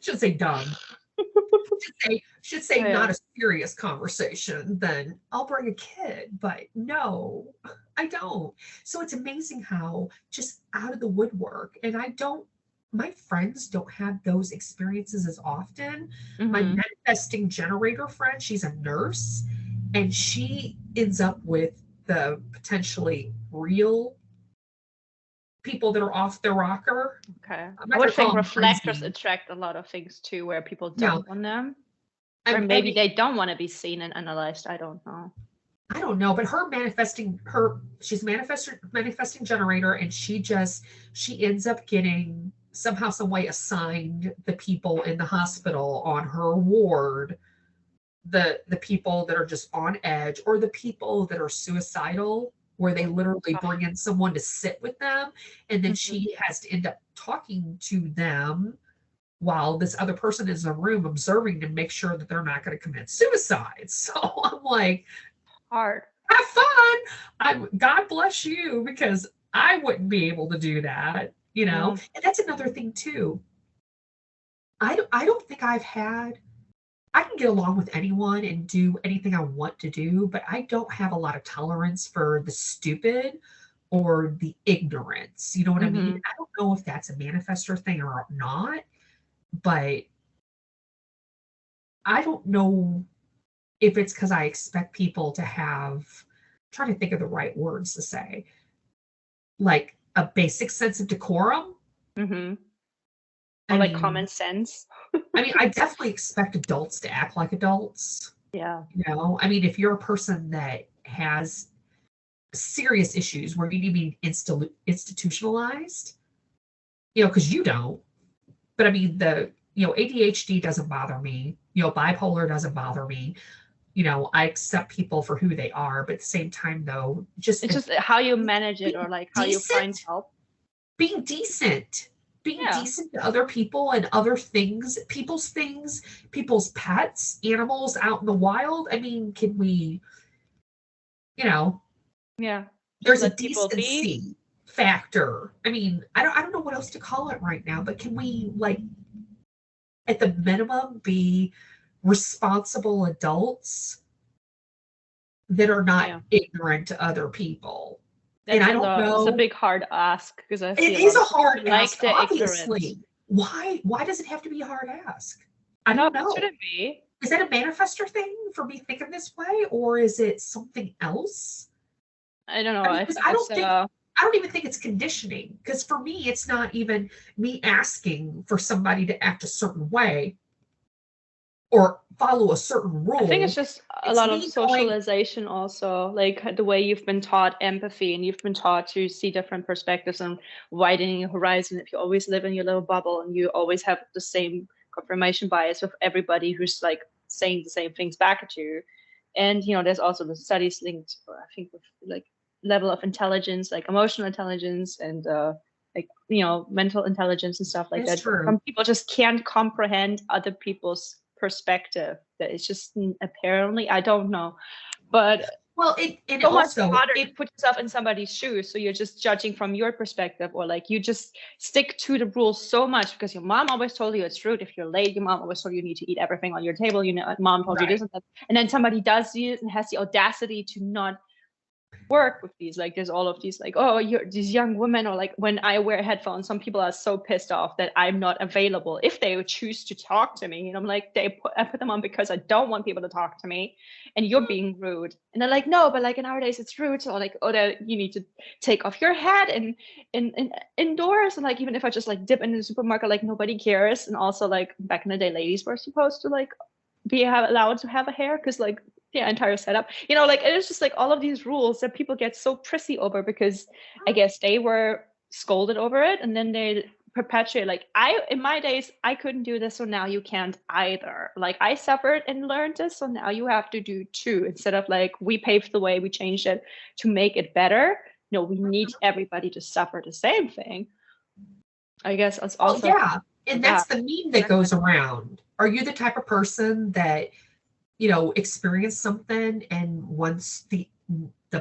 Should say dumb. should say not a serious conversation, then I'll bring a kid, but no, I don't. So it's amazing how just out of the woodwork, and my friends don't have those experiences as often. My manifesting generator friend, she's a nurse, and she ends up with the potentially real people that are off their rocker. Okay. I would think reflectors attract a lot of things too, where people don't want them. Or maybe they don't want to be seen and analyzed. I don't know. But she's manifesting generator, and she ends up getting somehow, some way assigned the people in the hospital on her ward, the people that are just on edge, or the people that are suicidal, where they literally bring in someone to sit with them, and then she has to end up talking to them while this other person is in a room observing to make sure that they're not going to commit suicide. So I'm like, hard. Have fun. God bless you, because I wouldn't be able to do that, And that's another thing too. I don't think I can get along with anyone and do anything I want to do, but I don't have a lot of tolerance for the stupid or the ignorance. You know what I mean? I don't know if that's a manifestor thing or not, but I don't know if it's because I expect people to have, I'm trying to think of the right words to say, like a basic sense of decorum. Or like common sense. I definitely expect adults to act like adults. Yeah. If you're a person that has serious issues where you need to be institutionalized, because you don't. But I mean, ADHD doesn't bother me. Bipolar doesn't bother me. I accept people for who they are, but at the same time, though, it's just how you manage it, or like how you find decent, help. being decent to other people and other things, people's pets, animals out in the wild. I mean, can we, there's a decency factor. I mean, I don't know what else to call it right now, but can we, like, at the minimum, be responsible adults that are not ignorant to other people? And I don't know. It's a big hard ask, because I see it is a hard ask, like obviously. Why does it have to be a hard ask? I don't know. Should it be? Is that a manifestor thing for me thinking this way, or is it something else? I don't know. I don't even think it's conditioning, because for me, it's not even me asking for somebody to act a certain way or follow a certain rule. I think it's just a lot of socialization also, like the way you've been taught empathy, and you've been taught to see different perspectives and widening your horizon. If you always live in your little bubble and you always have the same confirmation bias with everybody who's like saying the same things back at you. And, there's also the studies linked, I think, with like level of intelligence, like emotional intelligence and mental intelligence and stuff like that. True. Some people just can't comprehend other people's perspective. That it's just, apparently, I don't know, but it so also much harder to put yourself in somebody's shoes, so you're just judging from your perspective, or like you just stick to the rules so much because your mom always told you it's rude if you're late. Your mom always told you need to eat everything on your table. Mom told you this and that, and then somebody does this and has the audacity to not work with these. Like, there's all of these, like, oh, you're these young women, or like when I wear headphones, some people are so pissed off that I'm not available if they would choose to talk to me, and I'm like, I put them on because I don't want people to talk to me, and you're being rude. And they're like, no, but like nowadays it's rude, or like, oh, you need to take off your hat and indoors, and like even if I just like dip in the supermarket, like nobody cares. And also, like, back in the day, ladies were supposed to like be allowed to have a hair, because like the entire setup, like it is just like all of these rules that people get so prissy over, because I guess they were scolded over it, and then they perpetuate, like, in my days I couldn't do this, so now you can't either. Like, I suffered and learned this, so now you have to do too. Instead of like, we paved the way, we changed it to make it better. No, we need everybody to suffer the same thing. I guess it's also and that's the meme that goes around. Are you the type of person that experience something and wants the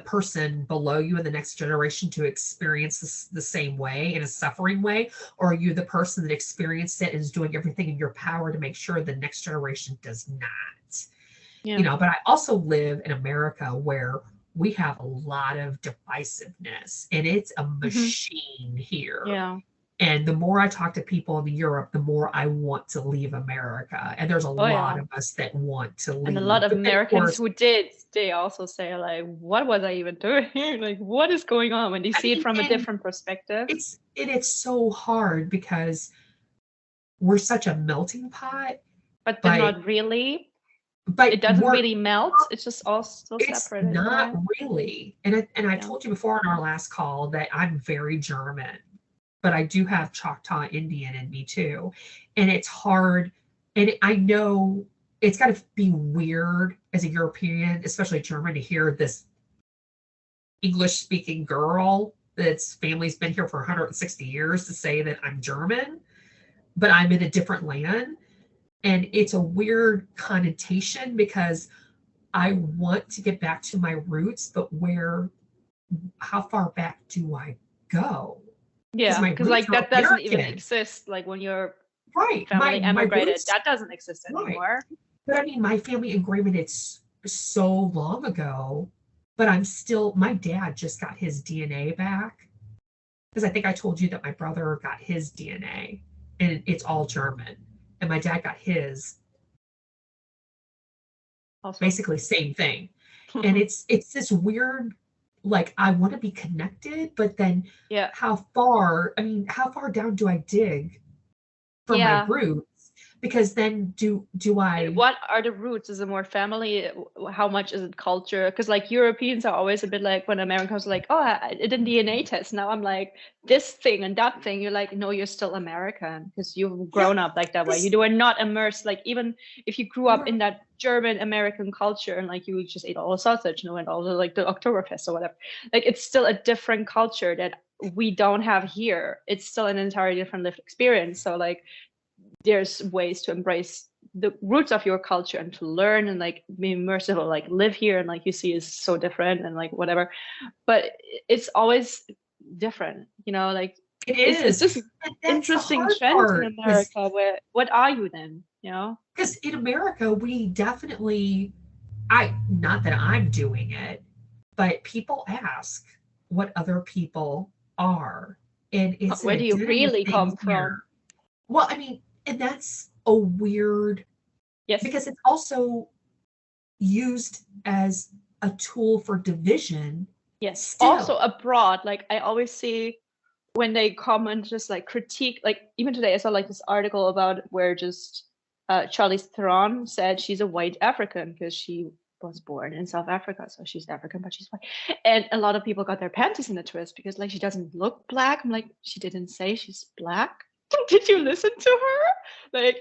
person below you in the next generation to experience the same way, in a suffering way? Or are you the person that experienced it and is doing everything in your power to make sure the next generation does not? But I also live in America, where we have a lot of divisiveness, and it's a machine here. And the more I talk to people in Europe, the more I want to leave America. And there's a lot of us that want to leave. And a lot of Americans who did, they also say, like, what was I even doing here? Like, what is going on? When they see it from a different perspective. It's so hard, because we're such a melting pot. But they're not really. But it doesn't really melt. It's just all still separate. It's not really. And I told you before on our last call that I'm very German, but I do have Choctaw Indian in me too. And it's hard. And I know it's got to be weird as a European, especially German, to hear this English speaking girl that's family's been here for 160 years to say that I'm German, but I'm in a different land. And it's a weird connotation, because I want to get back to my roots, but how far back do I go? Yeah, because like that doesn't even exist. Like when your family emigrated, that doesn't exist anymore. But I mean, my family immigrated so long ago, but my dad just got his DNA back, because I think I told you that my brother got his DNA, and it's all German, and my dad got his. Also. Basically same thing. And it's this weird, like, I want to be connected, but then how far down do I dig for my roots? because then do I, What are the roots? Is it more family? How much is it culture? Because like Europeans are always a bit like, when Americans are like, oh, I did a DNA test. Now I'm like, this thing and that thing. You're like, no, you're still American because you've grown up like that way. You were not immersed. Like, even if you grew up in that German American culture and like you just ate all the sausage, and all the like the Oktoberfest or whatever, like it's still a different culture that we don't have here. It's still an entirely different lived experience. So like there's ways to embrace the roots of your culture and to learn and like be immersive or like live here and like you see is so different and like whatever, but it's always different, like it it's is. just interesting trends in America where what are you then, because in America we definitely, not that I'm doing it, but people ask what other people are, and it's where do you really come from? Well, I mean, and that's a weird, yes, because it's also used as a tool for division. Yes, still. Also abroad, like I always see when they comment, just like critique, like even today I saw like this article about where just Charlize Theron said she's a white African because she was born in South Africa, so she's African but she's white, and a lot of people got their panties in a twist because like she doesn't look black. I'm like, she didn't say she's black. Did you listen to her? Like,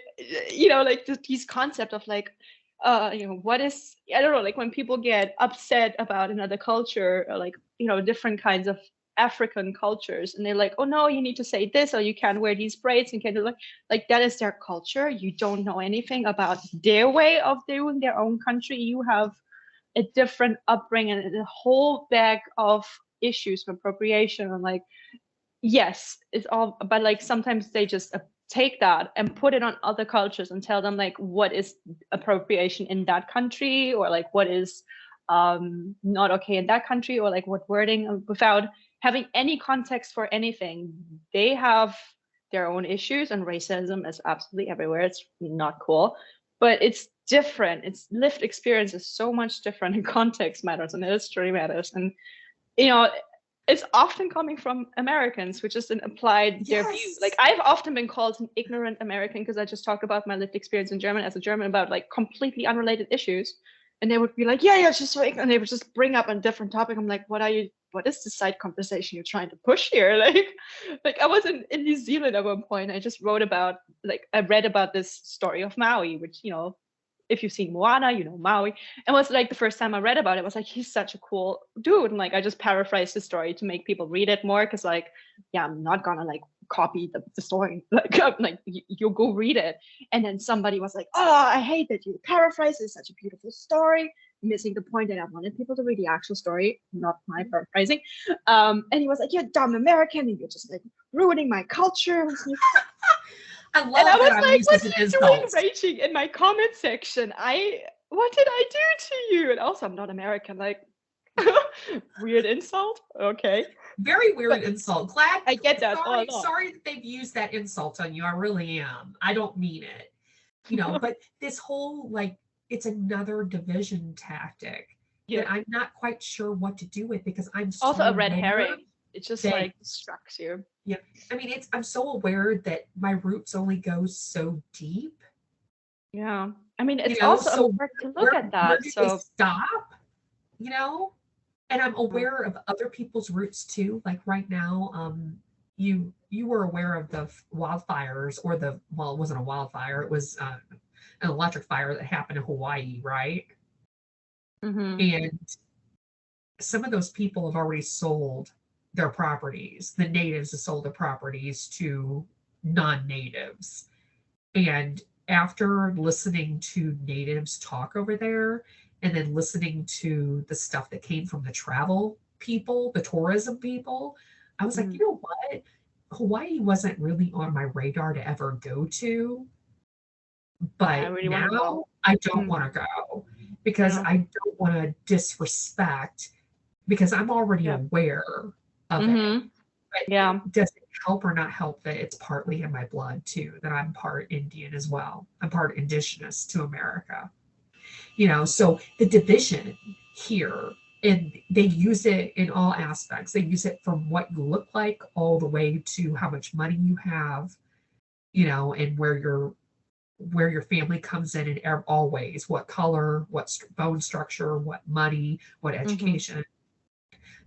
like these concept of like, what is, I don't know, like when people get upset about another culture or like, different kinds of African cultures, and they're like, oh no, you need to say this, or you can't wear these braids and can't do like that is their culture. You don't know anything about their way of doing their own country. You have a different upbringing and a whole bag of issues of appropriation and like, yes, it's all, but like sometimes they just take that and put it on other cultures and tell them like what is appropriation in that country, or like what is not okay in that country, or like what wording, without having any context for anything. They have their own issues, and racism is absolutely everywhere. It's not cool, but it's different. It's lived experience is so much different, and context matters and history matters, and it's often coming from Americans who just applied their views. Like I've often been called an ignorant American because I just talk about my lived experience in German as a German about like completely unrelated issues. And they would be like, yeah, it's just so ignorant. And they would just bring up a different topic. I'm like, what is the side conversation you're trying to push here? Like I was in New Zealand at one point. I just I read about this story of Maui, which, if you've seen Moana, Maui. And it was like the first time I read about it, was like, he's such a cool dude. And like, I just paraphrased the story to make people read it more. Cause like, yeah, I'm not gonna like copy the story. Like you'll go read it. And then somebody was like, oh, I hate that you paraphrase. It's such a beautiful story. Missing the point that I wanted people to read the actual story, not my paraphrasing. And he was like, you're dumb American and you're just like ruining my culture. I love that. I was like, what are you doing raging in my comment section? What did I do to you? And also, I'm not American. Like, weird insult. Okay. Very weird insult. Glad I get that. Sorry that they've used that insult on you. I really am. I don't mean it. But this whole like, it's another division tactic that I'm not quite sure what to do with, because I'm so also a red herring. It just like distracts you. Yeah. I mean, I'm so aware that my roots only go so deep. Yeah. I mean, it's also so hard to look at that. Where do they stop? And I'm aware of other people's roots too. Like right now, you were aware of the wildfires, or it wasn't a wildfire. It was an electric fire that happened in Hawaii, right? Mm-hmm. And some of those people have already sold their properties. The natives have sold their properties to non-natives. And after listening to natives talk over there, and then listening to the stuff that came from the travel people, the tourism people, I was like, you know what? Hawaii wasn't really on my radar to ever go to. But now I don't want to go, because I don't want to disrespect, because I'm already aware of it. But does it help or not help that it's partly in my blood too, that I'm part Indian as well. I'm part indigenous to America. So the division here, and they use it in all aspects. They use it from what you look like all the way to how much money you have, and where your where your family comes in all ways, what color, what bone structure, what money, what education.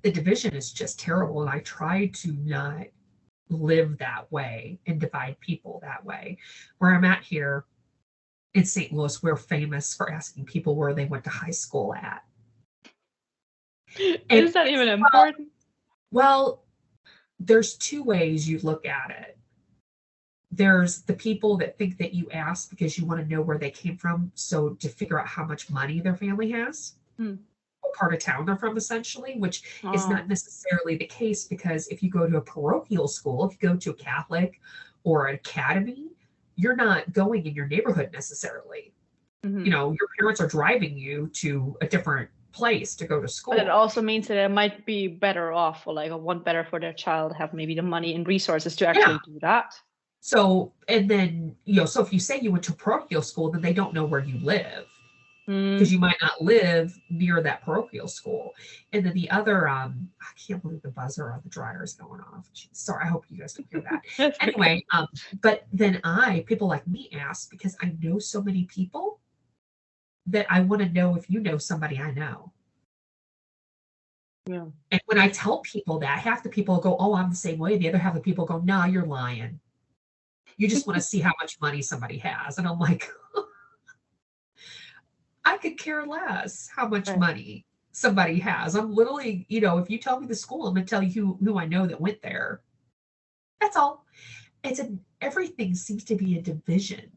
The division is just terrible. And I try to not live that way and divide people that way. Where I'm at here in St. Louis, we're famous for asking people where they went to high school at. Is that even important? Well, there's two ways you look at it. There's the people that think that you ask because you want to know where they came from, so to figure out how much money their family has, what part of town they're from, essentially, which is not necessarily the case, because if you go to a parochial school, if you go to a Catholic or an academy, you're not going in your neighborhood necessarily. You know, your parents are driving you to a different place to go to school. But it also means that it might be better off, or like want better for their child, have maybe the money and resources to actually do that. So, and then, you know, so if you say you went to parochial school, then they don't know where you live, because you might not live near that parochial school. And then the other, I can't believe the buzzer on the dryer is going off. Jeez, sorry, I hope you guys don't hear that. Anyway, but then people like me ask, because I know so many people, that I want to know if you know somebody I know. Yeah. And when I tell people that, half the people go, oh, I'm the same way. The other half of the people go, no, you're lying. You just want to see how much money somebody has. And I'm like, I could care less how much money somebody has. I'm literally, you know, if you tell me the school, I'm going to tell you who I know that went there. That's all. Everything seems to be a division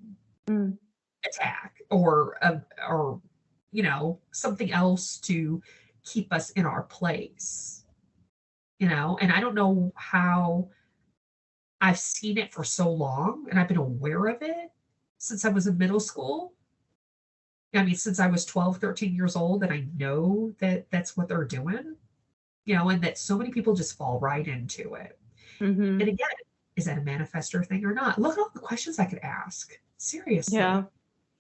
attack, or you know, something else to keep us in our place, you know. And I don't know how I've seen it for so long, and I've been aware of it since I was in middle school. I mean, since I was 12, 13 years old, and I know that that's what they're doing, you know, and that so many people just fall right into it. And again, is that a manifestor thing or not? Look at all the questions I could ask. Seriously.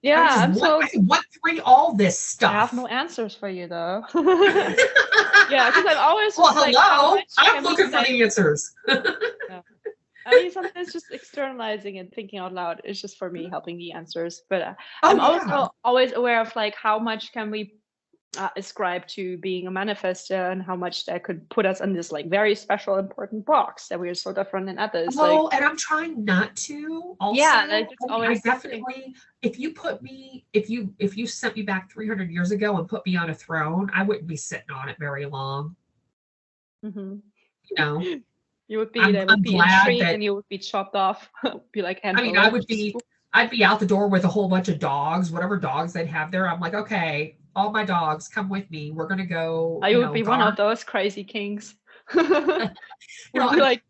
Yeah, I went through all this stuff. I have no answers for you, though. Yeah, because I'm always hello. I'm looking for the answers. I mean, sometimes just externalizing and thinking out loud is just for me helping the answers. But I'm also always aware of like how much can we ascribe to being a manifestor, and how much that could put us in this like very special important box that we're so different than others. And I'm trying not to. Also, I definitely, if you sent me back 300 years ago and put me on a throne, I wouldn't be sitting on it very long. You know, you would be in a tree and you would be chopped off. Be like, I mean, I'd be out the door with a whole bunch of dogs, whatever dogs they'd have there. I'm like, okay, all my dogs, come with me. We're gonna go. I would be one of those crazy kings. Like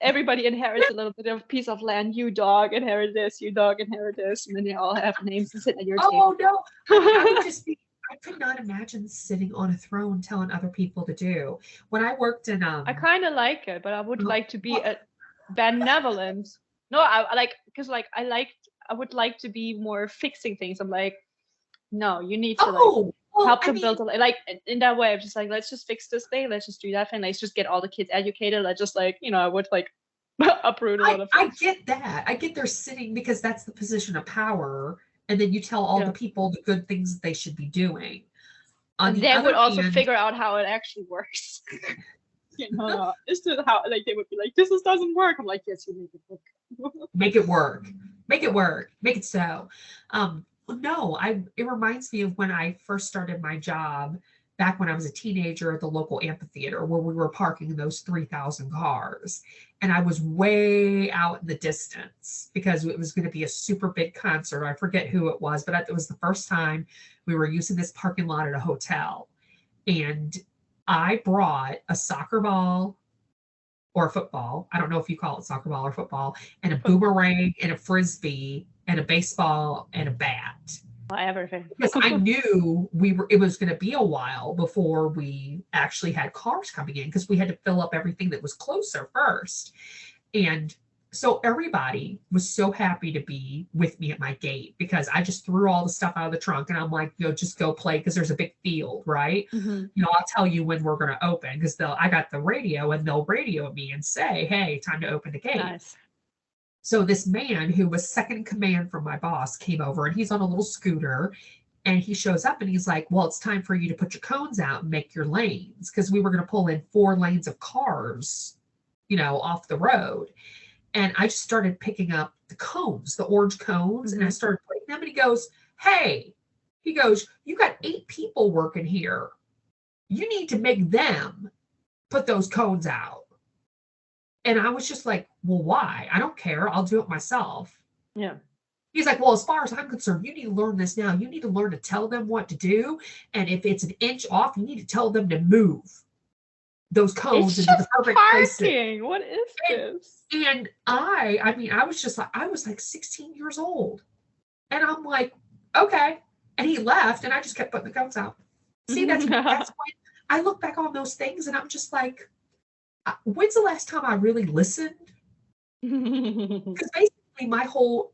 everybody inherits a little bit of piece of land. You dog inherit this. You dog inherit this, and then you all have names and sit at your table. Oh no! I would just be. I could not imagine sitting on a throne telling other people to do. When I worked in, I kind of like it, but I would like to be a benevolent. No, I would like to be more fixing things. I'm like, no, you need to help them build like in that way. I'm just like, let's just fix this thing. Let's just do that thing. Let's just get all the kids educated. Let's just like, you know, I would like uproot a lot of things. I get that. I get they're sitting because that's the position of power. And then you tell all the people the good things they should be doing. And they would also figure out how it actually works. You know, it's just how like they would be like, this doesn't work. I'm like, yes, you make it work. Make it work. Make it work. Make it so. No, it reminds me of when I first started my job back when I was a teenager at the local amphitheater, where we were parking those 3,000 cars. And I was way out in the distance because it was going to be a super big concert. I forget who it was, but it was the first time we were using this parking lot at a hotel. And I brought a soccer ball or a football. I don't know if you call it soccer ball or football, and a boomerang and a frisbee and a baseball and a bat. Everything. Because I knew it was going to be a while before we actually had cars coming in, because we had to fill up everything that was closer first. And so everybody was so happy to be with me at my gate, because I just threw all the stuff out of the trunk and I'm like, you know, just go play, because there's a big field, right? You know, I'll tell you when we're going to open, because I got the radio and they'll radio me and say, hey, time to open the gate. Nice. So this man who was second in command from my boss came over, and he's on a little scooter, and he shows up and he's like, well, it's time for you to put your cones out and make your lanes, because we were going to pull in 4 lanes of cars, off the road. And I just started picking up the cones, the orange cones, and I started putting them, and he goes, hey, you got 8 people working here. You need to make them put those cones out. And I was just like, well, why? I don't care. I'll do it myself. Yeah. He's like, well, as far as I'm concerned, you need to learn this now. You need to learn to tell them what to do. And if it's an inch off, you need to tell them to move those cones into the perfect places. What is this? And I was like 16 years old. And I'm like, okay. And he left, and I just kept putting the cones out. See, that's when I look back on those things, and I'm just like, when's the last time I really listened? Because basically my whole,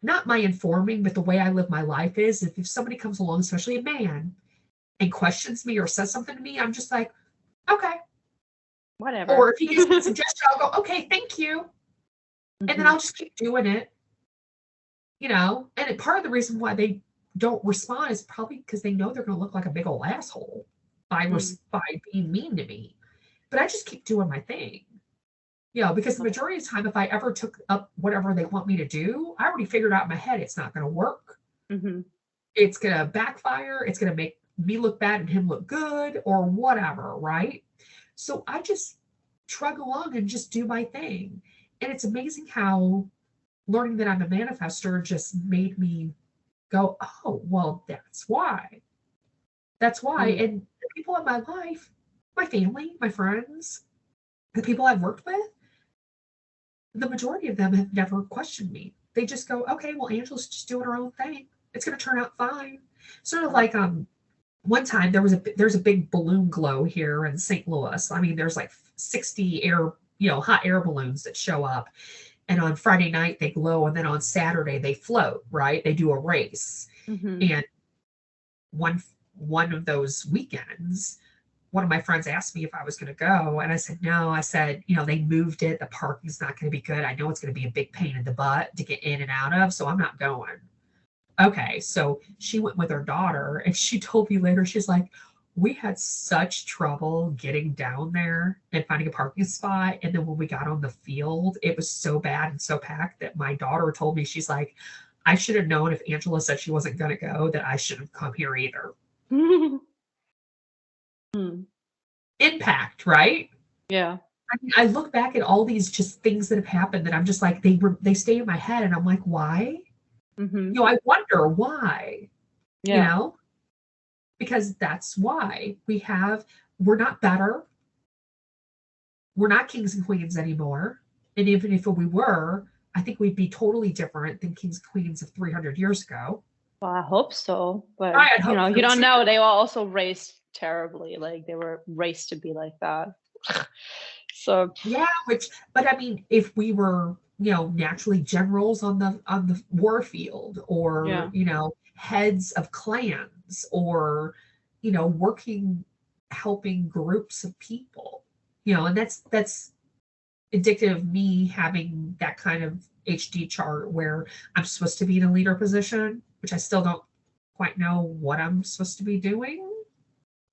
not my informing, but the way I live my life is, if somebody comes along, especially a man, and questions me or says something to me, I'm just like, okay. Whatever. Or if he gives me a suggestion, I'll go, okay, thank you. And then I'll just keep doing it. And part of the reason why they don't respond is probably because they know they're going to look like a big old asshole by being mean to me. But I just keep doing my thing. Because the majority of the time, if I ever took up whatever they want me to do, I already figured out in my head it's not going to work. It's going to backfire. It's going to make me look bad and him look good, or whatever, right? So I just shrug along and just do my thing. And it's amazing how learning that I'm a manifestor just made me go, oh, well, that's why. That's why. And the people in my life, my family, my friends, the people I've worked with, the majority of them have never questioned me. They just go, okay, well, Angela's just doing her own thing. It's going to turn out fine. Sort of like one time there's a big balloon glow here in St. Louis. I mean, there's like 60 hot air balloons that show up. And on Friday night they glow, and then on Saturday they float, right? They do a race. And one of those weekends, one of my friends asked me if I was going to go, and I said no. I said, they moved it. The parking's not going to be good. I know it's going to be a big pain in the butt to get in and out of, so I'm not going. Okay, so she went with her daughter, and she told me later, she's like, we had such trouble getting down there and finding a parking spot. And then when we got on the field, it was so bad and so packed that my daughter told me, she's like, I should have known if Angela said she wasn't going to go, that I shouldn't have come here either. Impact, right? Yeah. I look back at all these just things that have happened that I'm just like, they stay in my head, and I'm like, why? I wonder why. Because that's why we're not better. We're not kings and queens anymore. And even if we were, I think we'd be totally different than kings and queens of 300 years ago. Well, I hope so. But, you don't know. They were also raised terribly. Like, they were raised to be like that. So. Yeah, but I mean, if we were, naturally generals on the war field, or, heads of clans, or, helping groups of people, and that's indicative of me having that kind of HD chart where I'm supposed to be in a leader position, which I still don't quite know what I'm supposed to be doing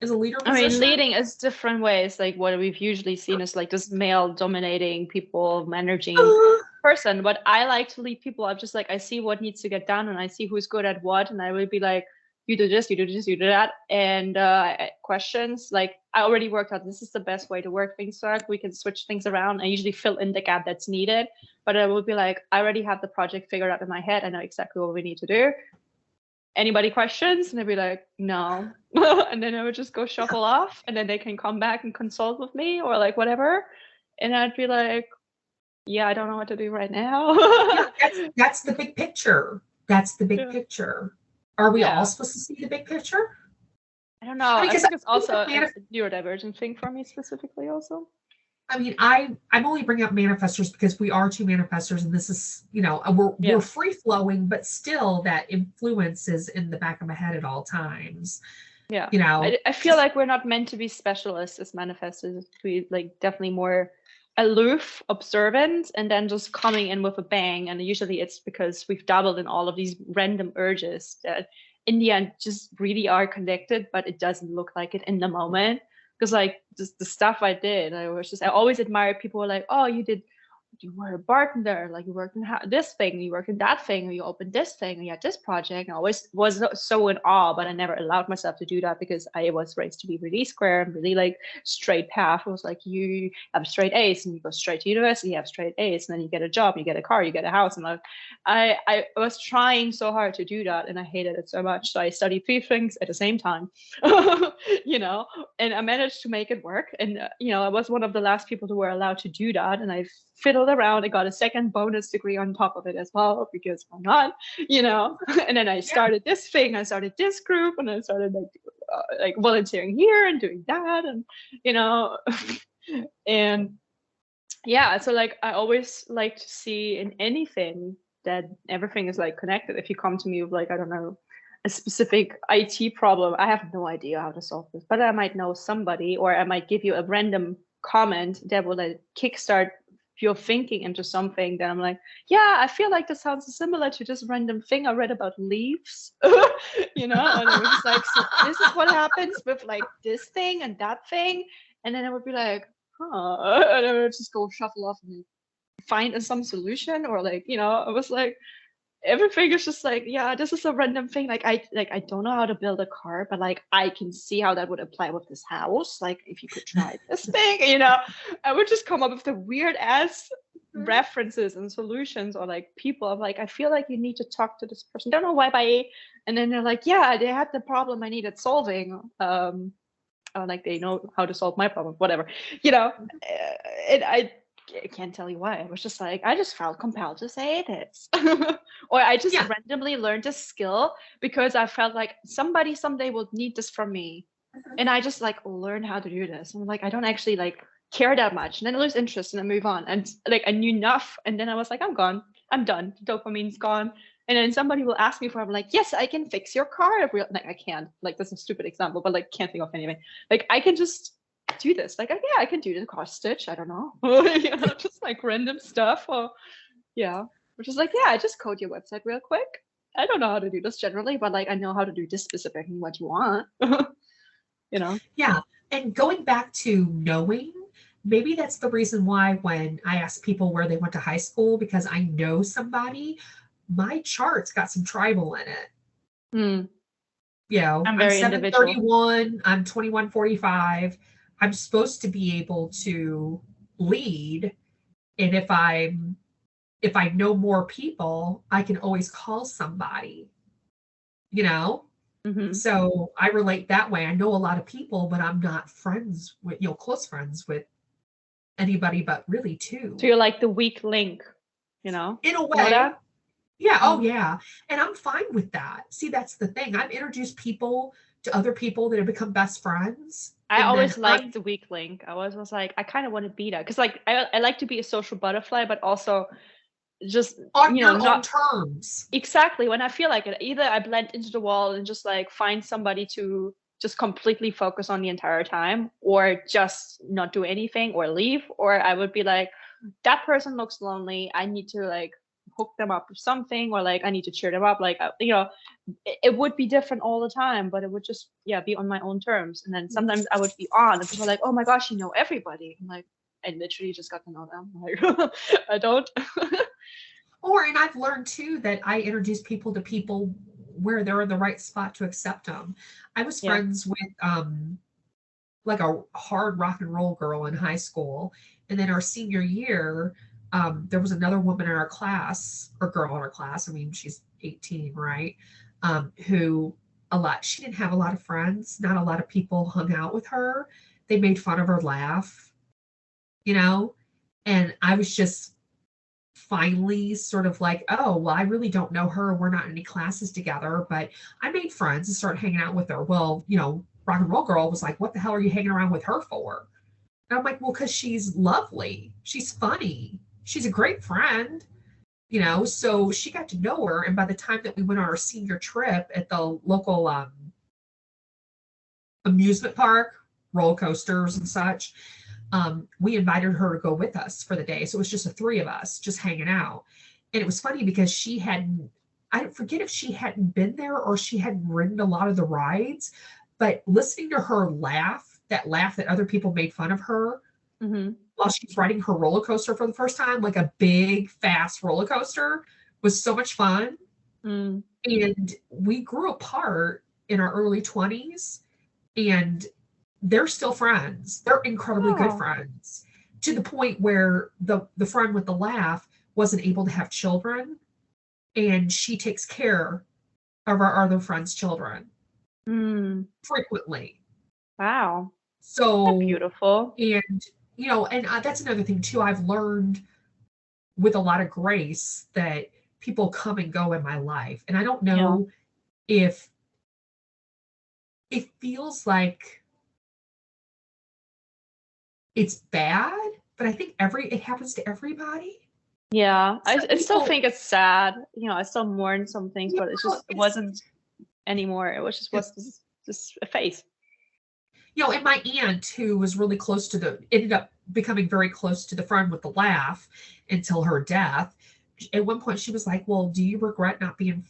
as a leader position. I mean, leading is different ways. Like, what we've usually seen is like this male dominating people, managing person. But I like to lead people. I'm just like, I see what needs to get done, and I see who's good at what, and I will be like, you do this, you do this, you do that. And questions, like, I already worked out, this is the best way to work things out. We can switch things around. I usually fill in the gap that's needed. But I will be like, I already have the project figured out in my head. I know exactly what we need to do. Anybody questions? And I'd be like, no. And then I would just go shuffle off, and then they can come back and consult with me, or like whatever. And I'd be like, yeah, I don't know what to do right now. That's the big picture. That's the big picture. Are we all supposed to see the big picture? I don't know. I think it's also a neurodivergent thing for me specifically also. I mean, I'm only bringing up manifestors because we are 2 manifestors, and this is, we're free flowing, but still that influence is in the back of my head at all times. Yeah. I feel like we're not meant to be specialists as manifestors. We like definitely more aloof, observant, and then just coming in with a bang. And usually it's because we've dabbled in all of these random urges that in the end just really are connected, but it doesn't look like it in the moment. Because like just the stuff I did, I always admired people who were like, oh, you were a bartender, like you worked in this thing, you worked in that thing, or you opened this thing, or you had this project. And I always was so in awe, but I never allowed myself to do that because I was raised to be really square and really like straight path. It was like you have straight A's and you go straight to university, you have straight A's, and then you get a job, you get a car, you get a house. And like I was trying so hard to do that, and I hated it so much. So I studied 3 things at the same time, you know, and I managed to make it work. And you know, I was one of the last people who were allowed to do that, and I fiddled around. I got a second bonus degree on top of it as well, because why not, you know. And then I started this thing, I started this group, and I started like volunteering here and doing that, and you know. And yeah, so like I always like to see in anything that everything is like connected. If you come to me with like, I don't know, a specific IT problem, I have no idea how to solve this, but I might know somebody, or I might give you a random comment that will like kickstart your thinking into something. Then I'm like, yeah, I feel like this sounds similar to this random thing I read about leaves. You know, and it was like, so this is what happens with like this thing and that thing. And then I would be like, huh, and I would just go shuffle off and find some solution, or like, you know, I was like, everything is just like, yeah, this is a random thing. Like I don't know how to build a car, but like I can see how that would apply with this house. Like if you could try this thing, you know, I would just come up with the weird ass references and solutions, or like people. I'm like, I feel like you need to talk to this person. Don't know why, and then they're like, yeah, they had the problem I needed solving. Or like they know how to solve my problem, whatever, you know. And I can't tell you why. I was just like, I just felt compelled to say this. Or I just randomly learned this skill because I felt like somebody someday will need this from me. And I just like learn how to do this. And I'm like, I don't actually like care that much. And then I lose interest and I move on. And like I knew enough. And then I was like, I'm gone. I'm done. The dopamine's gone. And then somebody will ask me for, I'm like, yes, I can fix your car. Like I can't. Like that's a stupid example, but like can't think of anything. Like I can just do this. Like, yeah, I can do the cross stitch. I don't know. You know, just like random stuff. Or yeah, which is like, yeah, I just code your website real quick. I don't know how to do this generally, but like I know how to do this specific and what you want. You know? Yeah. And going back to knowing, maybe that's the reason why when I ask people where they went to high school, because I know somebody, my chart's got some tribal in it. You know, I'm very 731, I'm 2145. I'm supposed to be able to lead. And if I know more people, I can always call somebody, you know? So I relate that way. I know a lot of people, but I'm not friends with, you know, close friends with anybody but really 2. So you're like the weak link, you know? In a way. Yeah. Oh, yeah. And I'm fine with that. See, that's the thing. I've introduced people to other people that have become best friends. I always liked the weak link. I always was like, I kind of want to be that. Because like I like to be a social butterfly, but also just on your own terms. Exactly. When I feel like it, either I blend into the wall and just like find somebody to just completely focus on the entire time, or just not do anything or leave, or I would be like, that person looks lonely. I need to like hook them up with something, or like I need to cheer them up. Like, you know, it would be different all the time, but it would just be on my own terms. And then sometimes I would be on and people are like, oh my gosh, you know everybody. I'm like, I literally just got to know them. Like I don't. And I've learned too that I introduce people to people where they're in the right spot to accept them. I was friends with like a hard rock and roll girl in high school, and then our senior year, there was another woman in our class, or girl in our class. I mean, she's 18, right? Who she didn't have a lot of friends. Not a lot of people hung out with her. They made fun of her laugh, you know? And I was just finally sort of like, oh, well, I really don't know her. We're not in any classes together, but I made friends and started hanging out with her. Well, you know, rock and roll girl was like, what the hell are you hanging around with her for? And I'm like, well, because she's lovely. She's funny. She's a great friend, you know? So she got to know her. And by the time that we went on our senior trip at the local amusement park, roller coasters and such, we invited her to go with us for the day. So it was just the three of us just hanging out. And it was funny because she hadn't, I forget if she hadn't been there or she hadn't ridden a lot of the rides, but listening to her laugh, that laugh that other people made fun of her while she's riding her roller coaster for the first time, like a big, fast roller coaster, was so much fun. And we grew apart in our early 20s, and they're still friends. They're incredibly good friends, to the point where the friend with the laugh wasn't able to have children, and she takes care of our other friends' children frequently. Wow. So beautiful. And and that's another thing too. I've learned with a lot of grace that people come and go in my life, and I don't know if it feels like it's bad, but I think it happens to everybody. Yeah, I still think it's sad. I still mourn some things, but it wasn't anymore. It was just a phase. And my aunt, who was really close ended up becoming very close to the friend with the laugh until her death. At one point, she was like, "Well, do you regret not being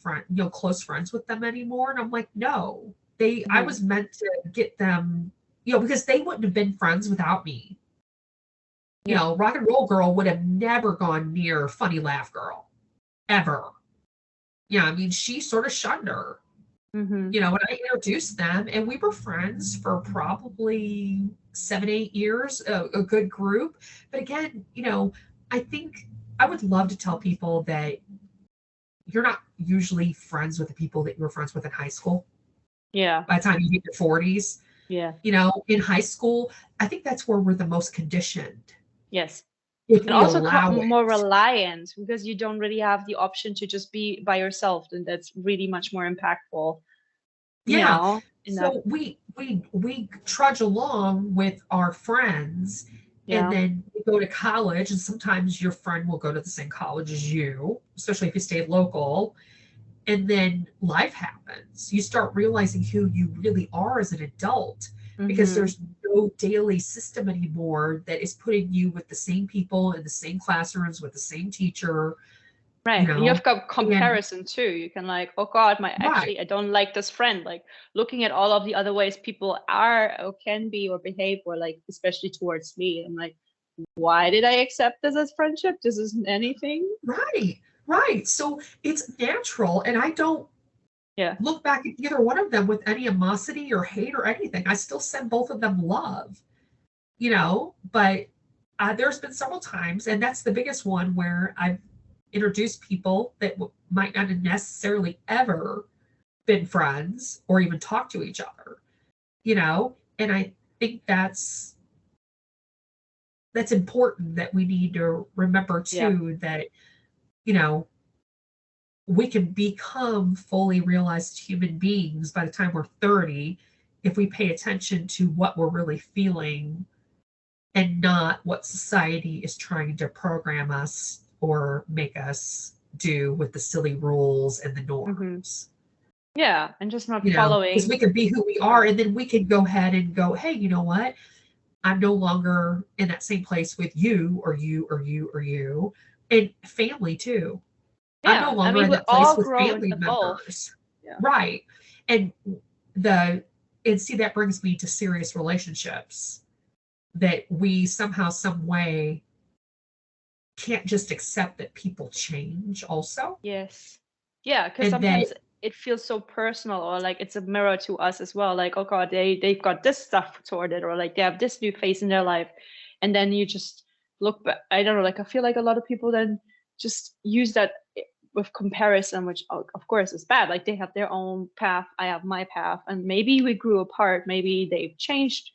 close friends with them anymore?" And I'm like, "No, I was meant to get them, because they wouldn't have been friends without me. Rock and Roll Girl would have never gone near Funny Laugh Girl, ever. I mean, she sort of shunned her. When I introduced them, and we were friends for probably 7-8 years, a good group. But again, I think I would love to tell people that you're not usually friends with the people that you were friends with in high school. Yeah. By the time you hit your 40s. Yeah. In high school, I think that's where we're the most conditioned. Yes. And also more reliant, because you don't really have the option to just be by yourself, and that's really much more impactful. Yeah. So we trudge along with our friends, and then we go to college, and sometimes your friend will go to the same college as you, especially if you stay local. And then life happens. You start realizing who you really are as an adult, because there's no daily system anymore that is putting you with the same people in the same classrooms with the same teacher. Right. And you've got comparison too. You can oh God, I don't like this friend. Like looking at all of the other ways people are or can be or behave, or especially towards me. I'm like, why did I accept this as friendship? This isn't anything. Right. So it's natural. And I don't look back at either one of them with any animosity or hate or anything. I still send both of them love, but there's been several times, and that's the biggest one, where I've introduced people that might not have necessarily ever been friends or even talked to each other, and I think that's important, that we need to remember too, that we can become fully realized human beings by the time we're 30 if we pay attention to what we're really feeling, and not what society is trying to program us or make us do with the silly rules and the norms. Yeah, and just not following. Because we can be who we are, and then we can go ahead and go, hey, you know what? I'm no longer in that same place with you or you or you or you. And family too. Yeah, I'm no longer in that place with family members. Yeah. Right. And see, that brings me to serious relationships, that we somehow, some way can't just accept that people change also. Yes. Yeah, because sometimes it feels so personal, or it's a mirror to us as well. Oh God, they've got this stuff sorted, or they have this new phase in their life. And then you just look back. I don't know, I feel like a lot of people then just use that with comparison, which of course is bad. They have their own path, I have my path, and maybe we grew apart, maybe they've changed,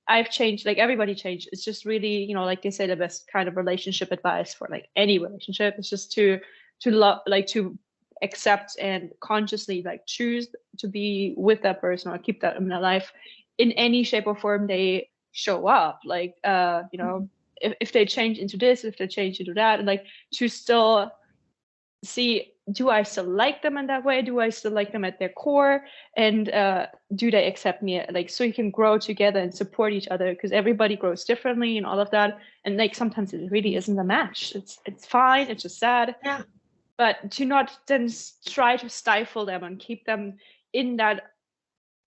I've changed, everybody changed. It's just really, like they say, the best kind of relationship advice for any relationship is just to love, to accept and consciously choose to be with that person, or keep that in their life in any shape or form they show up. If they change into this, if they change into that, and to still see, do I still like them in that way? Do I still like them at their core? And do they accept me? Like, so you can grow together and support each other, because everybody grows differently and all of that. And like sometimes it really isn't a match. It's fine. It's just sad. Yeah. But to not then try to stifle them and keep them in that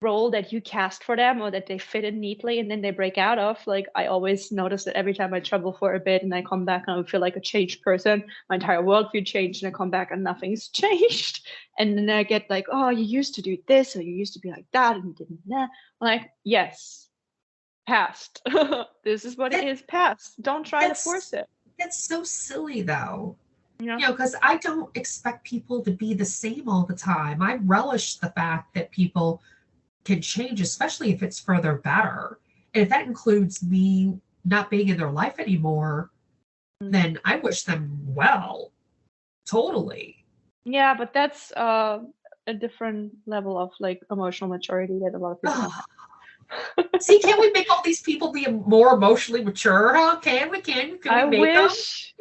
role that you cast for them, or that they fit in neatly and then they break out of. Like, I always notice that every time I travel for a bit and I come back and I feel like a changed person, my entire worldview changed, and I come back and nothing's changed. And then I get like, oh, you used to do this, or you used to be like that, and you didn't that. I'm like, yes, past. This is what it is, past. Don't try to force it. That's so silly though. Yeah. You know, because I don't expect people to be the same all the time. I relish the fact that people can change, especially if it's for their better. And if that includes me not being in their life anymore, then I wish them well. Totally. Yeah, but that's a different level of like emotional maturity that a lot of people have. See, can't we make all these people be more emotionally mature? Huh? Can we? Can we make them?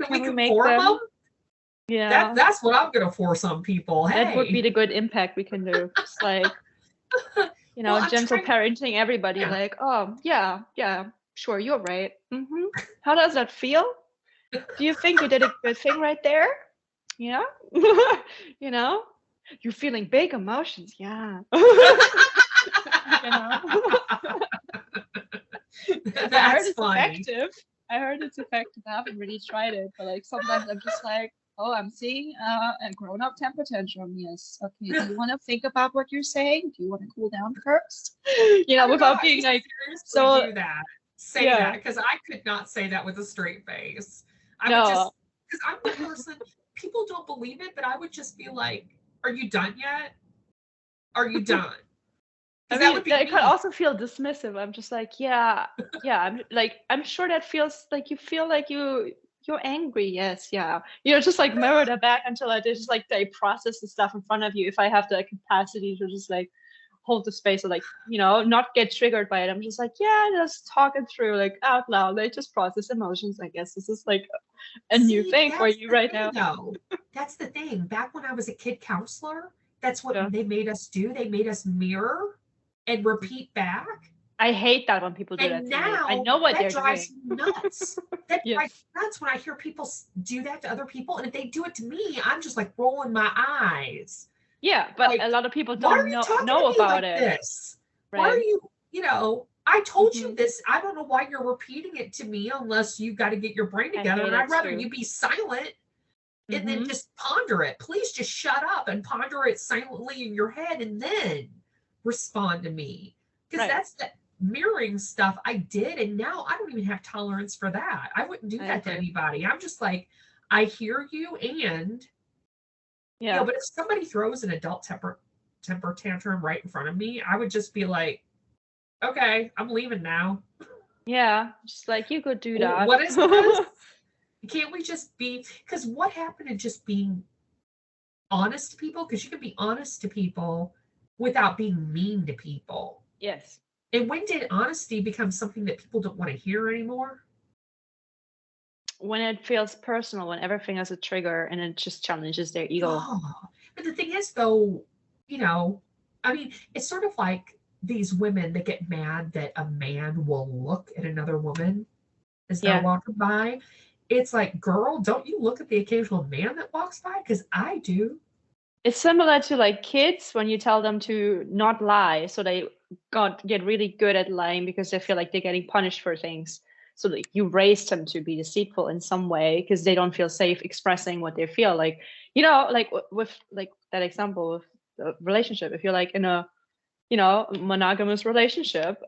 Can we make conform them? Yeah, that's what I'm gonna force on people. Hey, that would be the good impact we can do. It's like, you know, well, gentle parenting everybody. Yeah. Like, oh yeah, sure, you're right. How does that feel? Do you think you did a good thing right there? Yeah. You know, you're feeling big emotions. Yeah. You know. That's funny. Effective. I heard it's effective. I haven't really tried it, but like sometimes I'm just like, oh, I'm seeing a grown-up temper tantrum. Yes. Okay. Do you want to think about what you're saying? Do you want to cool down first? You know, without being like, so do that. Say that, because I could not say that with a straight face. I would just, because I'm the person, people don't believe it, but I would just be like, are you done yet? Are you done? I mean, I could also feel dismissive. I'm just like, yeah. I'm sure that feels like you feel like you're angry. Yes, yeah. You know, just like mirror that back until I just like they process the stuff in front of you. If I have the capacity to just like hold the space, or like, you know, not get triggered by it. I'm just like, yeah, just talk it through like out loud. Like just process emotions. I guess this is like a new thing for you right now. No, that's the thing. Back when I was a kid counselor, that's what they made us do. They made us mirror and repeat back. I hate that when people do that. Now I know what they're doing. That drives me nuts. That drives me nuts when I hear people do that to other people, and if they do it to me, I'm just like rolling my eyes. Yeah, but like, a lot of people don't know about it. This? Right? Why are you? You know, I told you this. I don't know why you're repeating it to me unless you've got to get your brain together. And I'd rather you be silent and then just ponder it. Please just shut up and ponder it silently in your head, and then respond to me, because that's the mirroring stuff I did, and now I don't even have tolerance for that. I wouldn't do that to anybody. I'm just like, I hear you, and you know, but if somebody throws an adult temper tantrum right in front of me, I would just be like, okay, I'm leaving now. Yeah, just like, you could do that. What is this? Can't we just be, because what happened to just being honest to people? Because you can be honest to people without being mean to people. Yes. And when did honesty become something that people don't want to hear anymore? When it feels personal, when everything has a trigger and it just challenges their ego. But the thing is, though, you know, I mean, it's sort of like these women that get mad that a man will look at another woman as they're walking by. It's like, girl, don't you look at the occasional man that walks by? Because I do. It's similar to like kids when you tell them to not lie, so they get really good at lying because they feel like they're getting punished for things. So like you raise them to be deceitful in some way because they don't feel safe expressing what they feel. Like, you know, like with like that example of the relationship, if you're like in a, you know, monogamous relationship,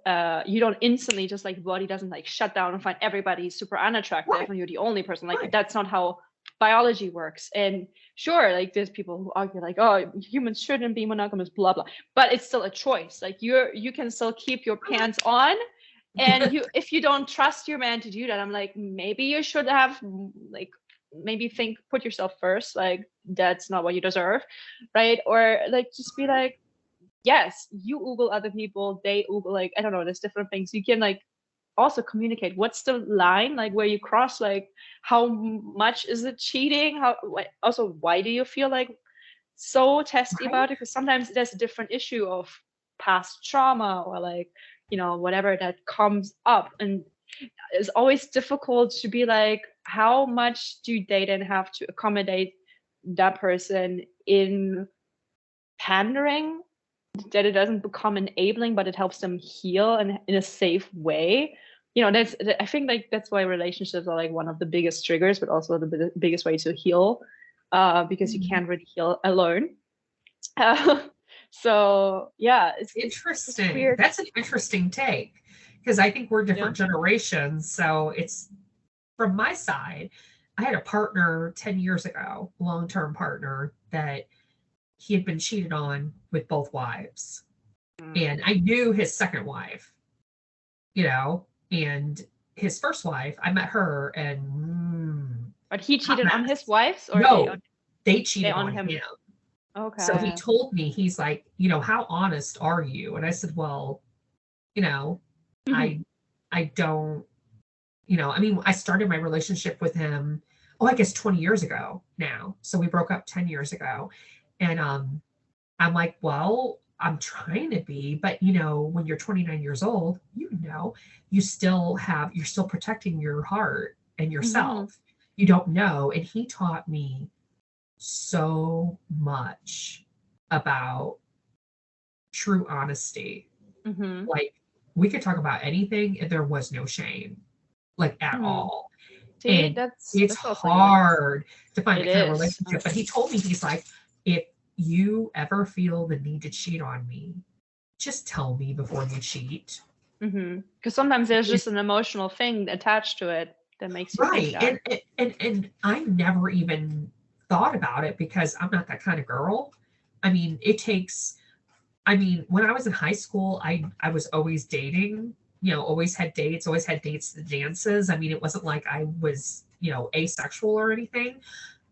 you don't instantly just like, body doesn't like shut down and find everybody super unattractive and you're the only person. Like that's not how biology works. And sure, like there's people who argue like, oh, humans shouldn't be monogamous, blah blah, but it's still a choice. Like you can still keep your pants on, and if you don't trust your man to do that, I'm like, maybe you should have like, maybe put yourself first. Like that's not what you deserve, right? Or like just be like, yes, you oogle other people, they oogle, like I don't know, there's different things you can like also communicate what's the line, like where you cross, like how much is it cheating, also why do you feel like so testy Right. about it, because sometimes there's a different issue of past trauma or like, you know, whatever that comes up, and it's always difficult to be like, how much do they then have to accommodate that person in pandering, that it doesn't become enabling, but it helps them heal and in a safe way. You know, I think like that's why relationships are like one of the biggest triggers, but also the biggest way to heal, because you can't really heal alone. So yeah, it's Interesting. weird. That's an interesting take, because I think we're different generations. So it's, from my side, I had a partner 10 years ago, long-term partner, that he had been cheated on with both wives. And I knew his second wife, you know, and his first wife, I met her, and But he cheated on his wives, or no, they cheated on on him. Okay. So he told me, he's like, you know, how honest are you? And I said, well, you know, I don't, you know, I mean, I started my relationship with him, I guess 20 years ago now. So we broke up 10 years ago. And I'm like, well, I'm trying to be, but you know, when you're 29 years old, you know, you're still protecting your heart and yourself. You don't know. And he taught me so much about true honesty. Like, we could talk about anything and there was no shame, like, at all. See, and that's it's hard to find that kind of relationship. But he told me, he's like, if you ever feel the need to cheat on me, just tell me before you cheat. Because sometimes there's just an emotional thing attached to it that makes you think that. And I never even thought about it, because I'm not that kind of girl. I mean, when I was in high school, I was always dating, you know, always had dates to dances. I mean, it wasn't like I was, you know, asexual or anything.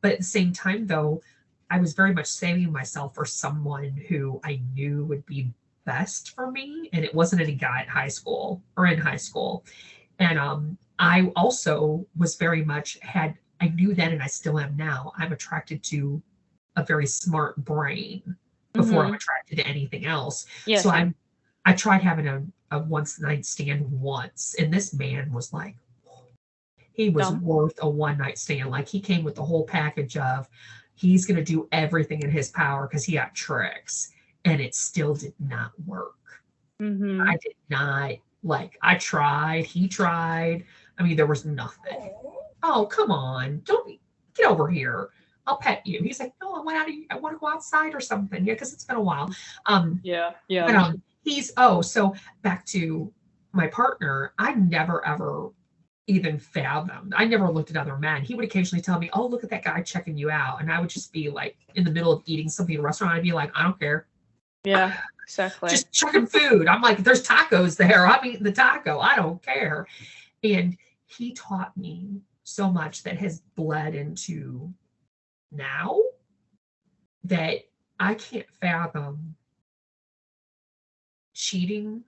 But at the same time, though, I was very much saving myself for someone who I knew would be best for me. And it wasn't any guy in high school. And I also was very much I knew then, and I still am now, I'm attracted to a very smart brain before I'm attracted to anything else. Yeah, so I tried having a once night stand once, and this man was like, he was worth a one night stand. Like, he came with the whole package of, he's going to do everything in his power because he got tricks, and it still did not work. I did not, like, I tried, he tried. I mean, there was nothing. Oh, come on. Don't get over here. I'll pet you. He's like, no, I want to go outside or something. Yeah, because it's been a while. But so back to my partner, I never ever even fathomed. I never looked at other men. He would occasionally tell me, oh, look at that guy checking you out. And I would just be like, in the middle of eating something in a restaurant, I'd be like, I don't care. Yeah, exactly. Just checking food. I'm like, there's tacos there. I'm eating the taco. I don't care. And he taught me so much that has bled into now, that I can't fathom cheating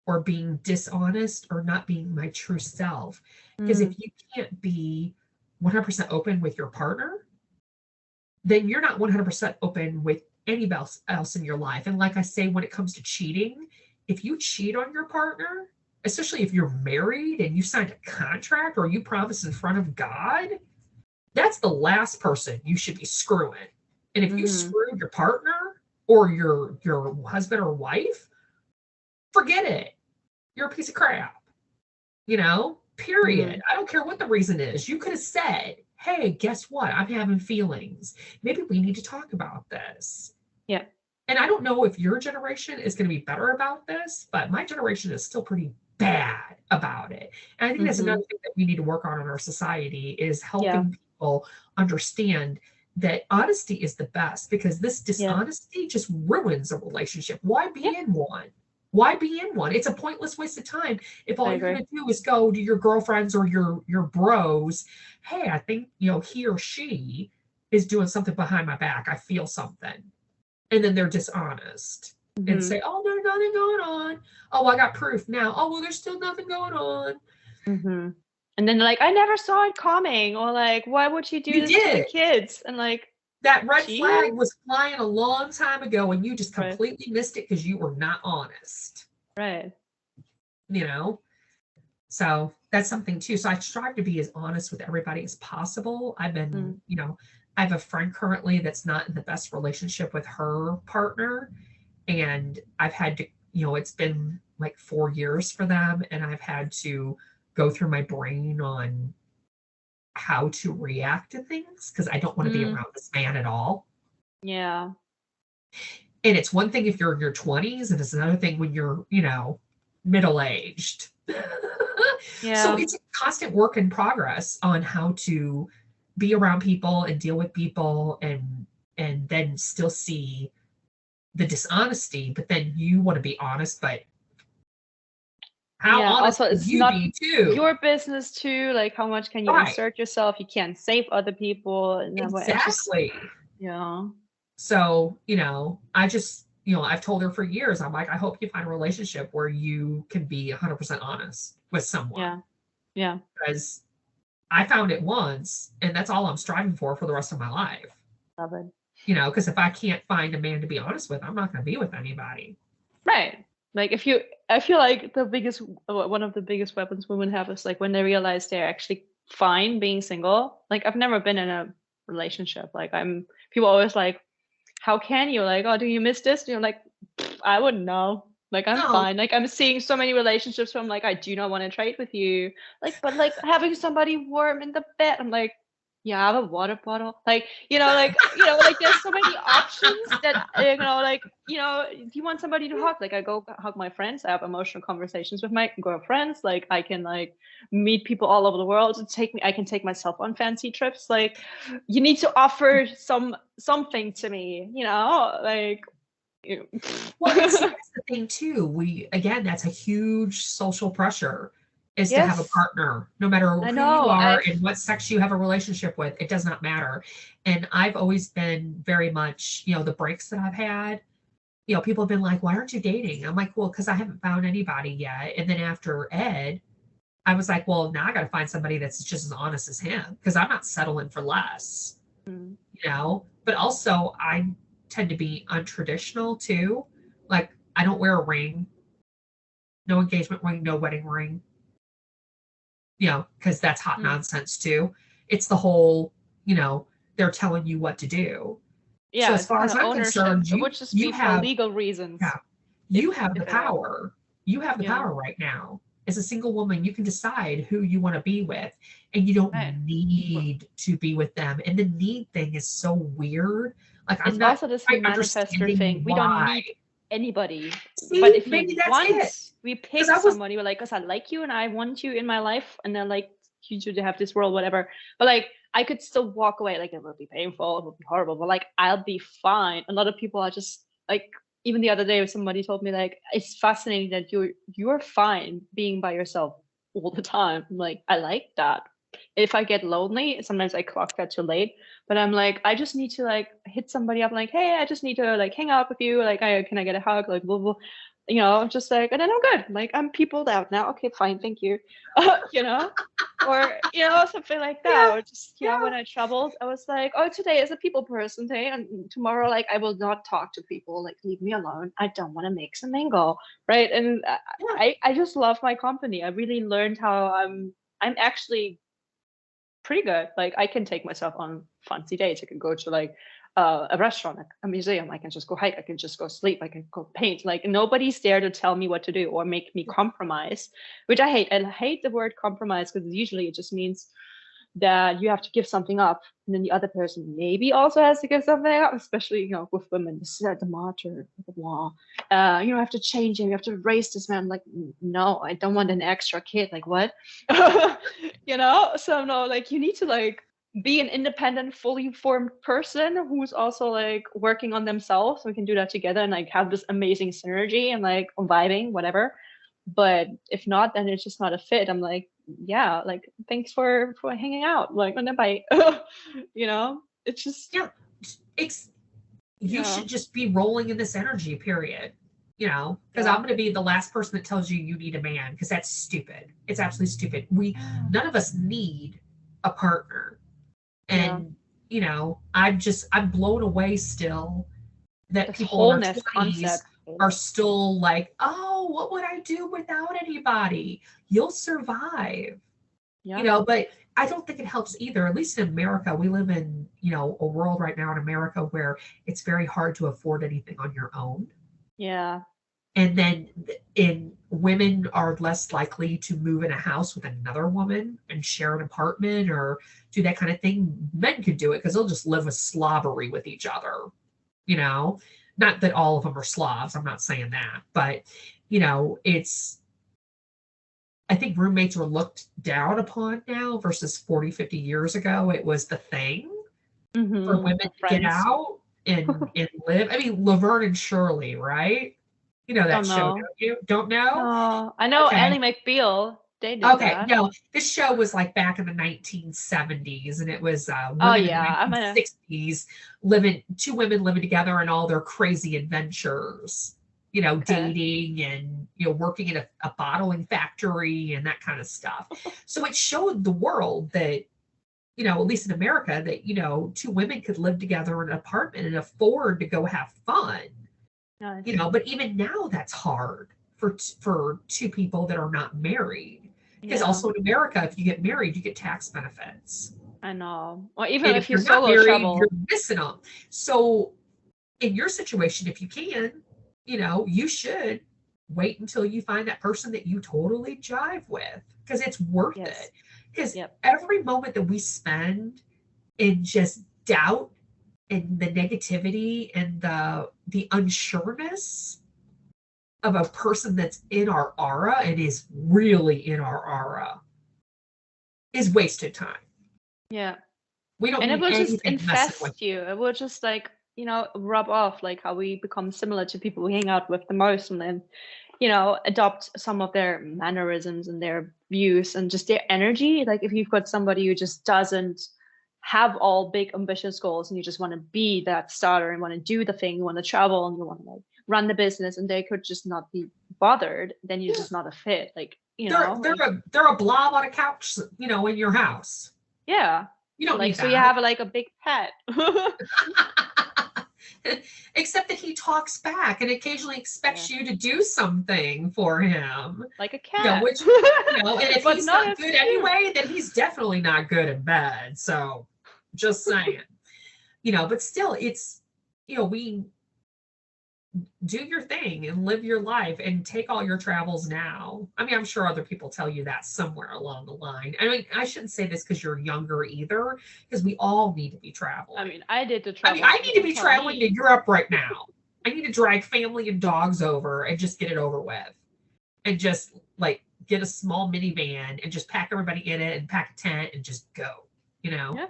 or being dishonest or not being my true self. Because if you can't be 100% open with your partner, then you're not 100% open with anybody else in your life. And like I say, when it comes to cheating, if you cheat on your partner, especially if you're married and you signed a contract or you promise in front of God, that's the last person you should be screwing. And if you screw your partner or your husband or wife, forget it. You're a piece of crap. You know, period. I don't care what the reason is. You could have said, hey, guess what? I'm having feelings. Maybe we need to talk about this. Yeah. And I don't know if your generation is going to be better about this, but my generation is still pretty bad about it. And I think that's another thing that we need to work on in our society, is helping people understand that honesty is the best, because this dishonesty just ruins a relationship. Why be in one? Why be in one? It's a pointless waste of time if all you're going to do is go to your girlfriends or your bros, hey, I think, you know, he or she is doing something behind my back. I feel something. And then they're dishonest. and say, oh, there's nothing going on. Oh, I got proof now. Oh, well, there's still nothing going on. And then like, I never saw it coming, or like, why would you do this to the kids? And like, that red flag was flying a long time ago, and you just completely missed it because you were not honest. Right. You know? So that's something too. So I strive to be as honest with everybody as possible. I've been, you know, I have a friend currently that's not in the best relationship with her partner. And I've had to, you know, it's been like 4 years for them. And I've had to go through my brain on how to react to things because I don't want to be around this man at all. Yeah. And it's one thing if you're in your 20s, and it's another thing when you're, you know, middle-aged. Yeah. So it's a constant work in progress on how to be around people and deal with people and then still see the dishonesty, but then you want to be honest, but how honest also, can it's you not be too? Your business too. Like, how much can you insert yourself? You can't save other people. And exactly. Yeah. So, you know, I just, you know, I've told her for years, I'm like, I hope you find a relationship where you can be 100% honest with someone. Yeah. Yeah. Because I found it once, and that's all I'm striving for the rest of my life. Love it. You know, because if I can't find a man to be honest with, I'm not going to be with anybody. Right. Like I feel like one of the biggest weapons women have is like when they realize they're actually fine being single. Like, I've never been in a relationship. Like, people always like, how can you? Like, oh, do you miss this? And you're like, I wouldn't know. Like, I'm fine. Like, I'm seeing so many relationships where I'm like, I do not want to trade with you. Like, but like having somebody warm in the bed, I'm like, yeah, I have a water bottle. Like, like there's so many options that, do you want somebody to hug? Like, I go hug my friends. I have emotional conversations with my girlfriends. Like, I can like meet people all over the world. I can take myself on fancy trips. Like, you need to offer something to me, like. Well, that's the thing too. That's a huge social pressure. Is to have a partner, no matter who you are and what sex you have a relationship with, it does not matter. And I've always been very much, the breaks that I've had, people have been like, why aren't you dating? I'm like, well, because I haven't found anybody yet. And then after Ed, I was like, well, now I got to find somebody that's just as honest as him because I'm not settling for less, but also I tend to be untraditional too. Like, I don't wear a ring, no engagement ring, no wedding ring. Because that's hot nonsense too. It's the whole, they're telling you what to do. Yeah, so as far as I'm concerned, you have for legal reasons. Yeah, you have the power. You have the power right now. As a single woman, you can decide who you want to be with, and you don't need to be with them. And the need thing is so weird. Like, it's also this manifestor thing. We don't need anybody. See, but if we pick somebody, we're like, because I like you and I want you in my life, and then like you should have this world, whatever. But like, I could still walk away. Like, it will be painful, it will be horrible, but like, I'll be fine. A lot of people are just like, even the other day, somebody told me like, it's fascinating that you're fine being by yourself all the time. I'm like, I like that. If I get lonely, sometimes I clock that too late, but I'm like, I just need to like hit somebody up, like, hey, I just need to like hang out with you. Like, can I get a hug? Like, blah, blah. Just like, and then I'm good. Like, I'm peopled out now. Okay, fine, thank you. Or something like that. Or just when I traveled, I was like, oh, today is a people person day, and tomorrow, like, I will not talk to people. Like, leave me alone. I don't want to mix and mingle, right? And I just love my company. I really learned how I'm actually pretty good. Like, I can take myself on fancy dates. I can go to like a restaurant, a museum. I can just go hike. I can just go sleep. I can go paint. Like, nobody's there to tell me what to do or make me compromise, which I hate. I hate the word compromise because usually it just means that you have to give something up, and then the other person maybe also has to give something up, especially with women. This is the martyr, blah. You have to change him. You have to raise this man. Like, no, I don't want an extra kid. Like, what? So no, like, you need to like be an independent, fully formed person who's also like working on themselves. So we can do that together and like have this amazing synergy and like vibing, whatever. But if not, then it's just not a fit. I'm like, yeah, like, thanks for hanging out. Like, on a bite. It's just you should just be rolling in this energy, period. because I'm going to be the last person that tells you you need a man, because that's stupid. It's absolutely stupid. None of us need a partner. And, I'm blown away still that This people in our wholeness 20s concept. are still like, oh, what would I do without anybody? You'll survive. But I don't think it helps either. At least in America, we live in, a world right now in America where it's very hard to afford anything on your own. Yeah. And then women are less likely to move in a house with another woman and share an apartment or do that kind of thing. Men could do it because they'll just live with slobbery with each other. Not that all of them are Slavs. I'm not saying that, but I think roommates are looked down upon now versus 40, 50 years ago. It was the thing for women to get out and live. I mean, Laverne and Shirley, right? You know that show, don't you? Don't know? No, I know Ally McBeal. They did that. No, this show was like back in the 1970s, and it was women in the 1960s two women living together and all their crazy adventures. Dating and working in a bottling factory and that kind of stuff. So it showed the world that at least in America, that two women could live together in an apartment and afford to go have fun. Nice. But even now that's hard for two people that are not married. Because also in America, if you get married, you get tax benefits. I know. Or even if you're solo not married, travel, you're missing them. So in your situation, if you can, you should wait until you find that person that you totally jive with, because it's worth it. Because every moment that we spend in just doubt and the negativity and the unsureness of a person that's in our aura and is really in our aura is wasted time. Yeah. We don't and need it will just anything messing with infest you. It will just rub off, like how we become similar to people we hang out with the most, and then adopt some of their mannerisms and their views and just their energy. Like if you've got somebody who just doesn't have all big ambitious goals and you just want to be that starter and want to do the thing, you want to travel and you want to run the business, and they could just not be bothered, then you're just not a fit. They're a blob on a couch, in your house. Yeah. You don't need that. So you have a big pet. Except that he talks back and occasionally expects you to do something for him. Like a cat. And if he's not good anyway, then he's definitely not good in bed. So just saying. But still it's, we do your thing and live your life and take all your travels now. I mean, I'm sure other people tell you that somewhere along the line. I mean, I shouldn't say this because you're younger either, because we all need to be traveling. I mean, I did the travel. I need to be traveling to Europe right now. I need to drag family and dogs over and just get it over with. And just get a small minivan and just pack everybody in it and pack a tent and just go, Yeah.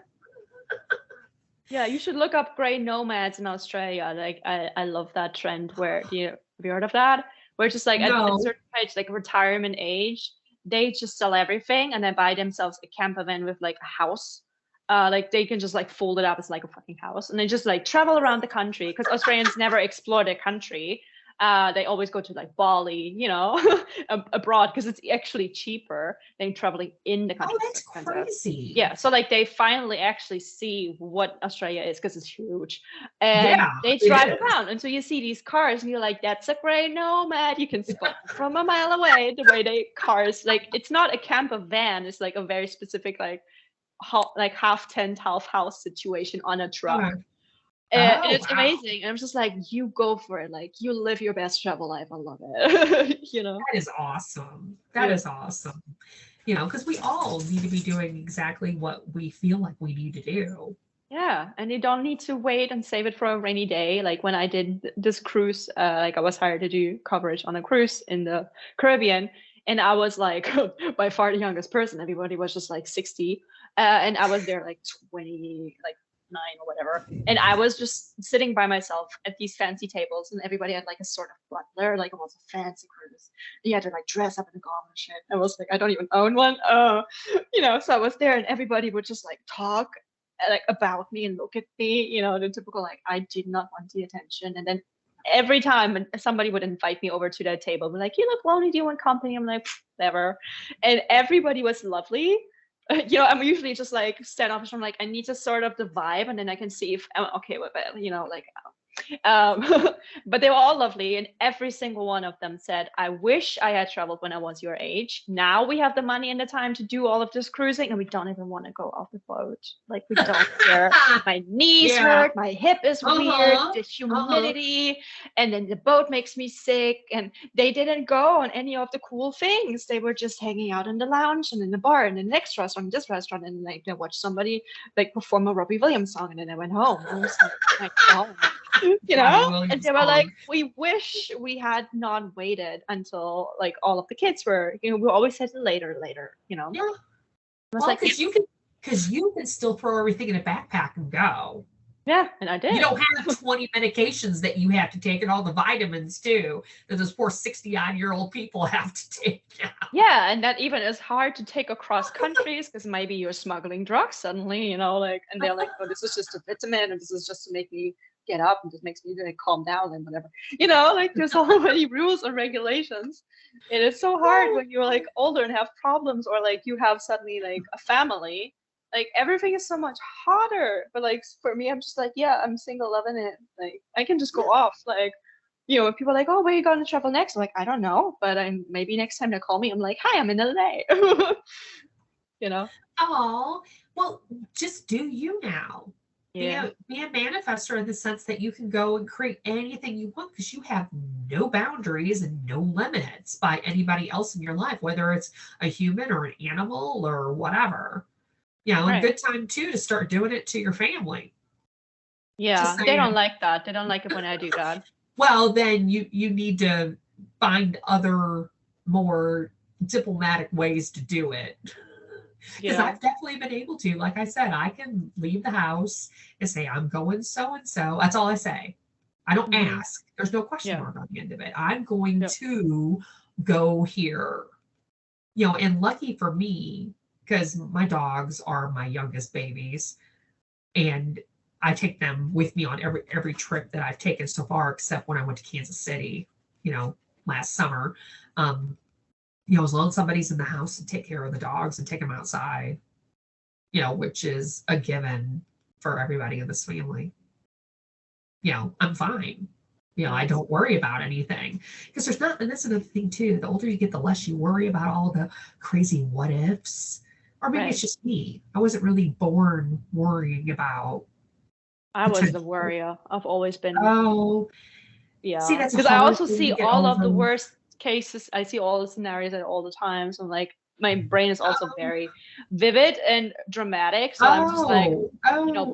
Yeah, you should look up gray nomads in Australia. I love that trend where have you heard of that? Where it's just at a certain age, retirement age, they just sell everything and then buy themselves a camper van with a house. They can just fold it up as a fucking house, and they just travel around the country, because Australians never explore their country. They always go to Bali, abroad, because it's actually cheaper than traveling in the country. Oh, that's crazy. Yeah, so they finally actually see what Australia is, because it's huge, and they drive around, and so you see these cars, and you're like, "That's a gray nomad." You can spot from a mile away the way they cars. It's not a camper van; it's a very specific half tent, half house situation on a truck. Yeah. And it's amazing. And I'm just you go for it. You live your best travel life. I love it. That is awesome. That is awesome. Because we all need to be doing exactly what we feel like we need to do. Yeah. And you don't need to wait and save it for a rainy day. When I did this cruise, I was hired to do coverage on a cruise in the Caribbean. And I was by far the youngest person. Everybody was just 60. And I was there 20, 9 or whatever, and I was just sitting by myself at these fancy tables, and everybody had a sort of butler, it was a fancy cruise. You had to dress up in a gown and shit. I was I don't even own one. So I was there, and everybody would just talk about me and look at me, the typical I did not want the attention. And then every time somebody would invite me over to that table, be like, "You look lonely. Do you want company?" I'm like, "Never." And everybody was lovely. I'm usually just like standoffish. I'm like, I need to sort of the vibe, and then I can see if I'm okay with it. Um, but they were all lovely, and every single one of them said, "I wish I had traveled when I was your age. Now we have the money and the time to do all of this cruising, and we don't even want to go off the boat. Like, we don't care. My knees hurt, my hip is weird, the humidity, and then the boat makes me sick." And they didn't go on any of the cool things. They were just hanging out in the lounge and in the bar and in the next restaurant, this restaurant, and like they watched somebody like perform a Robbie Williams song, and then they went home. I was like, "Oh my God." And they were like, "We wish we had not waited until like all of the kids were, we always said later. Yeah. I was like, because you can still throw everything in a backpack and go. Yeah, and I did. You don't have 20 medications that you have to take, and all the vitamins too that those poor 60-odd-year-old people have to take now. Yeah, and that even is hard to take across countries because maybe you're smuggling drugs suddenly, and they're like, "Oh, this is just a vitamin, and this is just to make me get up, and this makes me like calm down and whatever." Like there's so many rules and regulations. It is so hard when you're like older and have problems, or like you have suddenly like a family. Like everything is so much harder. But like for me, I'm just like, yeah, I'm single, loving it. Like I can just go off. Like, when people are like, "Oh, where are you going to travel next?" I'm like, I don't know, but maybe next time they call me, I'm like, "Hi, I'm in LA." Oh, well, just do you now. Yeah. Be a manifestor in the sense that you can go and create anything you want because you have no boundaries and no limits by anybody else in your life, whether it's a human or an animal or whatever. A good time too to start doing it to your family. Yeah, they don't like that. They don't like it when I do that. Well, then you need to find other more diplomatic ways to do it. Because I've definitely been able to. Like I said, I can leave the house and say, "I'm going so and so." That's all I say. I don't ask. There's no question mark on the end of it. I'm going to go here. And lucky for me, because my dogs are my youngest babies, and I take them with me on every trip that I've taken so far, except when I went to Kansas City, last summer. As long as somebody's in the house to take care of the dogs and take them outside, which is a given for everybody in this family, I'm fine. I don't worry about anything because there's not, and that's another thing too. The older you get, the less you worry about all the crazy what ifs, or maybe it's just me. I wasn't really born worrying about. I was the worrier. I've always been. Oh, yeah. See, that's because I also see all of the worst cases. I see all the scenarios at all the time. So I'm like, my brain is also very vivid and dramatic. So I'm just like,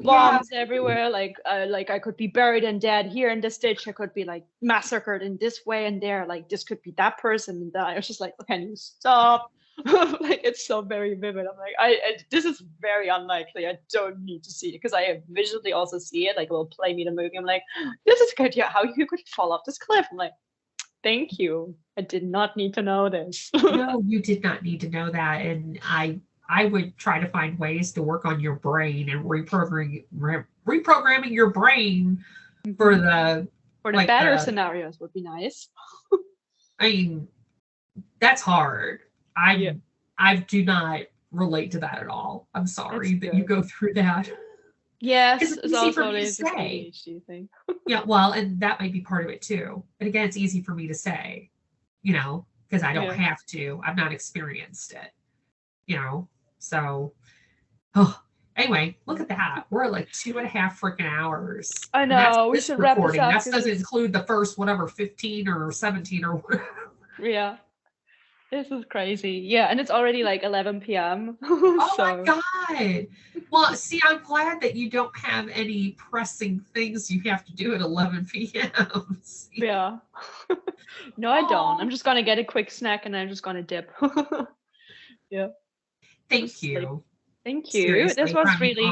bombs everywhere. Like I could be buried and dead here in this ditch. I could be like massacred in this way and there. Like this could be that person. And I was just like, "Can you stop?" Like it's so very vivid. I'm like, this is very unlikely. I don't need to see it because I visually also see it. Like it will play me the movie. I'm like, "This is good. Yeah, how you could fall off this cliff." I'm like, "Thank you. I did not need to know this." No, you did not need to know that. And I would try to find ways to work on your brain and reprogramming your brain for the better scenarios would be nice. I mean, that's hard. I do not relate to that at all. I'm sorry that you go through that. Yes, it's easy for also me to say. ADHD thing. Yeah, well, and that might be part of it too. But again, it's easy for me to say, because I don't have to. I've not experienced it, So, anyway, look at that. We're at like 2.5 freaking hours. I know. We should wrap this up. That doesn't include the first 15 or 17 or whatever. Yeah. This is crazy. Yeah, and it's already like 11 p.m. Oh my God. Well, see, I'm glad that you don't have any pressing things you have to do at 11 p.m. Yeah. No, I don't. I'm just going to get a quick snack and I'm just going to dip. Yeah. Thank you. Thank you. Seriously, this was really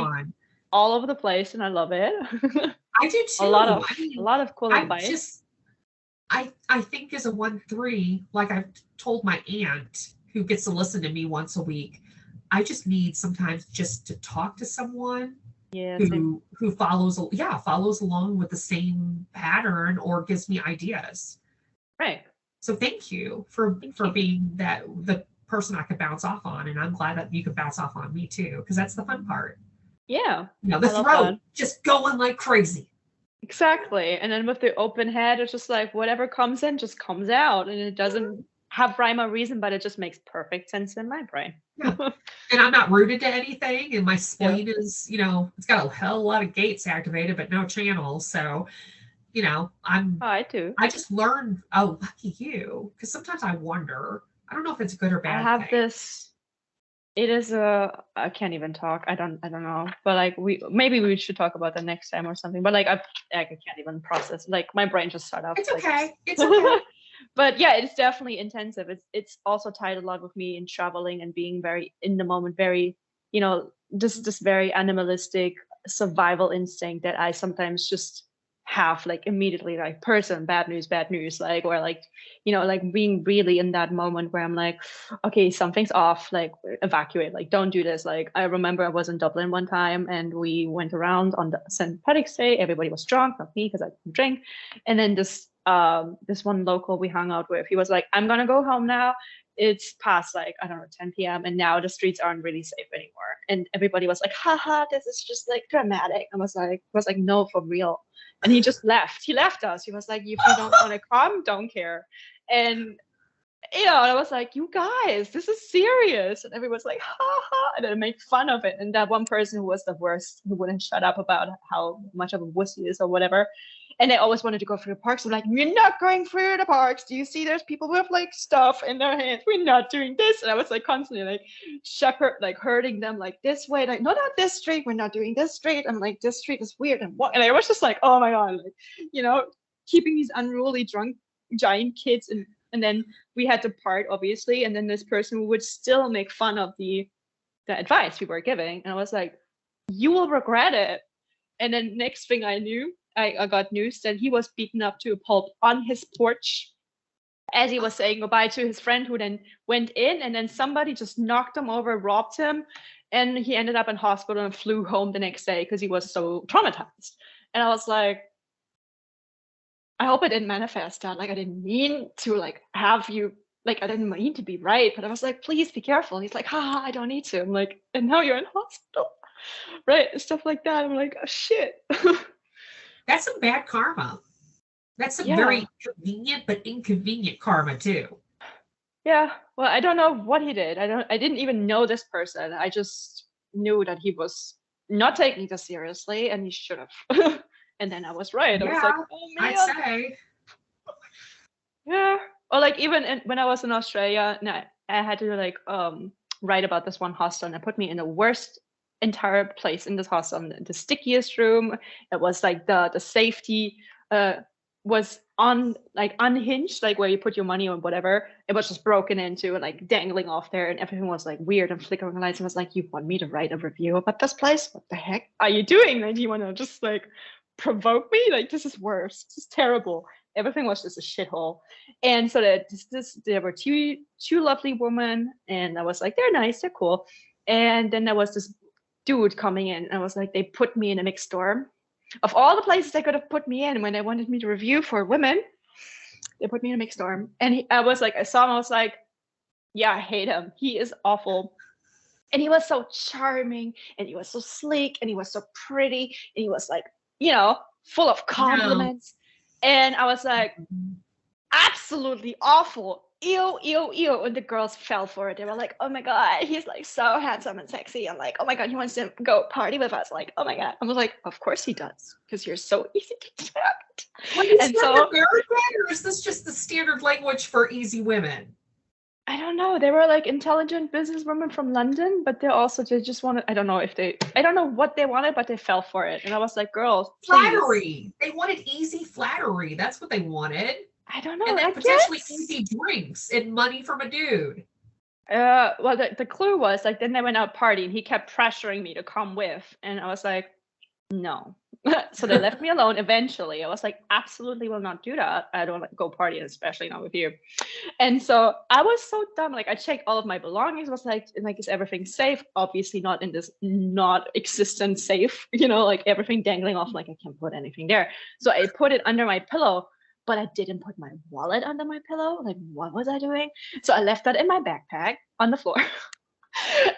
all over the place and I love it. I do too. A lot of cool advice. I think as a 1-3, like I've told my aunt who gets to listen to me once a week, I just need sometimes just to talk to someone Yeah, same. who follows along with the same pattern or gives me ideas. Right. So thank you Thank for you. being the person I could bounce off on, and I'm glad that you could bounce off on me too, because that's the fun part. Yeah, The I love throat that. just going like crazy. Exactly. And then with the open head, it's just like whatever comes in just comes out, and it doesn't have rhyme or reason, but it just makes perfect sense in my brain. Yeah. And I'm not rooted to anything, and my Yeah. spleen is, it's got a hell of a lot of gates activated, but no channels. So, I too. I just learned, oh, lucky you, because sometimes I wonder, I don't know if it's a good or I bad have thing. this. It is a. I can't even talk. I don't know. But like maybe we should talk about that next time or something. But like I can't even process. Like my brain just shut off. It's Like okay. It's okay. but yeah, it's definitely intensive. It's also tied a lot with me in traveling and being very in the moment, very, this very animalistic survival instinct that I sometimes just have, like immediately, like person, bad news, like, or like, like being really in that moment where I'm like, okay, something's off, like evacuate, like don't do this. Like I remember I was in Dublin one time and we went around on the St. Patrick's Day. Everybody was drunk, not me because I didn't drink. And then this one local we hung out with, he was like, I'm gonna go home now. It's past like, I don't know, 10 p.m. and now the streets aren't really safe anymore. And everybody was like, haha, this is just like dramatic. I was like, no, for real. And he just left. He left us. He was like, if you don't want to come, don't care. And and I was like, you guys, this is serious. And everyone's like, ha ha, and then make fun of it. And that one person who was the worst, who wouldn't shut up about how much of a wuss he is or whatever. And they always wanted to go through the parks. I'm like, we're not going through the parks. Do you see there's people with like stuff in their hands? We're not doing this. And I was like constantly like herding them like this way, like, no, not this street. We're not doing this street. I'm like, this street is weird. And I was just like, oh my God, like, keeping these unruly drunk giant kids and then we had to part obviously, and then this person would still make fun of the advice we were giving, and I was like, you will regret it. And then next thing I knew, I got news that he was beaten up to a pulp on his porch as he was saying goodbye to his friend, who then went in, and then somebody just knocked him over, robbed him, and he ended up in hospital and flew home the next day because he was so traumatized. And I was like, I hope I didn't manifest that. Like I didn't mean to like have you, like I didn't mean to be right, but I was like, please be careful. And he's like, haha, I don't need to. I'm like, and now you're in hospital. Right. Stuff like that. I'm like, oh shit. That's some bad karma. That's some Yeah. very convenient but inconvenient karma too. Yeah. Well, I don't know what he did. I didn't even know this person. I just knew that he was not taking this seriously and he should have. And then I was right. Yeah, I was like, oh man. I'd say. Yeah. Or like even when I was in Australia, and I had to like write about this one hostel, and they put me in the worst entire place in this hostel, the stickiest room. It was like the safety was unhinged, like where you put your money or whatever. It was just broken into and like dangling off there, and everything was like weird and flickering lights. And I was like, you want me to write a review about this place? What the heck are you doing? Like, do you want to just like provoke me? Like, this is worse. This is terrible. Everything was just a shithole. And so there were two lovely women, and I was like, they're nice, they're cool. And then there was this dude coming in, and I was like, they put me in a mixed dorm. Of all the places they could have put me in when they wanted me to review for women, they put me in a mixed dorm. And I saw him, I was like, yeah, I hate him. He is awful. And he was so charming, and he was so sleek, and he was so pretty, and he was like, full of compliments. No. And I was like, absolutely awful. Ew, ew, ew. And the girls fell for it. They were like, oh my God, he's like so handsome and sexy. I'm like, oh my God, he wants to go party with us. Like, oh my God. I was like, of course he does, because you're so easy to attract. Is that American, or is this just the standard language for easy women? I don't know. They were like intelligent businesswomen from London, but they just wanted, I don't know what they wanted, but they fell for it. And I was like, girls, flattery. Please. They wanted easy flattery. That's what they wanted. I don't know. And then potentially easy drinks and money from a dude. Well, the clue was like, then they went out partying. He kept pressuring me to come with. And I was like, no. So they left me alone eventually. I was like, absolutely will not do that. I don't like go partying, especially not with you. And so I was so dumb. Like I checked all of my belongings, was like, is everything safe? Obviously not in this not existent safe, like everything dangling off, like I can't put anything there. So I put it under my pillow, but I didn't put my wallet under my pillow. Like, what was I doing? So I left that in my backpack on the floor.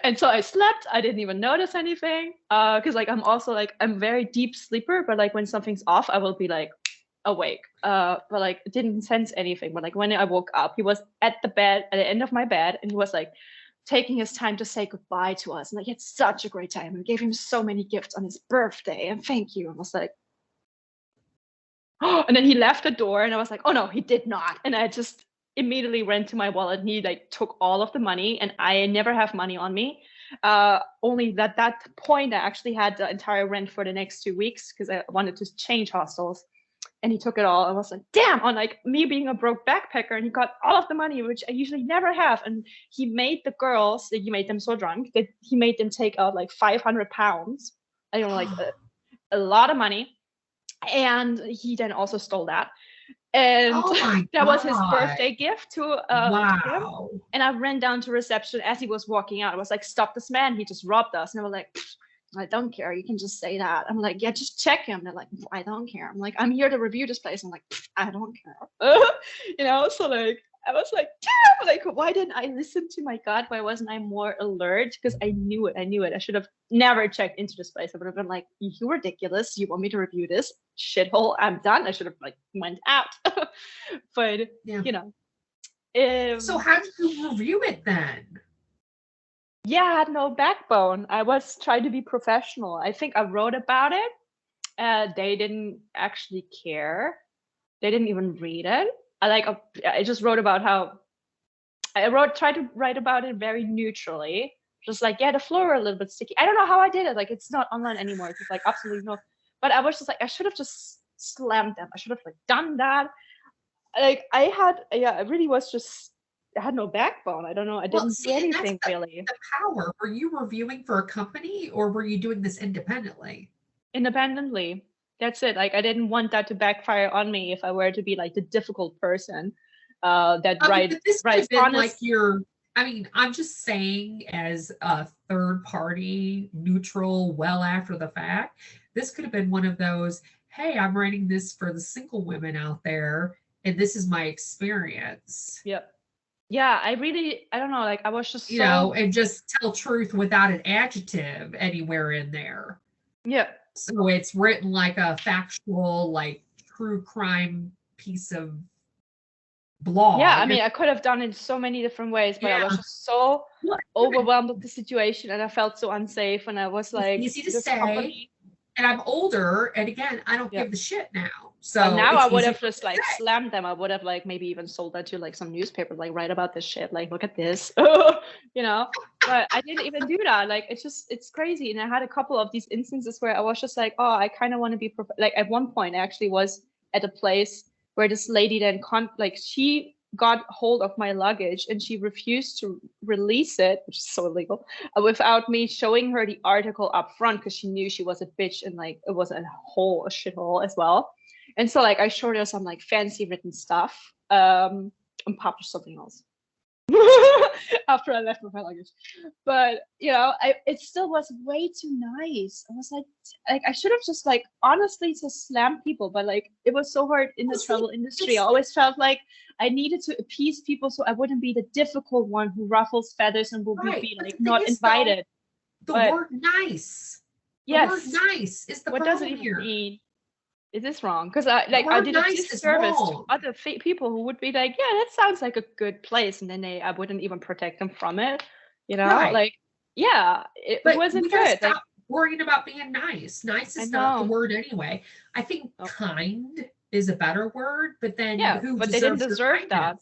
And so I slept. I didn't even notice anything. Because like I'm also like I'm very deep sleeper, but like when something's off, I will be like awake. But like didn't sense anything. But like when I woke up, he was at the bed, at the end of my bed, and he was like taking his time to say goodbye to us. And like he had such a great time. We gave him so many gifts on his birthday. And thank you. And I was like, oh, and then he left the door, and I was like, oh no, he did not. And I just immediately ran to my wallet, and he like took all of the money, and I never have money on me. Only at that point I actually had the entire rent for the next 2 weeks because I wanted to change hostels, and he took it all. I was like, damn, on like me being a broke backpacker, and he got all of the money, which I usually never have. And he made the girls, he made them so drunk that he made them take out like 500 pounds. I don't know, like a lot of money. And he then also stole that. And that was his birthday gift to him. And I ran down to reception as he was walking out. I was like, stop this man, he just robbed us. And I was like, I don't care, you can just say that. I'm like, yeah, just check him. They're like, I don't care. I'm like, I'm here to review this place. I'm like, I don't care. So like I was like, damn, like why didn't I listen to my gut? Why wasn't I more alert? Because I knew it. I should have never checked into this place. I would have been like, you're ridiculous, you want me to review this shithole? I'm done. I should have like went out. But so how did you review it then? Yeah, I had no backbone. I was trying to be professional. I think I wrote about it. They didn't actually care. They didn't even read it. I just wrote about how tried to write about it very neutrally. Just like, yeah, the floor a little bit sticky. I don't know how I did it. Like, it's not online anymore. It's like absolutely no. But I was just like, I should have just slammed them. I should have like done that. Like I really was just, I had no backbone. I don't know. I didn't do anything really. The power. Were you reviewing for a company or were you doing this independently? Independently. That's it. Like I didn't want that to backfire on me if I were to be like the difficult person. This right. Like I'm just saying, as a third party, neutral, well after the fact, this could have been one of those, hey, I'm writing this for the single women out there, and this is my experience. Yep. Yeah, I don't know, like I was just and just tell truth without an adjective anywhere in there. Yeah. So it's written like a factual, like true crime piece of blog. Yeah, I mean, I could have done it so many different ways, but I was just so overwhelmed with the situation, and I felt so unsafe, and I was like, it's easy to say. And I'm older, and again, I don't give the shit now. So but now I would have just like slammed them. I would have like maybe even sold that to like some newspaper, like write about this shit, like look at this, But I didn't even do that. Like it's crazy. And I had a couple of these instances where I was just like, oh, I kind of want to be like at one point I actually was at a place where this lady then she got hold of my luggage and she refused to release it, which is so illegal, without me showing her the article up front because she knew she was a bitch and like it was a shithole as well. And so like I showed her some like fancy written stuff and published something else after I left with my luggage. But it still was way too nice. I was like I should have just like honestly just slammed people, but like it was so hard in the travel industry. I always felt like I needed to appease people so I wouldn't be the difficult one who ruffles feathers and will be like not invited. The word nice. Yes. The word nice is the what problem does it here. Mean? Is this wrong? Because I did a disservice to other people who would be like, yeah, that sounds like a good place, and then I wouldn't even protect them from it. Like, yeah, it wasn't good. Stop worrying about being nice. Nice is not the word anyway. I think kind is a better word, but then but they didn't deserve that.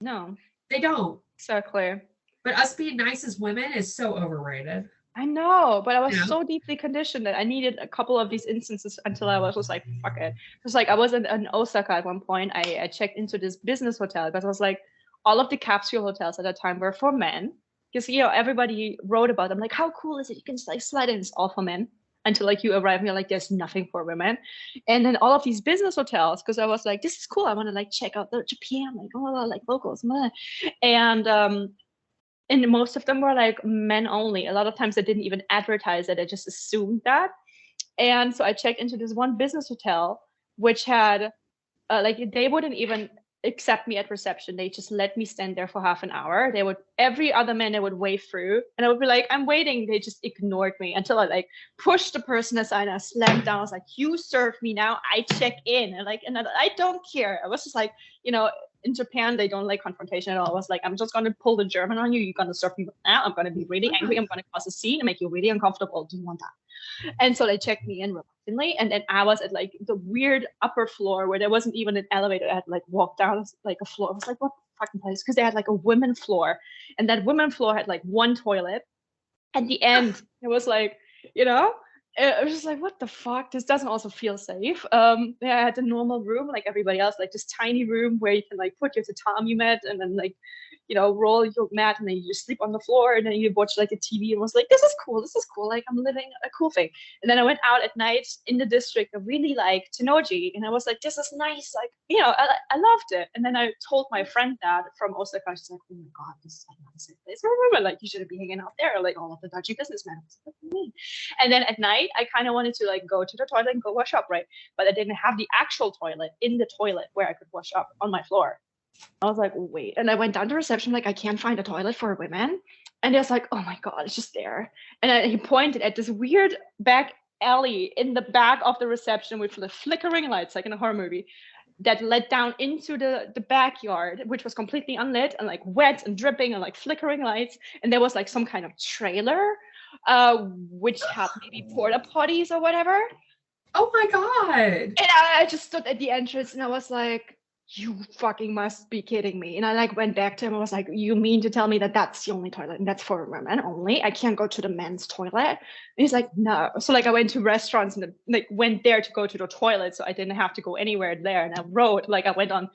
No, they don't. Exactly. But us being nice as women is so overrated. I know, but I was so deeply conditioned that I needed a couple of these instances until I was just like, fuck it. Just like I was in Osaka at one point. I checked into this business hotel because I was like, all of the capsule hotels at that time were for men. Because everybody wrote about them. Like, how cool is it? You can just like slide in. It's all for men. until like you arrive and you're like, there's nothing for women. And then all of these business hotels, because I was like, this is cool, I want to like check out the Japan, like oh like locals, and most of them were like men only. A lot of times they didn't even advertise it, I just assumed that. And so I checked into this one business hotel which had like they wouldn't even accept me at reception. They just let me stand there for half an hour. They would, every other man they would wave through, and I would be like, I'm waiting. They just ignored me until I like pushed the person aside and I slammed down. I was like, you serve me now, I check in. And like, and I don't care. I was just like, you know, in Japan they don't like confrontation at all. I was like, I'm just gonna pull the German on you. You're gonna serve me now. I'm gonna be really angry. I'm gonna cause a scene and make you really uncomfortable. Do you want that? And so they checked me in reluctantly, and then I was at like the weird upper floor where there wasn't even an elevator. I had to like walk down like a floor. I was like, what the fucking place? Because they had like a women floor, and that women floor had like one toilet. At the end, it was like, you know, it was just like, what the fuck? This doesn't also feel safe. Yeah, I had a normal room like everybody else, like this tiny room where you can like put your tatami mat and then like, you know, roll your mat, and then you just sleep on the floor, and then you watch like a TV, and was like, this is cool, like I'm living a cool thing. And then I went out at night in the district. I really liked Tennoji, and I was like, this is nice, like, you know, I loved it. And then I told my friend that from Osaka. She's like, oh my god, this is like not the same place. I remember, like, you shouldn't be hanging out there, like all of the dodgy businessmen. And then at night I kind of wanted to like go to the toilet and go wash up, right? But I didn't have the actual toilet in the toilet where I could wash up on my floor. I was like, wait. And I went down to reception, like, I can't find a toilet for women. And it's like, oh my God, it's just there. And he pointed at this weird back alley in the back of the reception with the flickering lights, like in a horror movie, that led down into the backyard, which was completely unlit and like wet and dripping and like flickering lights. And there was like some kind of trailer, which had maybe porta potties or whatever. Oh my God. And I just stood at the entrance and I was like, you fucking must be kidding me. And I like went back to him. I was like, you mean to tell me that that's the only toilet and that's for women only? I can't go to the men's toilet? And he's like, no. So like I went to restaurants and like went there to go to the toilet, so I didn't have to go anywhere there. And I wrote, like I went on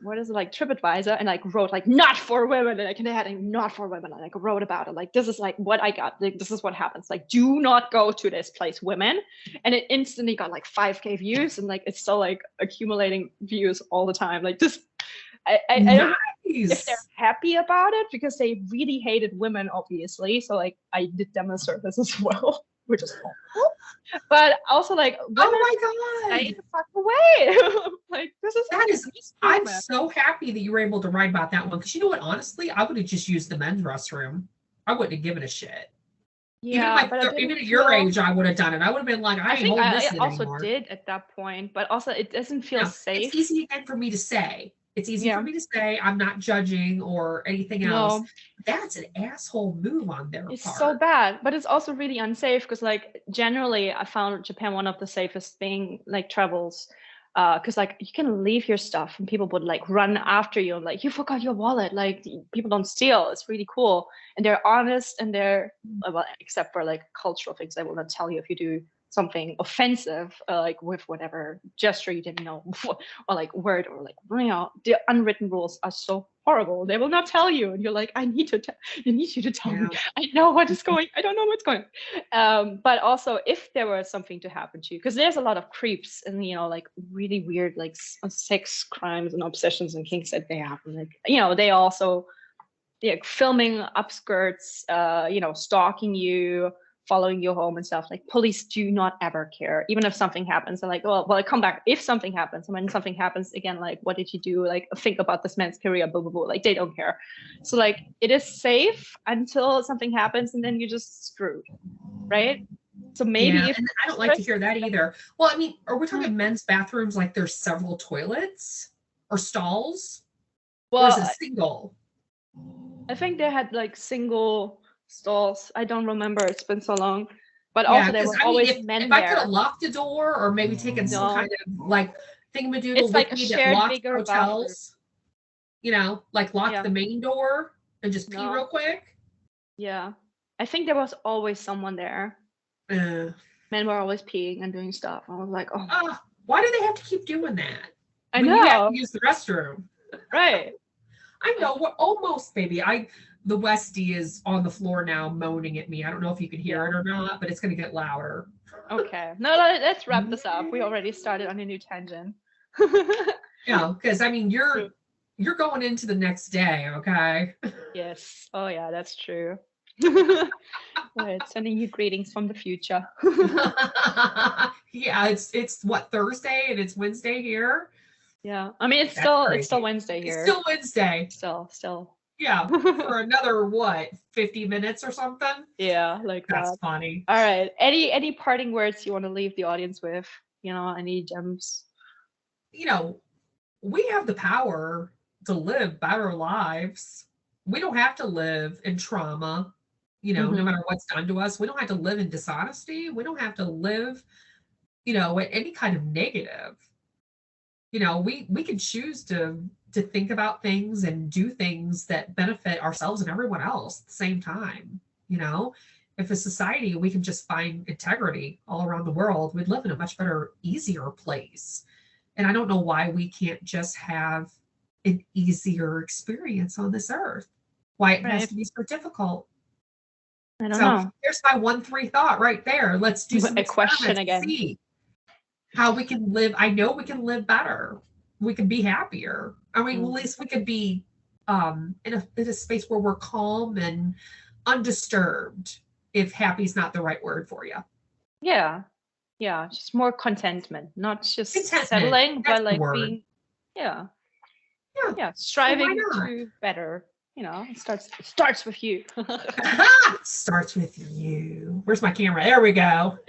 what is it, like TripAdvisor, and like wrote like not for women, and like they had not for women, and like wrote about it, like this is like what I got, like this is what happens, like do not go to this place, women. And it instantly got like 5K views, and like it's still like accumulating views all the time. Like this, I don't know if they're happy about it because they really hated women, obviously. So like I did them a service as well, which is awful. But also like, women, oh my God, stay the fuck away. Like I'm so happy that you were able to write about that one, because you know what, honestly, I would have just used the men's restroom. I wouldn't have given a shit. Yeah, even at your age, I would have done it. I would have been like, I ain't holding this in also anymore. did at that point, but also it doesn't feel safe. It's easy again for me to say. It's easy for me to say. I'm not judging or anything else. That's an asshole move on their part. It's so bad, but it's also really unsafe because, like, generally, I found Japan one of the safest travels. Because like you can leave your stuff and people would like run after you and like, you forgot your wallet. Like people don't steal. It's really cool, and they're honest, and they're well, except for like cultural things, they will not tell you if you do something offensive, like with whatever gesture you didn't know, or like word, or like, you know, the unwritten rules are so horrible. They will not tell you, and you're like, I need you to tell me. I know what is going. I don't know what's going. But also, if there were something to happen to you, because there's a lot of creeps and, you know, like really weird like sex crimes and obsessions and kinks that they have, and like, you know, they also like filming upskirts, you know, stalking you, following you home and stuff. Like police do not ever care, even if something happens. They're like, well, I come back if something happens. And when something happens again, like, what did you do? Like, think about this man's career, blah, blah, blah. Like, they don't care. So like, it is safe until something happens, and then you're just screwed, right? So maybe if and I don't like to hear that either. Well, I mean, are we talking men's bathrooms like there's several toilets or stalls? Well, or is it a single? I think they had like single stalls. I don't remember. It's been so long. But also there were always men if there. I could have locked the door, or maybe taken some kind of like thingamadoodle it's like with a me shared that locked bigger hotels. bathroom. You know, like lock the main door and just pee real quick. Yeah. I think there was always someone there. Men were always peeing and doing stuff. I was like, oh. Why do they have to keep doing that? I know. You have to use the restroom. Right. I know. We're almost, baby. the Westie is on the floor now moaning at me. I don't know if you can hear it or not, but it's going to get louder. Okay. No, let's wrap this up. We already started on a new tangent. Yeah, because I mean, you're going into the next day, okay? Yes. Oh yeah, that's true. Right. Sending you greetings from the future. Yeah, it's what, Thursday, and it's Wednesday here. Yeah. I mean, it's That's still crazy. Wednesday here. It's still Wednesday. Still. Yeah, for another what, 50 minutes or something? Yeah, like That's that. funny. All right. Any parting words you want to leave the audience with? You know, any gems? You know, we have the power to live better lives. We don't have to live in trauma, no matter what's done to us. We don't have to live in dishonesty. We don't have to live, at any kind of negative. We can choose to think about things and do things that benefit ourselves and everyone else at the same time. If a society, we can just find integrity all around the world, we'd live in a much better, easier place. And I don't know why we can't just have an easier experience on this earth. Why it has to be so difficult. I don't know. Here's my 1-3 thought right there. Let's do some question again. See how we can live. I know we can live better. We can be happier. I mean, at least we could be in a space where we're calm and undisturbed, if happy is not the right word for you. Yeah, just more contentment, not just settling, but like being, striving to better. It starts with you. Starts with you. Where's my camera? There we go.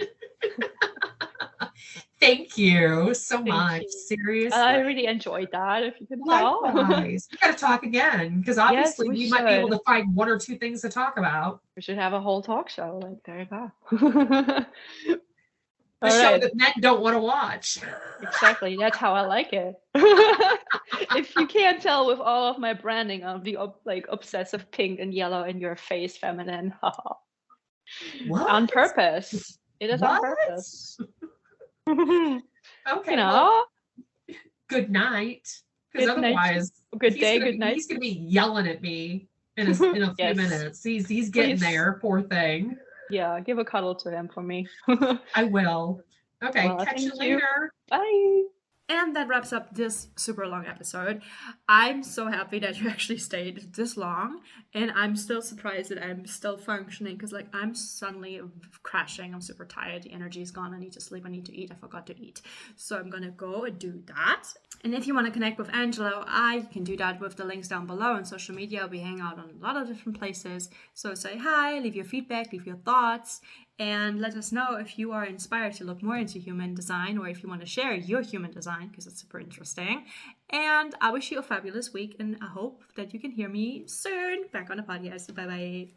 Thank you so much. Seriously, I really enjoyed that. If you can tell. Likewise. We got to talk again, because obviously we might be able to find 1 or 2 things to talk about. We should have a whole talk show. Like, there you go. The show that men don't want to watch. Exactly. That's how I like it. If you can't tell with all of my branding of the obsessive pink and yellow in your face, feminine. What? On purpose. It is on purpose. Okay. Well, good night. Because otherwise, good day, good night. He's gonna be yelling at me in a few minutes. He's getting there, poor thing. Yeah, give a cuddle to him for me. I will. Okay, well, catch you later. Bye. And that wraps up this super long episode. I'm so happy that you actually stayed this long, and I'm still surprised that I'm still functioning, because I'm suddenly crashing. I'm super tired. The energy is gone. I need to sleep. I need to eat. I forgot to eat. So I'm going to go and do that. And if you want to connect with Angelo, I can do that with the links down below on social media. We hang out on a lot of different places. So say hi, leave your feedback, leave your thoughts, and let us know if you are inspired to look more into human design, or if you want to share your human design, because it's super interesting. And I wish you a fabulous week, and I hope that you can hear me soon back on the podcast. Bye-bye.